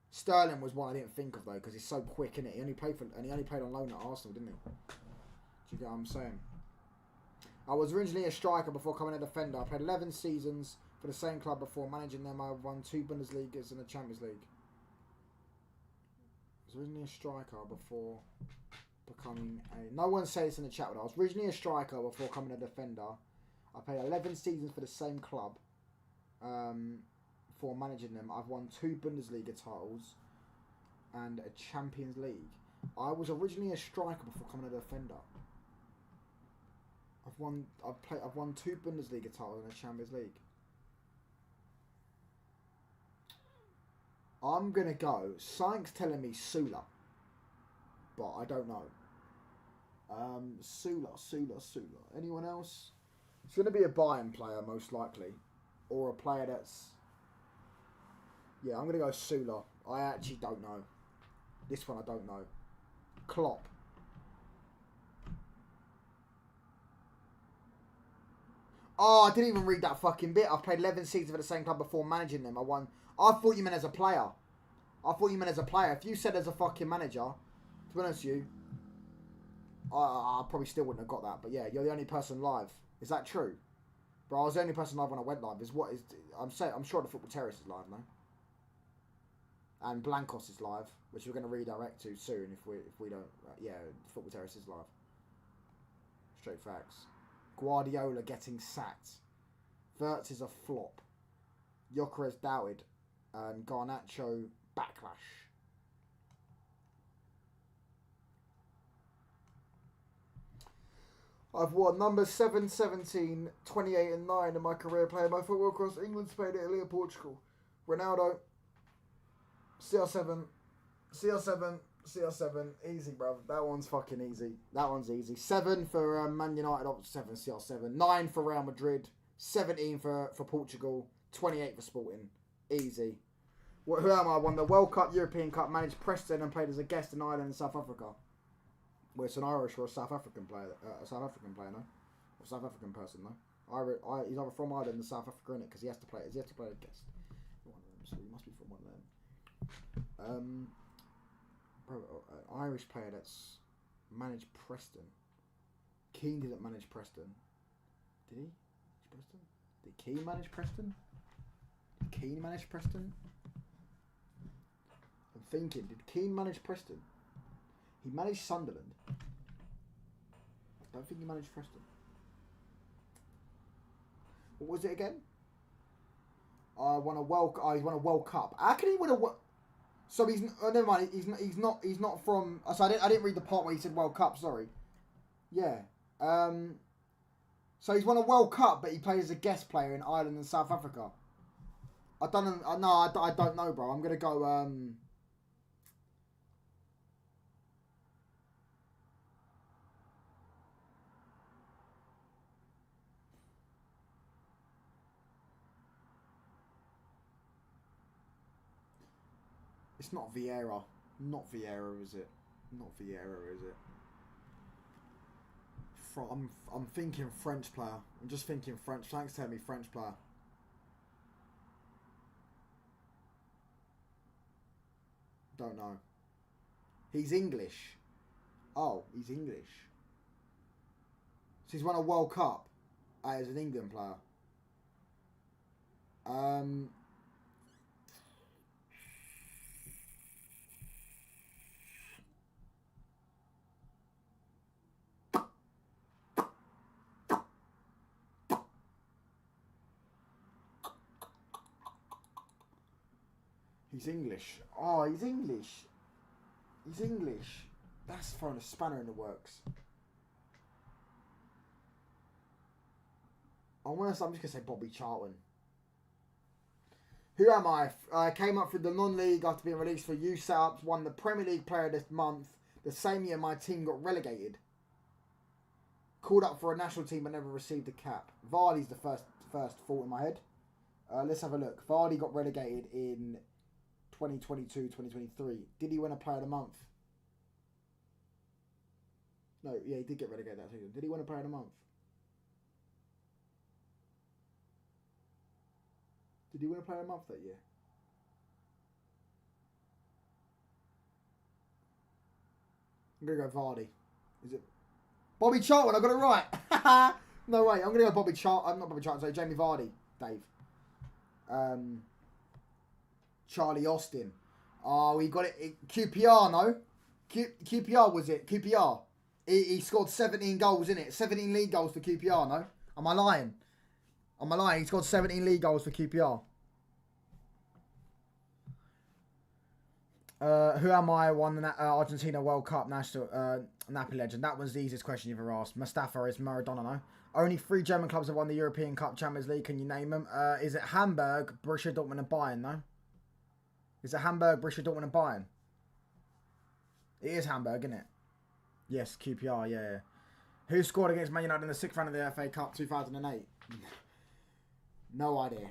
Sterling was one I didn't think of though, because he's so quick, innit? He only played on loan at Arsenal, didn't he? Do you get what I'm saying? I was originally a striker before becoming a defender. I played 11 seasons for the same club before managing them. I won 2 Bundesligas and the Champions League. I was originally a striker before becoming a... No one said this in the chat, but I was originally a striker before becoming a defender. I played 11 seasons for the same club for managing them. I've won 2 Bundesliga titles and a Champions League. I was originally a striker before becoming a defender. I've won 2 Bundesliga titles and a Champions League. I'm gonna go. Something's telling me Sula, but I don't know. Sula. Anyone else? It's gonna be a Bayern player most likely, or a player that's. Yeah, I'm gonna go Sula. I actually don't know. This one I don't know. Klopp. Oh, I didn't even read that fucking bit. I've played 11 seasons for the same club before managing them. I thought you meant as a player. If you said as a fucking manager, to be honest with you, I probably still wouldn't have got that. But yeah, you're the only person live. Is that true? Bro, I was the only person live when I went live. I'm sure the Football Terrace is live now. And Blancos is live, which we're going to redirect to soon if we don't. Yeah, Football Terrace is live. Straight facts. Guardiola getting sacked. Wirtz is a flop. Gyökeres doubted. And Garnacho backlash. I've won numbers 7, 17, 28 and 9 in my career playing my football across England, Spain, Italy and Portugal. Ronaldo. CR7. Easy, bro. That one's fucking easy. 7 for Man United, 7 CR7. 9 for Real Madrid. 17 for Portugal. 28 for Sporting. Easy. Who am I? I won the World Cup, European Cup, managed Preston and played as a guest in Ireland and South Africa. Well, it's an Irish or a South African player. No? Or South African person, no? He's either from Ireland or South Africa, innit? Because he has to play a guest. One of them, so he must be from one of them. Irish player that's managed Preston. Keane didn't manage Preston. Did he? Did Keane manage Preston? I'm thinking, did Keane manage Preston? He managed Sunderland. I don't think he managed Preston. What was it again? He's won a World Cup. How can he win a World? So he's never mind. He's not from. So I didn't read the part where he said World Cup. Sorry. Yeah. So he's won a World Cup, but he plays as a guest player in Ireland and South Africa. I don't know, bro. I'm gonna go. It's not Vieira. Not Vieira, is it? I'm thinking French player. I'm just thinking French. Thanks, tell me French player. Don't know. He's English. Oh, he's English. So he's won a World Cup as an England player. He's English. Oh, he's English. That's throwing a spanner in the works. I'm just going to say Bobby Charlton. Who am I? I came up through the non-league after being released for youth setups, won the Premier League Player this month. The same year my team got relegated. Called up for a national team but never received a cap. Vardy's the first thought in my head. Let's have a look. Vardy got relegated in 2022-2023. Did he win a Player of the Month? No, yeah, he did get relegated that season. Did he win a Player of the Month? Did he win a Player of the Month that year? I'm going to go Vardy. Is it? Bobby Charlton, I got it right. No way, I'm going to go Bobby Charlton. I'm not Bobby Charlton, sorry, Jamie Vardy, Dave. Charlie Austin. Oh, he got it. QPR, no? QPR was it? QPR. He scored 17 goals, innit? 17 league goals for QPR, no? Am I lying? He scored 17 league goals for QPR. Who am I? Won the Argentina World Cup national Napoli legend. That was the easiest question you've ever asked. Mustafa is Maradona. No? Only 3 German clubs have won the European Cup, Champions League. Can you name them? Is it Hamburg, Borussia Dortmund, and Bayern? No. Is it Hamburg, Borussia Dortmund, and Bayern? It is Hamburg, isn't it? Yes, QPR. Yeah. Who scored against Man United in the 6th round of the FA Cup 2008? No idea.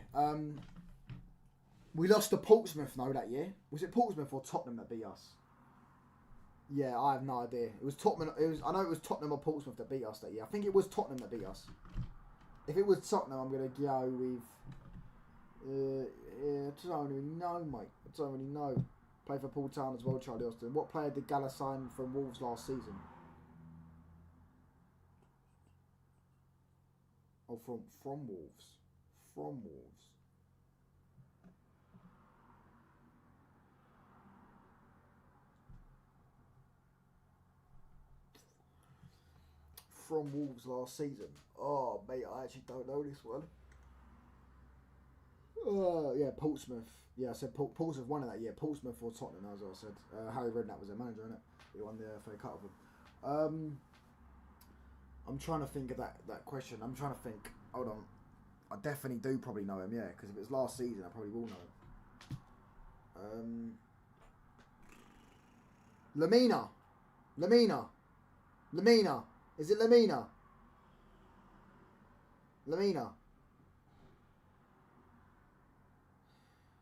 We lost to Portsmouth, that year. Was it Portsmouth or Tottenham that beat us? Yeah, I have no idea. It was Tottenham. I know it was Tottenham or Portsmouth that beat us that year. I think it was Tottenham that beat us. If it was Tottenham, I'm gonna go with. I don't really know, mate. I don't really know. Played for Paul Town as well, Charlie Austin. What player did Gala sign from Wolves last season? Oh, from Wolves. From Wolves. From Wolves last season. Oh, mate, I actually don't know this one. Yeah, Portsmouth. Yeah, I said Portsmouth won it that year. Portsmouth or Tottenham, as I said. Harry Redknapp was their manager, innit? He won the FA Cup with them. I'm trying to think of that question. I'm trying to think. Hold on. I definitely do probably know him, yeah, because if it was last season, I probably will know him. Lamina. Is it Lamina?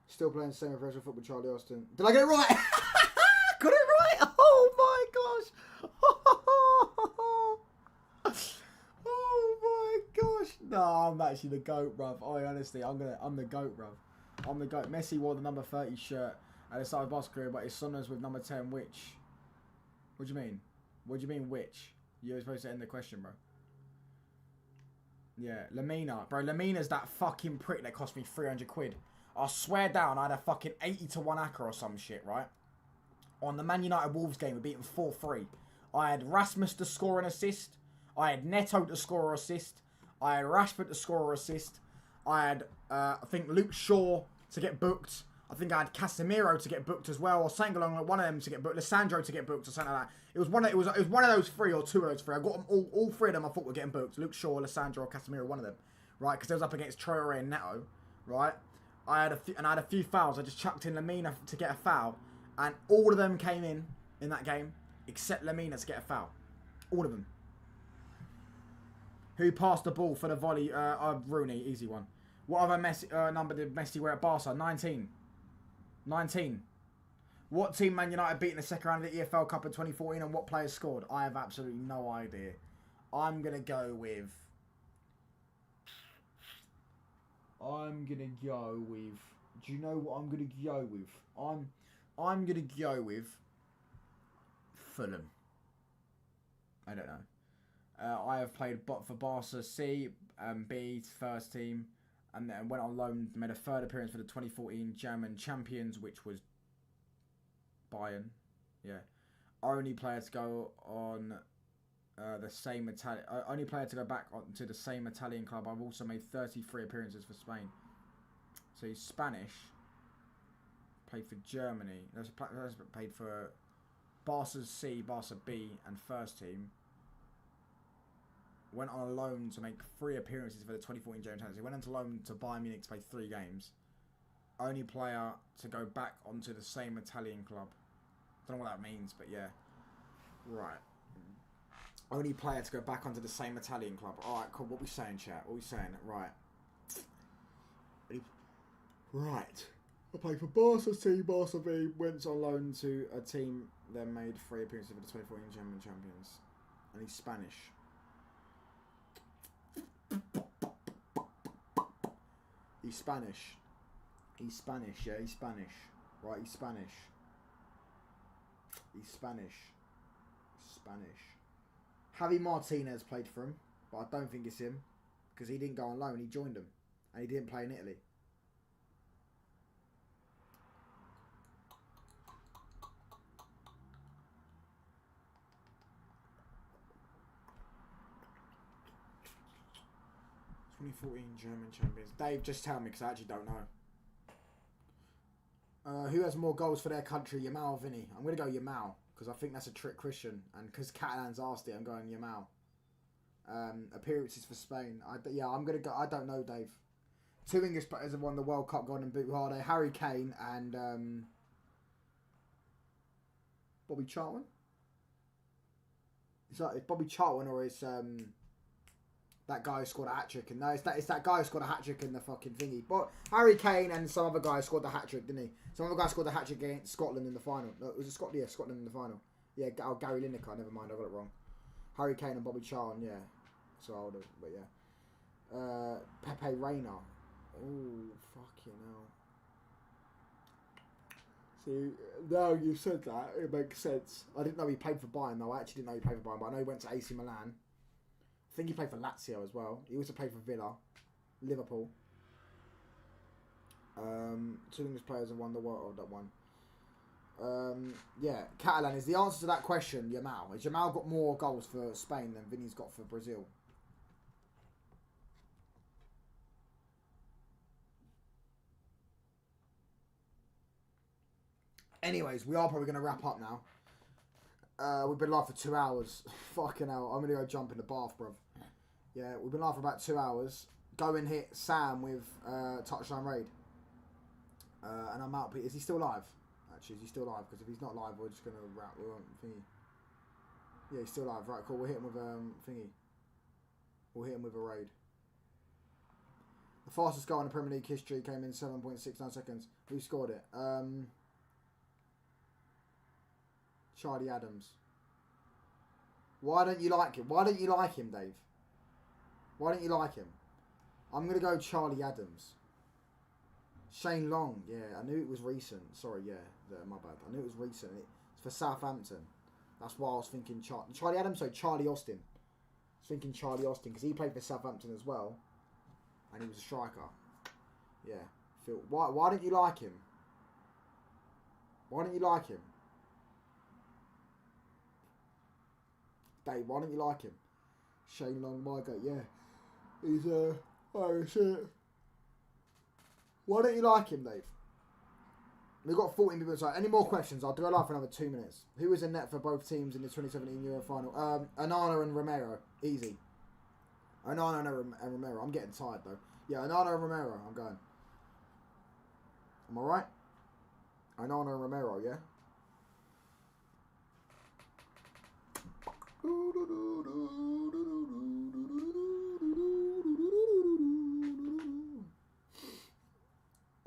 Still playing same professional football, Charlie Austin. Did I get it right? Got it right? Oh my gosh. Oh my gosh. No, I'm actually the GOAT, bruv. Honestly, I'm the GOAT, bruv. I'm the GOAT. Messi wore the number 30 shirt at the start of his basketball career, but his son was with number 10, which? What do you mean? What do you mean, which? You were supposed to end the question, bro. Yeah, Lamina. Bro, Lamina's that fucking prick that cost me 300 quid. I swear down, I had a fucking 80-1 acca or some shit, right? On the Man United Wolves game, we beat them 4-3. I had Rasmus to score an assist. I had Neto to score an assist. I had Rashford to score an assist. I had, I think, Luke Shaw to get booked. I think I had Casemiro to get booked as well, or something along like one of them to get booked. Lissandro to get booked, or something like that. It was one of those 3 or 2 of those 3. I got them all 3 of them. I thought were getting booked. Luke Shaw, Lissandro, or Casemiro, one of them, right? Because they was up against Traore and Neto, right? I had a few fouls. I just chucked in Lamina to get a foul, and all of them came in that game except Lamina to get a foul. All of them. Who passed the ball for the volley? Rooney, easy one. What other number did Messi wear at Barca? 19. 19. What team Man United beat in the 2nd round of the EFL Cup in 2014, and what players scored? I have absolutely no idea. I'm gonna go with. Do you know what I'm gonna go with? I'm gonna go with Fulham. I don't know. I have played for Barca C and B first team, and then went on loan. Made a 3rd appearance for the 2014 German champions, which was Bayern. Yeah. Only player to go on the same Italian. Only player to go back to the same Italian club. I've also made 33 appearances for Spain. So he's Spanish. Played for Germany. That's played for Barca C, Barca B, and first team. Went on a loan to make 3 appearances for the 2014 German champions. He went on loan to Bayern Munich to play 3 games. Only player to go back onto the same Italian club. Don't know what that means, but yeah. Right. Only player to go back onto the same Italian club. Alright, cool. What we saying, chat? What we saying? Right. Right. I played for Barca C, Barca B. Went on loan to a team that made 3 appearances for the 2014 German champions. And he's Spanish. He's Spanish. He's Spanish, yeah, he's Spanish. Right, he's Spanish. He's Spanish. Spanish. Javi Martinez played for him, but I don't think it's him. Because he didn't go on loan, he joined them. And he didn't play in Italy. '14 German champions. Dave, just tell me because I actually don't know. Who has more goals for their country, Yamal or Vinny? I'm going to go Yamal, because I think that's a trick question. And because Catalan's asked it, I'm going Yamal. Appearances for Spain. I'm going to go... I don't know, Dave. 2 English players have won the World Cup Golden Boot harder. Harry Kane and Bobby Charlton. It's Bobby Charlton or it's that guy who scored a hat-trick. And no, it's that guy who scored a hat-trick in the fucking thingy. But Harry Kane and some other guy scored the hat-trick, didn't he? Some other guy scored the hat-trick against Scotland in the final. No, was it Scotland? Yeah, Scotland in the final. Yeah, Gary Lineker. Never mind, I got it wrong. Harry Kane and Bobby Charlton, yeah. So I would have, but yeah. Pepe Reina. Oh, fucking hell. See, now you said that, it makes sense. I didn't know he played for Bayern, though. I actually didn't know he played for Bayern, but I know he went to AC Milan. I think he played for Lazio as well. He also played for Villa, Liverpool. 2 English players have won the world. That one. Yeah, Catalan is the answer to that question. Yamal. Has Yamal got more goals for Spain than Vinny's got for Brazil? Anyways, we are probably going to wrap up now. We've been live for 2 hours. Fucking hell, I'm going to go jump in the bath, bruv. Yeah, we've been live for about 2 hours. Go and hit Sam with Touchline Raid. And I'm out. Is he still live? Actually, is he still live? Because if he's not live, we're just going to wrap. We won't thingy. Yeah, he's still live. Right, cool. We'll hit him with thingy. We'll hit him with a raid. The fastest goal in the Premier League history came in 7.69 seconds. Who scored it? Charlie Adams. Why don't you like him? Why don't you like him, Dave? Why don't you like him? I'm going to go Charlie Adams. Shane Long. Yeah, I knew it was recent. Sorry, yeah. My bad. I knew it was recent. It's for Southampton. That's why I was thinking Charlie Adams. So Charlie Austin. I was thinking Charlie Austin because he played for Southampton as well. And he was a striker. Yeah. Phil. Why don't you like him? Why don't you like him? Dave, why don't you like him? Shane Long, my guy, yeah. He's Irish, shit. Why don't you like him, Dave? We've got 14 people inside. Any more questions? I'll go live for another 2 minutes. Who was in net for both teams in the 2017 Euro final? Onana and Romero. Easy. Onana and Romero. I'm getting tired, though. Yeah, Onana and Romero. I'm going. Am I right? Onana and Romero, yeah?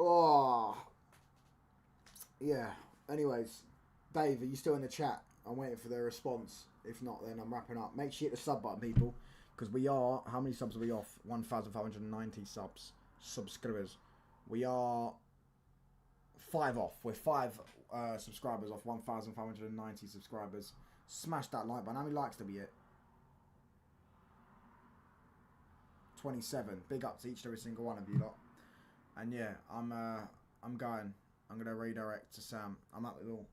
Oh, yeah. Anyways, Dave, are you still in the chat? I'm waiting for their response. If not, then I'm wrapping up. Make sure you hit the sub button, people, because we are. How many subs are we off? 1,590 subscribers. We are 5 off. We're 5 subscribers off 1,590 subscribers. Smash that like button. How many likes do we get? 27. Big up to each and every single one of you lot. And yeah, I'm going. I'm gonna redirect to Sam. I'm at the door.